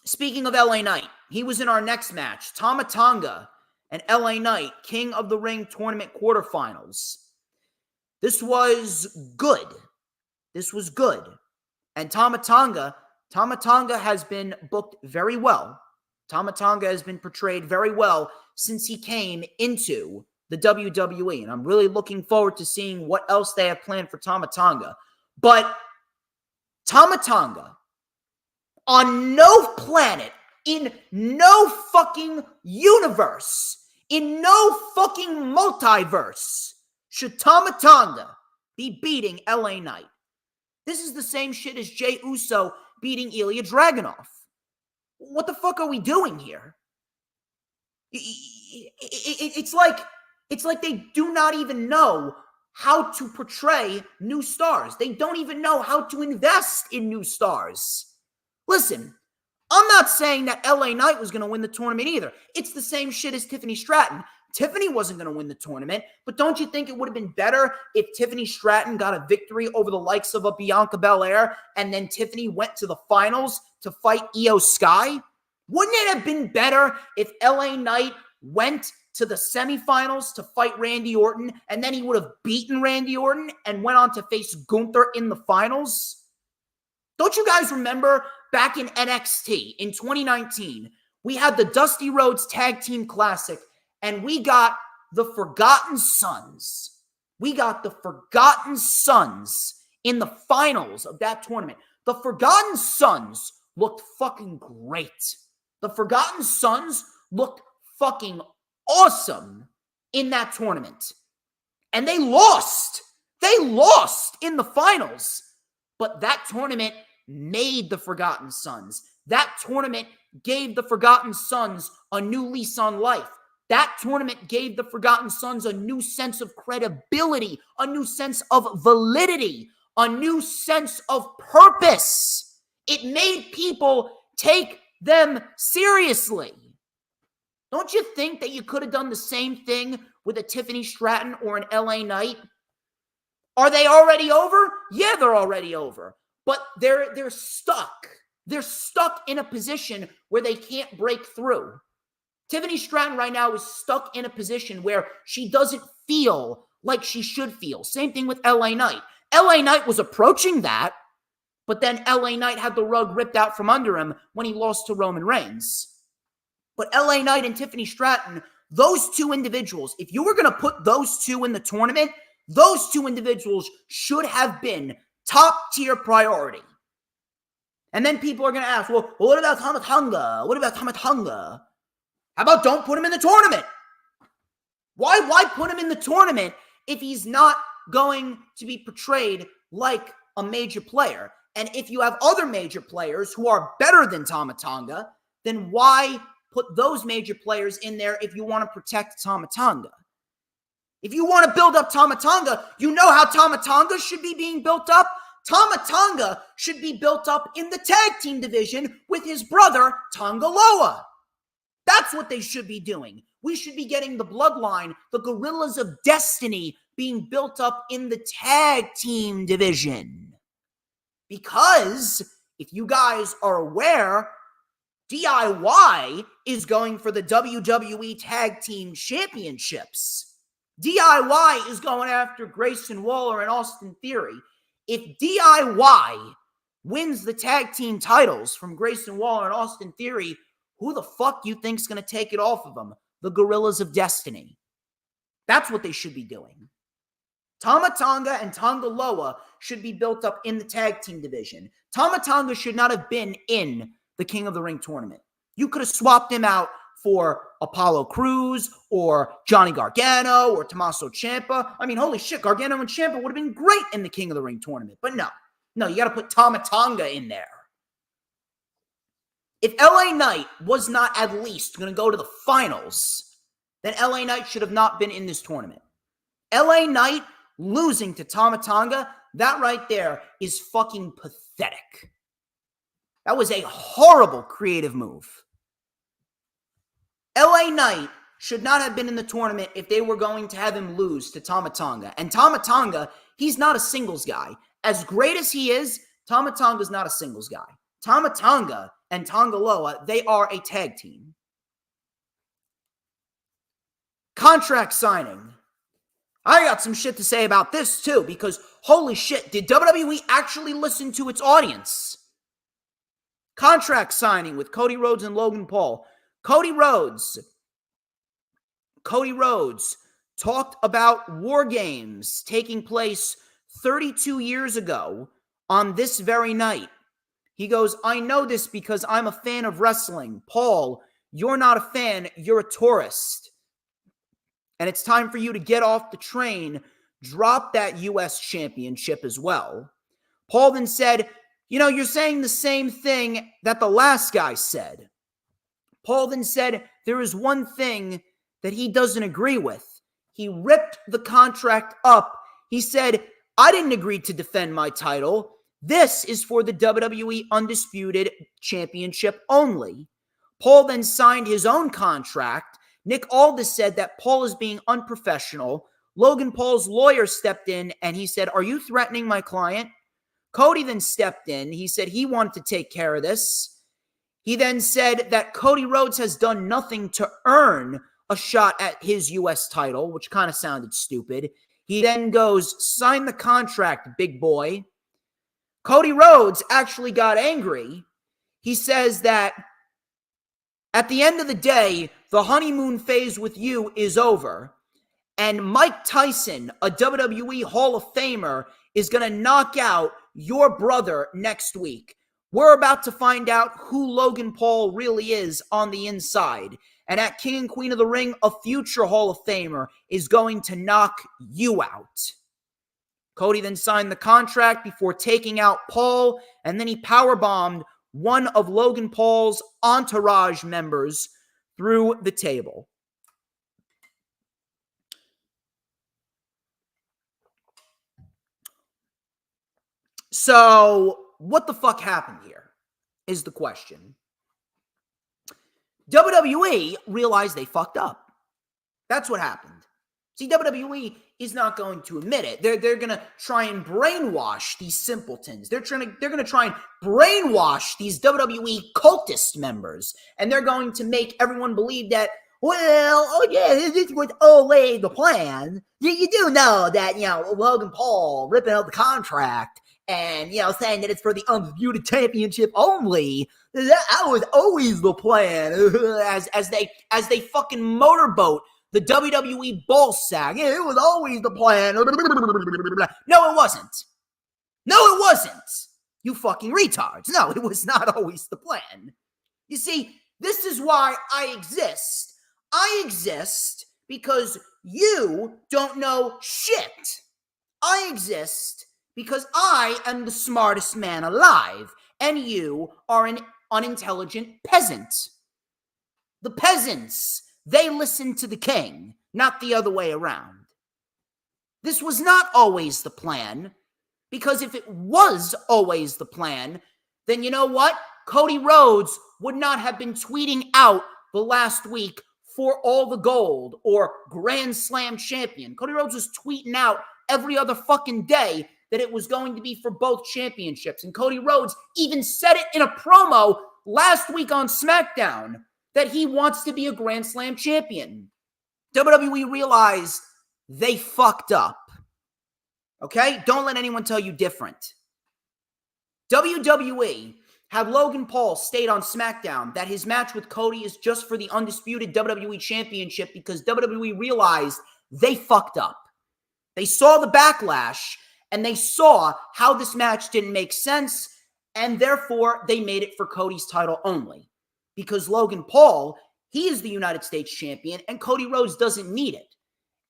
Speaking of LA Knight, he was in our next match. Tama Tonga and LA Knight, King of the Ring Tournament quarterfinals. This was good. And Tama Tonga has been booked very well. Tama Tonga has been portrayed very well since he came into the WWE. And I'm really looking forward to seeing what else they have planned for Tama Tonga. But Tama Tonga, on no planet, in no fucking universe, in no fucking multiverse, should Tama Tonga be beating LA Knight. This is the same shit as Jey Uso beating Ilya Dragunov. What the fuck are we doing here? It's like they do not even know how to portray new stars. They don't even know how to invest in new stars. Listen, I'm not saying that LA Knight was going to win the tournament either. It's the same shit as Tiffany Stratton. Tiffany wasn't going to win the tournament, but don't you think it would have been better if Tiffany Stratton got a victory over the likes of a Bianca Belair and then Tiffany went to the finals to fight Io Sky? Wouldn't it have been better if LA Knight went to the semifinals to fight Randy Orton and then he would have beaten Randy Orton and went on to face Gunther in the finals? Don't you guys remember back in NXT in 2019, we had the Dusty Rhodes Tag Team Classic and we got the Forgotten Sons. We got the Forgotten Sons in the finals of that tournament. The Forgotten Sons looked fucking great. The Forgotten Sons looked fucking awesome in that tournament. And they lost. They lost in the finals. But that tournament made the Forgotten Sons. That tournament gave the Forgotten Sons a new lease on life. That tournament gave the Forgotten Sons a new sense of credibility, a new sense of validity, a new sense of purpose. It made people take them seriously. Don't you think that you could have done the same thing with a Tiffany Stratton or an LA Knight? Are they already over? Yeah, they're already over. But they're stuck. They're stuck in a position where they can't break through. Tiffany Stratton right now is stuck in a position where she doesn't feel like she should feel. Same thing with LA Knight. LA Knight was approaching that, but then LA Knight had the rug ripped out from under him when he lost to Roman Reigns. But LA Knight and Tiffany Stratton, those two individuals, if you were going to put those two in the tournament, those two individuals should have been top tier priority. And then people are going to ask, well, what about Tama Tonga? What about Tama Tonga? How about don't put him in the tournament? Why put him in the tournament if he's not going to be portrayed like a major player? And if you have other major players who are better than Tama Tonga, then why put those major players in there if you want to protect Tama Tonga? If you want to build up Tama Tonga, you know how Tama Tonga should be being built up? Tama Tonga should be built up in the tag team division with his brother, Tonga Loa. That's what they should be doing. We should be getting the bloodline, the Gorillas of Destiny, being built up in the tag team division. Because, if you guys are aware, DIY is going for the WWE Tag Team Championships. DIY is going after Grayson Waller and Austin Theory. If DIY wins the tag team titles from Grayson Waller and Austin Theory, who the fuck you think's going to take it off of them? The Gorillas of Destiny. That's what they should be doing. Tama Tonga and Tonga Loa should be built up in the tag team division. Tama Tonga should not have been in the King of the Ring tournament. You could have swapped him out for Apollo Crews or Johnny Gargano or Tommaso Ciampa. I mean, holy shit, Gargano and Ciampa would have been great in the King of the Ring tournament. But no, you got to put Tama Tonga in there. If LA Knight was not at least going to go to the finals, then LA Knight should have not been in this tournament. LA Knight losing to Tama Tonga, that right there is fucking pathetic. That was a horrible creative move. LA Knight should not have been in the tournament if they were going to have him lose to Tama Tonga. And Tama Tonga, he's not a singles guy. As great as he is, Tama Tonga's not a singles guy. Tama Tonga and Tonga Loa, they are a tag team. Contract signing. I got some shit to say about this too, because holy shit, did WWE actually listen to its audience? Contract signing with Cody Rhodes and Logan Paul. Cody Rhodes talked about War Games taking place 32 years ago on this very night. He goes, I know this because I'm a fan of wrestling. Paul, you're not a fan, you're a tourist. And it's time for you to get off the train, drop that U.S. championship as well. Paul then said, you know, you're saying the same thing that the last guy said. Paul then said, there is one thing that he doesn't agree with. He ripped the contract up. He said, I didn't agree to defend my title. This is for the WWE Undisputed Championship only. Paul then signed his own contract. Nick Aldis said that Paul is being unprofessional. Logan Paul's lawyer stepped in and he said, are you threatening my client? Cody then stepped in. He said he wanted to take care of this. He then said that Cody Rhodes has done nothing to earn a shot at his U.S. title, which kind of sounded stupid. He then goes, sign the contract, big boy. Cody Rhodes actually got angry. He says that at the end of the day, the honeymoon phase with you is over. And Mike Tyson, a WWE Hall of Famer, is going to knock out your brother next week. We're about to find out who Logan Paul really is on the inside. And at King and Queen of the Ring, a future Hall of Famer is going to knock you out. Cody then signed the contract before taking out Paul, and then he powerbombed one of Logan Paul's entourage members through the table. So, what the fuck happened here is the question. WWE realized they fucked up. That's what happened. See, WWE is not going to admit it. They're going to try and brainwash these simpletons. They're going to try and brainwash these WWE cultist members. And they're going to make everyone believe that, well, oh yeah, this was always the plan. You do know that, Logan Paul ripping out the contract and, saying that it's for the Undisputed Championship only. That was always the plan. as they fucking motorboat the WWE ball sack. Yeah, it was always the plan. No, it wasn't. No, it wasn't. You fucking retards. No, it was not always the plan. You see, this is why I exist. I exist because you don't know shit. I exist because I am the smartest man alive, and you are an unintelligent peasant. The peasants, they listen to the king, not the other way around. This was not always the plan, because if it was always the plan, then you know what? Cody Rhodes would not have been tweeting out the last week for all the gold or Grand Slam champion. Cody Rhodes was tweeting out every other fucking day that it was going to be for both championships. And Cody Rhodes even said it in a promo last week on SmackDown that he wants to be a Grand Slam champion. WWE realized they fucked up. Okay? Don't let anyone tell you different. WWE had Logan Paul state on SmackDown that his match with Cody is just for the undisputed WWE Championship because WWE realized they fucked up. They saw the backlash and they saw how this match didn't make sense, and therefore they made it for Cody's title only. Because Logan Paul, he is the United States champion, and Cody Rhodes doesn't need it.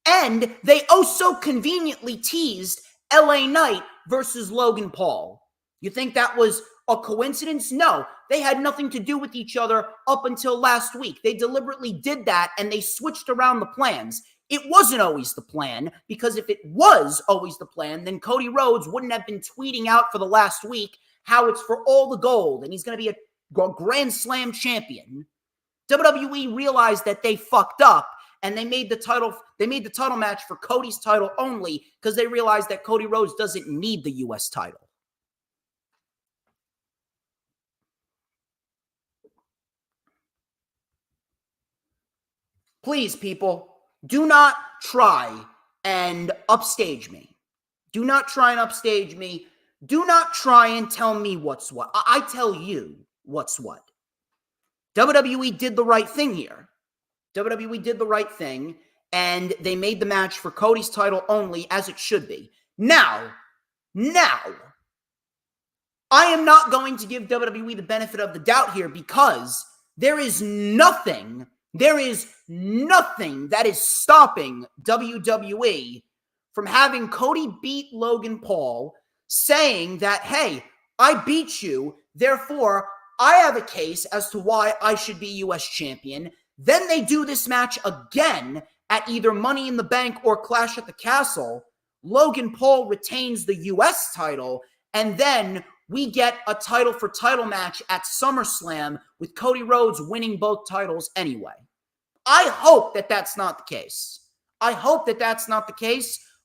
And they oh so conveniently teased LA Knight versus Logan Paul. You think that was a coincidence? No, they had nothing to do with each other up until last week. They deliberately did that, and they switched around the plans. It wasn't always the plan, because if it was always the plan, then Cody Rhodes wouldn't have been tweeting out for the last week how it's for all the gold and he's going to be a Grand Slam champion. WWE realized that they fucked up, and they made the title match for Cody's title only because they realized that Cody Rhodes doesn't need the US title. Please, people, do not try and upstage me. Do not try and upstage me. Do not try and tell me what's what. I tell you what's what. WWE did the right thing here. WWE did the right thing, and they made the match for Cody's title only, as it should be. Now, I am not going to give WWE the benefit of the doubt here, because there is nothing that is stopping WWE from having Cody beat Logan Paul, saying that, hey, I beat you, therefore I have a case as to why I should be US champion. Then they do this match again at either Money in the Bank or Clash at the Castle. Logan Paul retains the US title, and then we get a title for title match at SummerSlam with Cody Rhodes winning both titles anyway. I hope that that's not the case.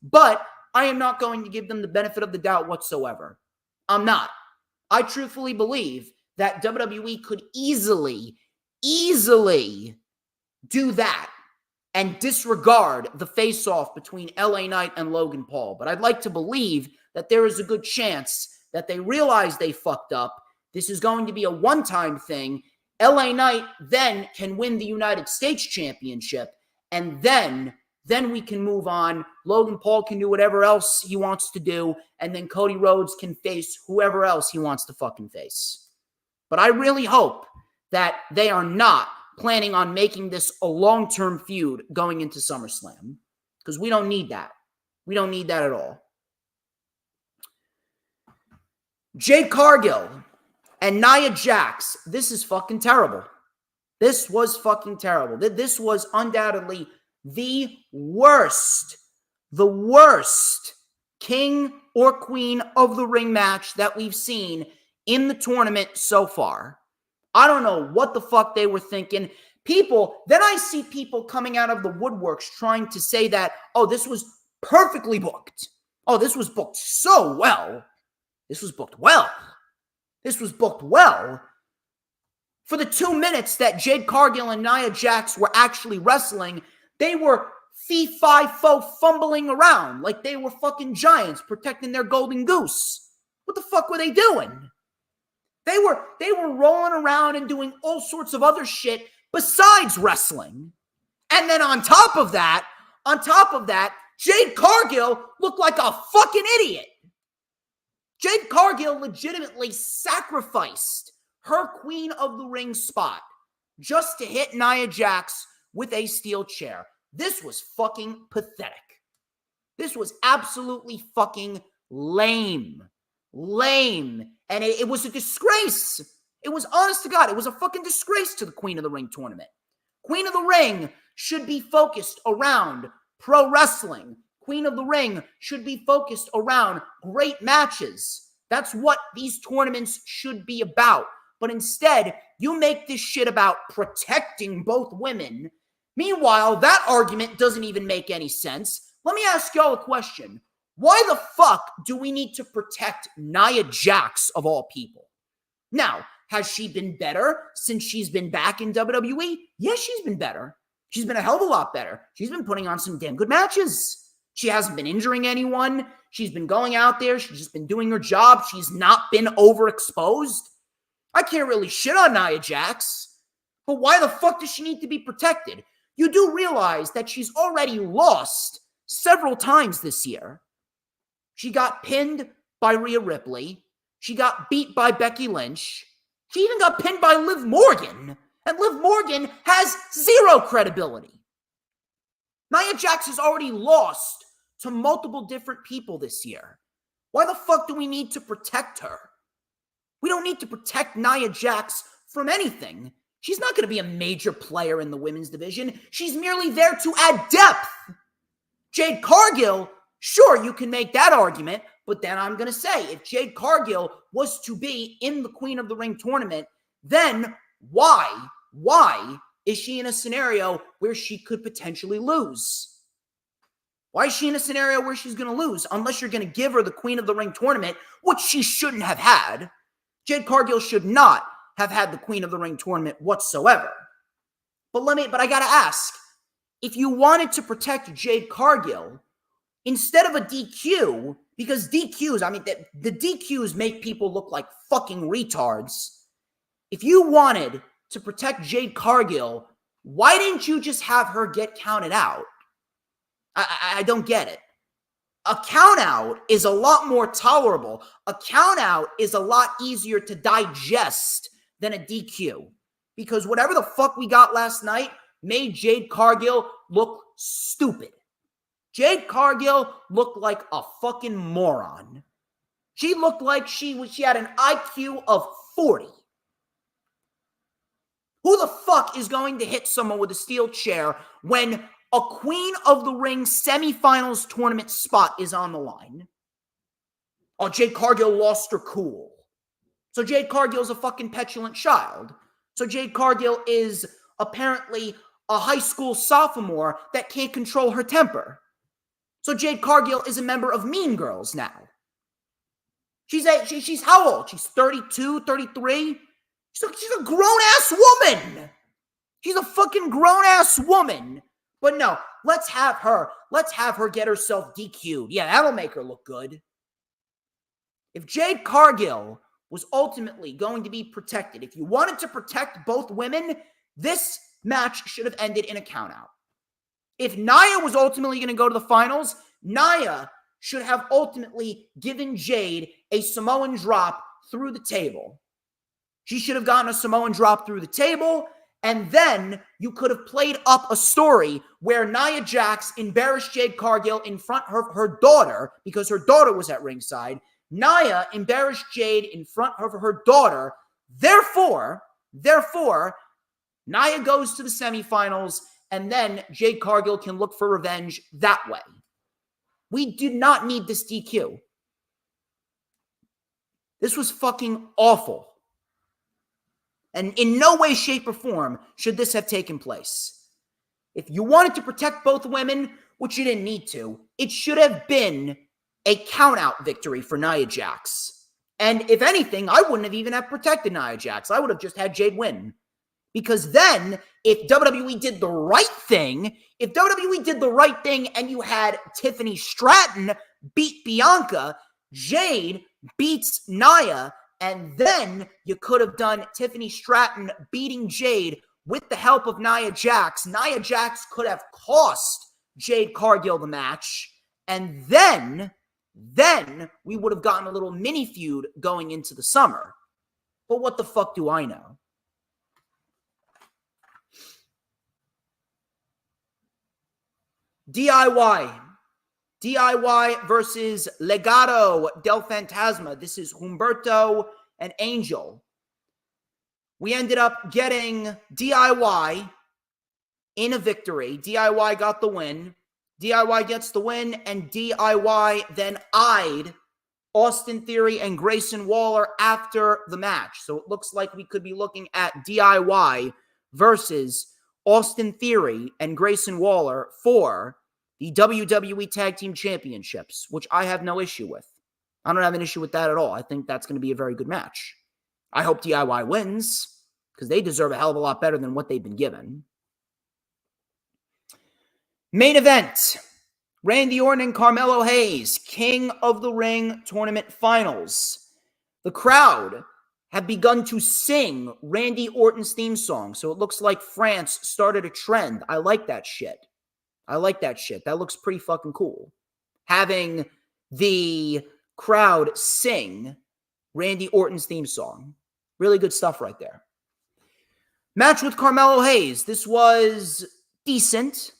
But I am not going to give them the benefit of the doubt whatsoever. I'm not. I truthfully believe that WWE could easily do that and disregard the face-off between LA Knight and Logan Paul. But I'd like to believe that there is a good chance that they realize they fucked up. This is going to be a one-time thing. LA Knight then can win the United States Championship, and then we can move on. Logan Paul can do whatever else he wants to do, and then Cody Rhodes can face whoever else he wants to fucking face. But I really hope that they are not planning on making this a long-term feud going into SummerSlam, because we don't need that. We don't need that at all. Jade Cargill and Nia Jax, this is fucking terrible. This was fucking terrible. This was undoubtedly the worst king or queen of the ring match that we've seen in the tournament so far. I don't know what the fuck they were thinking. Then I see people coming out of the woodworks trying to say that, oh, this was perfectly booked. Oh, this was booked so well. This was booked well. For the 2 minutes that Jade Cargill and Nia Jax were actually wrestling, they were fee-fi-fo fumbling around like they were fucking giants protecting their golden goose. What the fuck were they doing? They were rolling around and doing all sorts of other shit besides wrestling. And then on top of that, Jade Cargill looked like a fucking idiot. Jade Cargill legitimately sacrificed her Queen of the Ring spot just to hit Nia Jax with a steel chair. This was fucking pathetic. This was absolutely fucking lame. And it was a disgrace. It was, honest to God, it was a fucking disgrace to the Queen of the Ring tournament. Queen of the Ring should be focused around pro wrestling. Queen of the Ring should be focused around great matches. That's what these tournaments should be about. But instead, you make this shit about protecting both women. Meanwhile, that argument doesn't even make any sense. Let me ask y'all a question. Why the fuck do we need to protect Nia Jax of all people? Now, has she been better since she's been back in WWE? Yes, she's been better. She's been a hell of a lot better. She's been putting on some damn good matches. She hasn't been injuring anyone. She's been going out there. She's just been doing her job. She's not been overexposed. I can't really shit on Nia Jax. But why the fuck does she need to be protected? You do realize that she's already lost several times this year. She got pinned by Rhea Ripley. She got beat by Becky Lynch. She even got pinned by Liv Morgan. And Liv Morgan has zero credibility. Nia Jax has already lost to multiple different people this year. Why the fuck do we need to protect her? We don't need to protect Nia Jax from anything. She's not going to be a major player in the women's division. She's merely there to add depth. Jade Cargill, sure, you can make that argument, but then I'm going to say, if Jade Cargill was to be in the Queen of the Ring tournament, then why is she in a scenario where she could potentially lose? Why is she in a scenario where she's going to lose? Unless you're going to give her the Queen of the Ring tournament, which she shouldn't have had. Jade Cargill should not have had the Queen of the Ring tournament whatsoever. But I got to ask, if you wanted to protect Jade Cargill, instead of a DQ, because DQs, the DQs make people look like fucking retards. If you wanted to protect Jade Cargill, why didn't you just have her get counted out? I don't get it. A count out is a lot more tolerable. A count out is a lot easier to digest than a DQ. Because whatever the fuck we got last night made Jade Cargill look stupid. Jade Cargill looked like a fucking moron. She looked like she had an IQ of 40. Who the fuck is going to hit someone with a steel chair when a Queen of the Ring semifinals tournament spot is on the line? Oh, Jade Cargill lost her cool. So Jade Cargill's a fucking petulant child. So Jade Cargill is apparently a high school sophomore that can't control her temper. So Jade Cargill is a member of Mean Girls now. She's how old? She's 32, 33? She's a grown-ass woman. She's a fucking grown-ass woman. But no, let's have her get herself DQ'd. Yeah, that'll make her look good. If Jade Cargill was ultimately going to be protected, if you wanted to protect both women, this match should have ended in a countout. If Nia was ultimately going to go to the finals, Nia should have ultimately given Jade a Samoan drop through the table. She should have gotten a Samoan drop through the table, and then you could have played up a story where Nia Jax embarrassed Jade Cargill in front of her daughter, because her daughter was at ringside. Nia embarrassed Jade in front of her daughter. Therefore, Nia goes to the semifinals, and then Jade Cargill can look for revenge that way. We did not need this DQ. This was fucking awful. And in no way, shape, or form should this have taken place. If you wanted to protect both women, which you didn't need to, it should have been a count-out victory for Nia Jax. And if anything, I wouldn't have even have protected Nia Jax. I would have just had Jade win. Because then, if WWE did the right thing, and you had Tiffany Stratton beat Bianca, Jade beats Nia, and then you could have done Tiffany Stratton beating Jade with the help of Nia Jax. Nia Jax could have cost Jade Cargill the match, and then we would have gotten a little mini feud going into the summer. But what the fuck do I know? DIY versus Legado del Fantasma. This is Humberto and Angel. We ended up getting DIY in a victory. DIY got the win. DIY gets the win, and DIY then eyed Austin Theory and Grayson Waller after the match. So it looks like we could be looking at DIY versus Austin Theory and Grayson Waller for the WWE Tag Team Championships, which I have no issue with. I don't have an issue with that at all. I think that's going to be a very good match. I hope DIY wins, because they deserve a hell of a lot better than what they've been given. Main event, Randy Orton and Carmelo Hayes, King of the Ring Tournament Finals. The crowd have begun to sing Randy Orton's theme song, so it looks like France started a trend. I like that shit. That looks pretty fucking cool. Having the crowd sing Randy Orton's theme song. Really good stuff right there. Match with Carmelo Hayes. This was decent.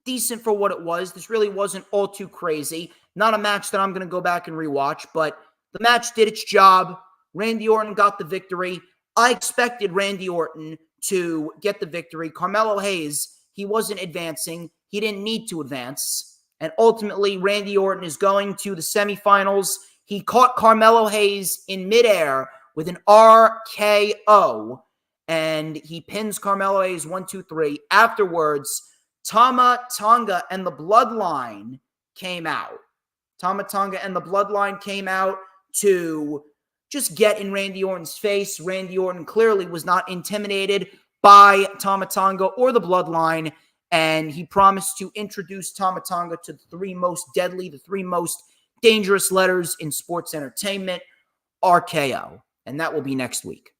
Decent for what it was. This really wasn't all too crazy. Not a match that I'm going to go back and rewatch, but the match did its job. Randy Orton got the victory. I expected Randy Orton to get the victory. Carmelo Hayes, he wasn't advancing. He didn't need to advance. And ultimately, Randy Orton is going to the semifinals. He caught Carmelo Hayes in midair with an RKO, and he pins Carmelo Hayes 1, 2, 3. Afterwards, Tama Tonga and the Bloodline came out. Tama Tonga and the Bloodline came out to just get in Randy Orton's face. Randy Orton clearly was not intimidated by Tama Tonga or the Bloodline, and he promised to introduce Tama Tonga to the three most deadly, the three most dangerous letters in sports entertainment, RKO. And that will be next week.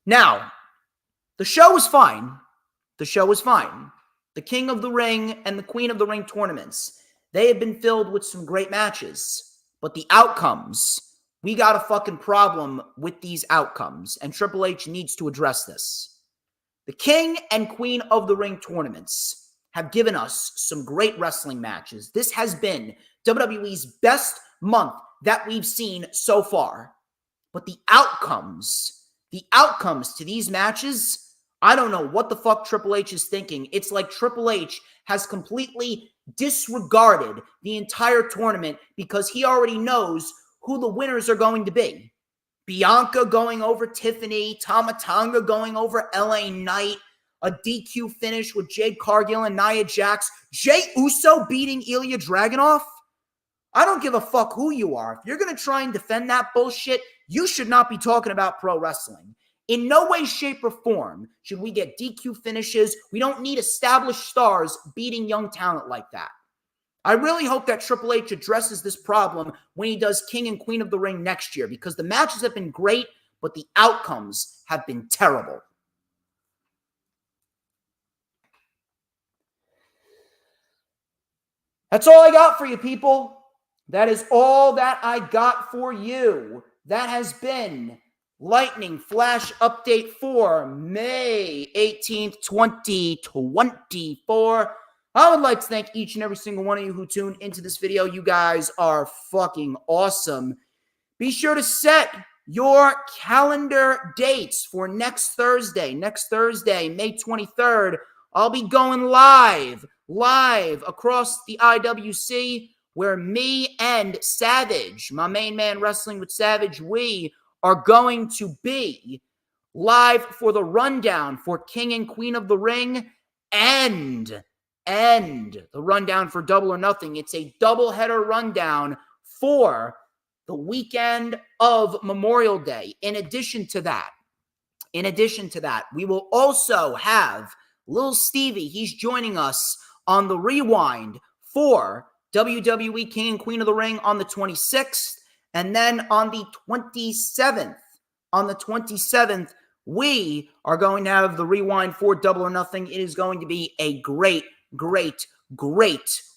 Now, the show was fine. The show was fine. The King of the Ring and the Queen of the Ring tournaments, they have been filled with some great matches. But the outcomes, we got a fucking problem with these outcomes. And Triple H needs to address this. The King and Queen of the Ring tournaments have given us some great wrestling matches. This has been WWE's best month that we've seen so far. But the outcomes to these matches, I don't know what the fuck Triple H is thinking. It's like Triple H has completely disregarded the entire tournament because he already knows who the winners are going to be. Bianca going over Tiffany, Tama Tonga going over LA Knight, a DQ finish with Jade Cargill and Nia Jax, Jey Uso beating Ilya Dragunov. I don't give a fuck who you are. If you're going to try and defend that bullshit, you should not be talking about pro wrestling. In no way, shape, or form should we get DQ finishes. We don't need established stars beating young talent like that. I really hope that Triple H addresses this problem when he does King and Queen of the Ring next year, because the matches have been great, but the outcomes have been terrible. That's all I got for you, people. That is all that I got for you. That has been Lightning Flash Update for May 18th, 2024. I would like to thank each and every single one of you who tuned into this video. You guys are fucking awesome. Be sure to set your calendar dates for next Thursday. Next Thursday, May 23rd, I'll be going live across the IWC, where me and Savage, my main man Wrestling with Savage, we are going to be live for the rundown for King and Queen of the Ring and the rundown for Double or Nothing. It's a double-header rundown for the weekend of Memorial Day. In addition to that, we will also have Lil Stevie. He's joining us on the Rewind for WWE King and Queen of the Ring on the 26th. And then on the 27th, we are going to have the Rewind for Double or Nothing. It is going to be a great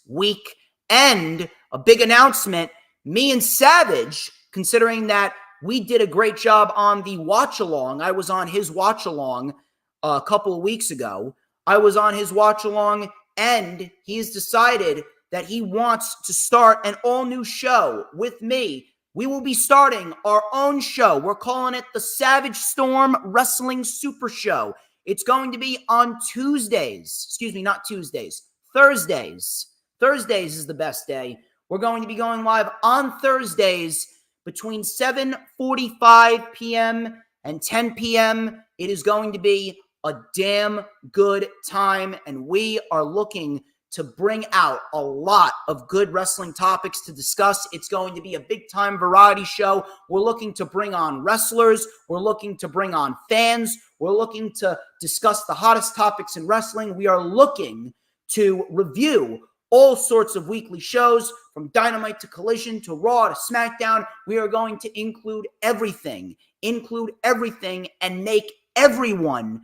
week. And a big announcement, me and Savage, considering that we did a great job on the watch-along. I was on his watch-along a couple of weeks ago. I was on his watch-along, and he's decided that he wants to start an all-new show with me. We will be starting our own show. We're calling it the Savage Storm Wrestling Super Show. It's going to be on Tuesdays. Excuse me, not Tuesdays. Thursdays. Thursdays is the best day. We're going to be going live on Thursdays between 7:45 p.m. and 10 p.m. It is going to be a damn good time, and we are looking to bring out a lot of good wrestling topics to discuss. It's going to be a big-time variety show. We're looking to bring on wrestlers. We're looking to bring on fans. We're looking to discuss the hottest topics in wrestling. We are looking to review all sorts of weekly shows, from Dynamite to Collision to Raw to SmackDown. We are going to include everything, and make everyone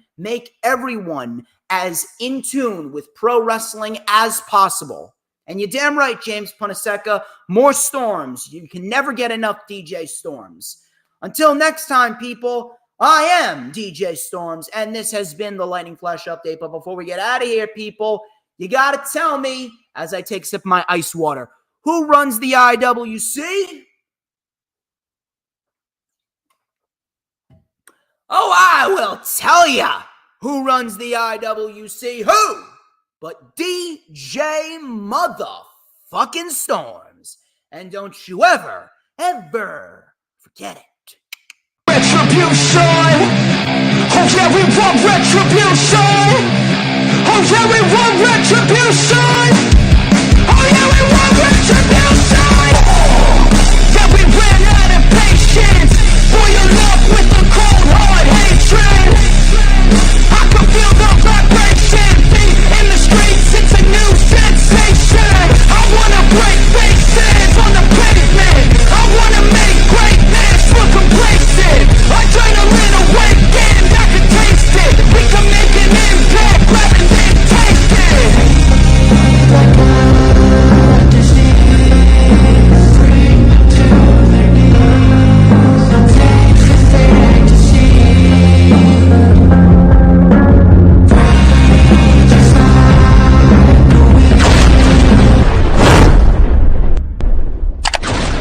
as in tune with pro wrestling as possible. And you're damn right, James Punaseca, more Storms. You can never get enough DJ Storms. Until next time, people, I am DJ Storms, and this has been the Lightning Flash Update. But before we get out of here, people, you got to tell me, as I take a sip of my ice water, who runs the IWC? Oh, I will tell ya who runs the IWC. Who? But DJ motherfucking Storms. And don't you ever forget it. Retribution! Oh yeah, we want retribution! Oh yeah, we want retribution!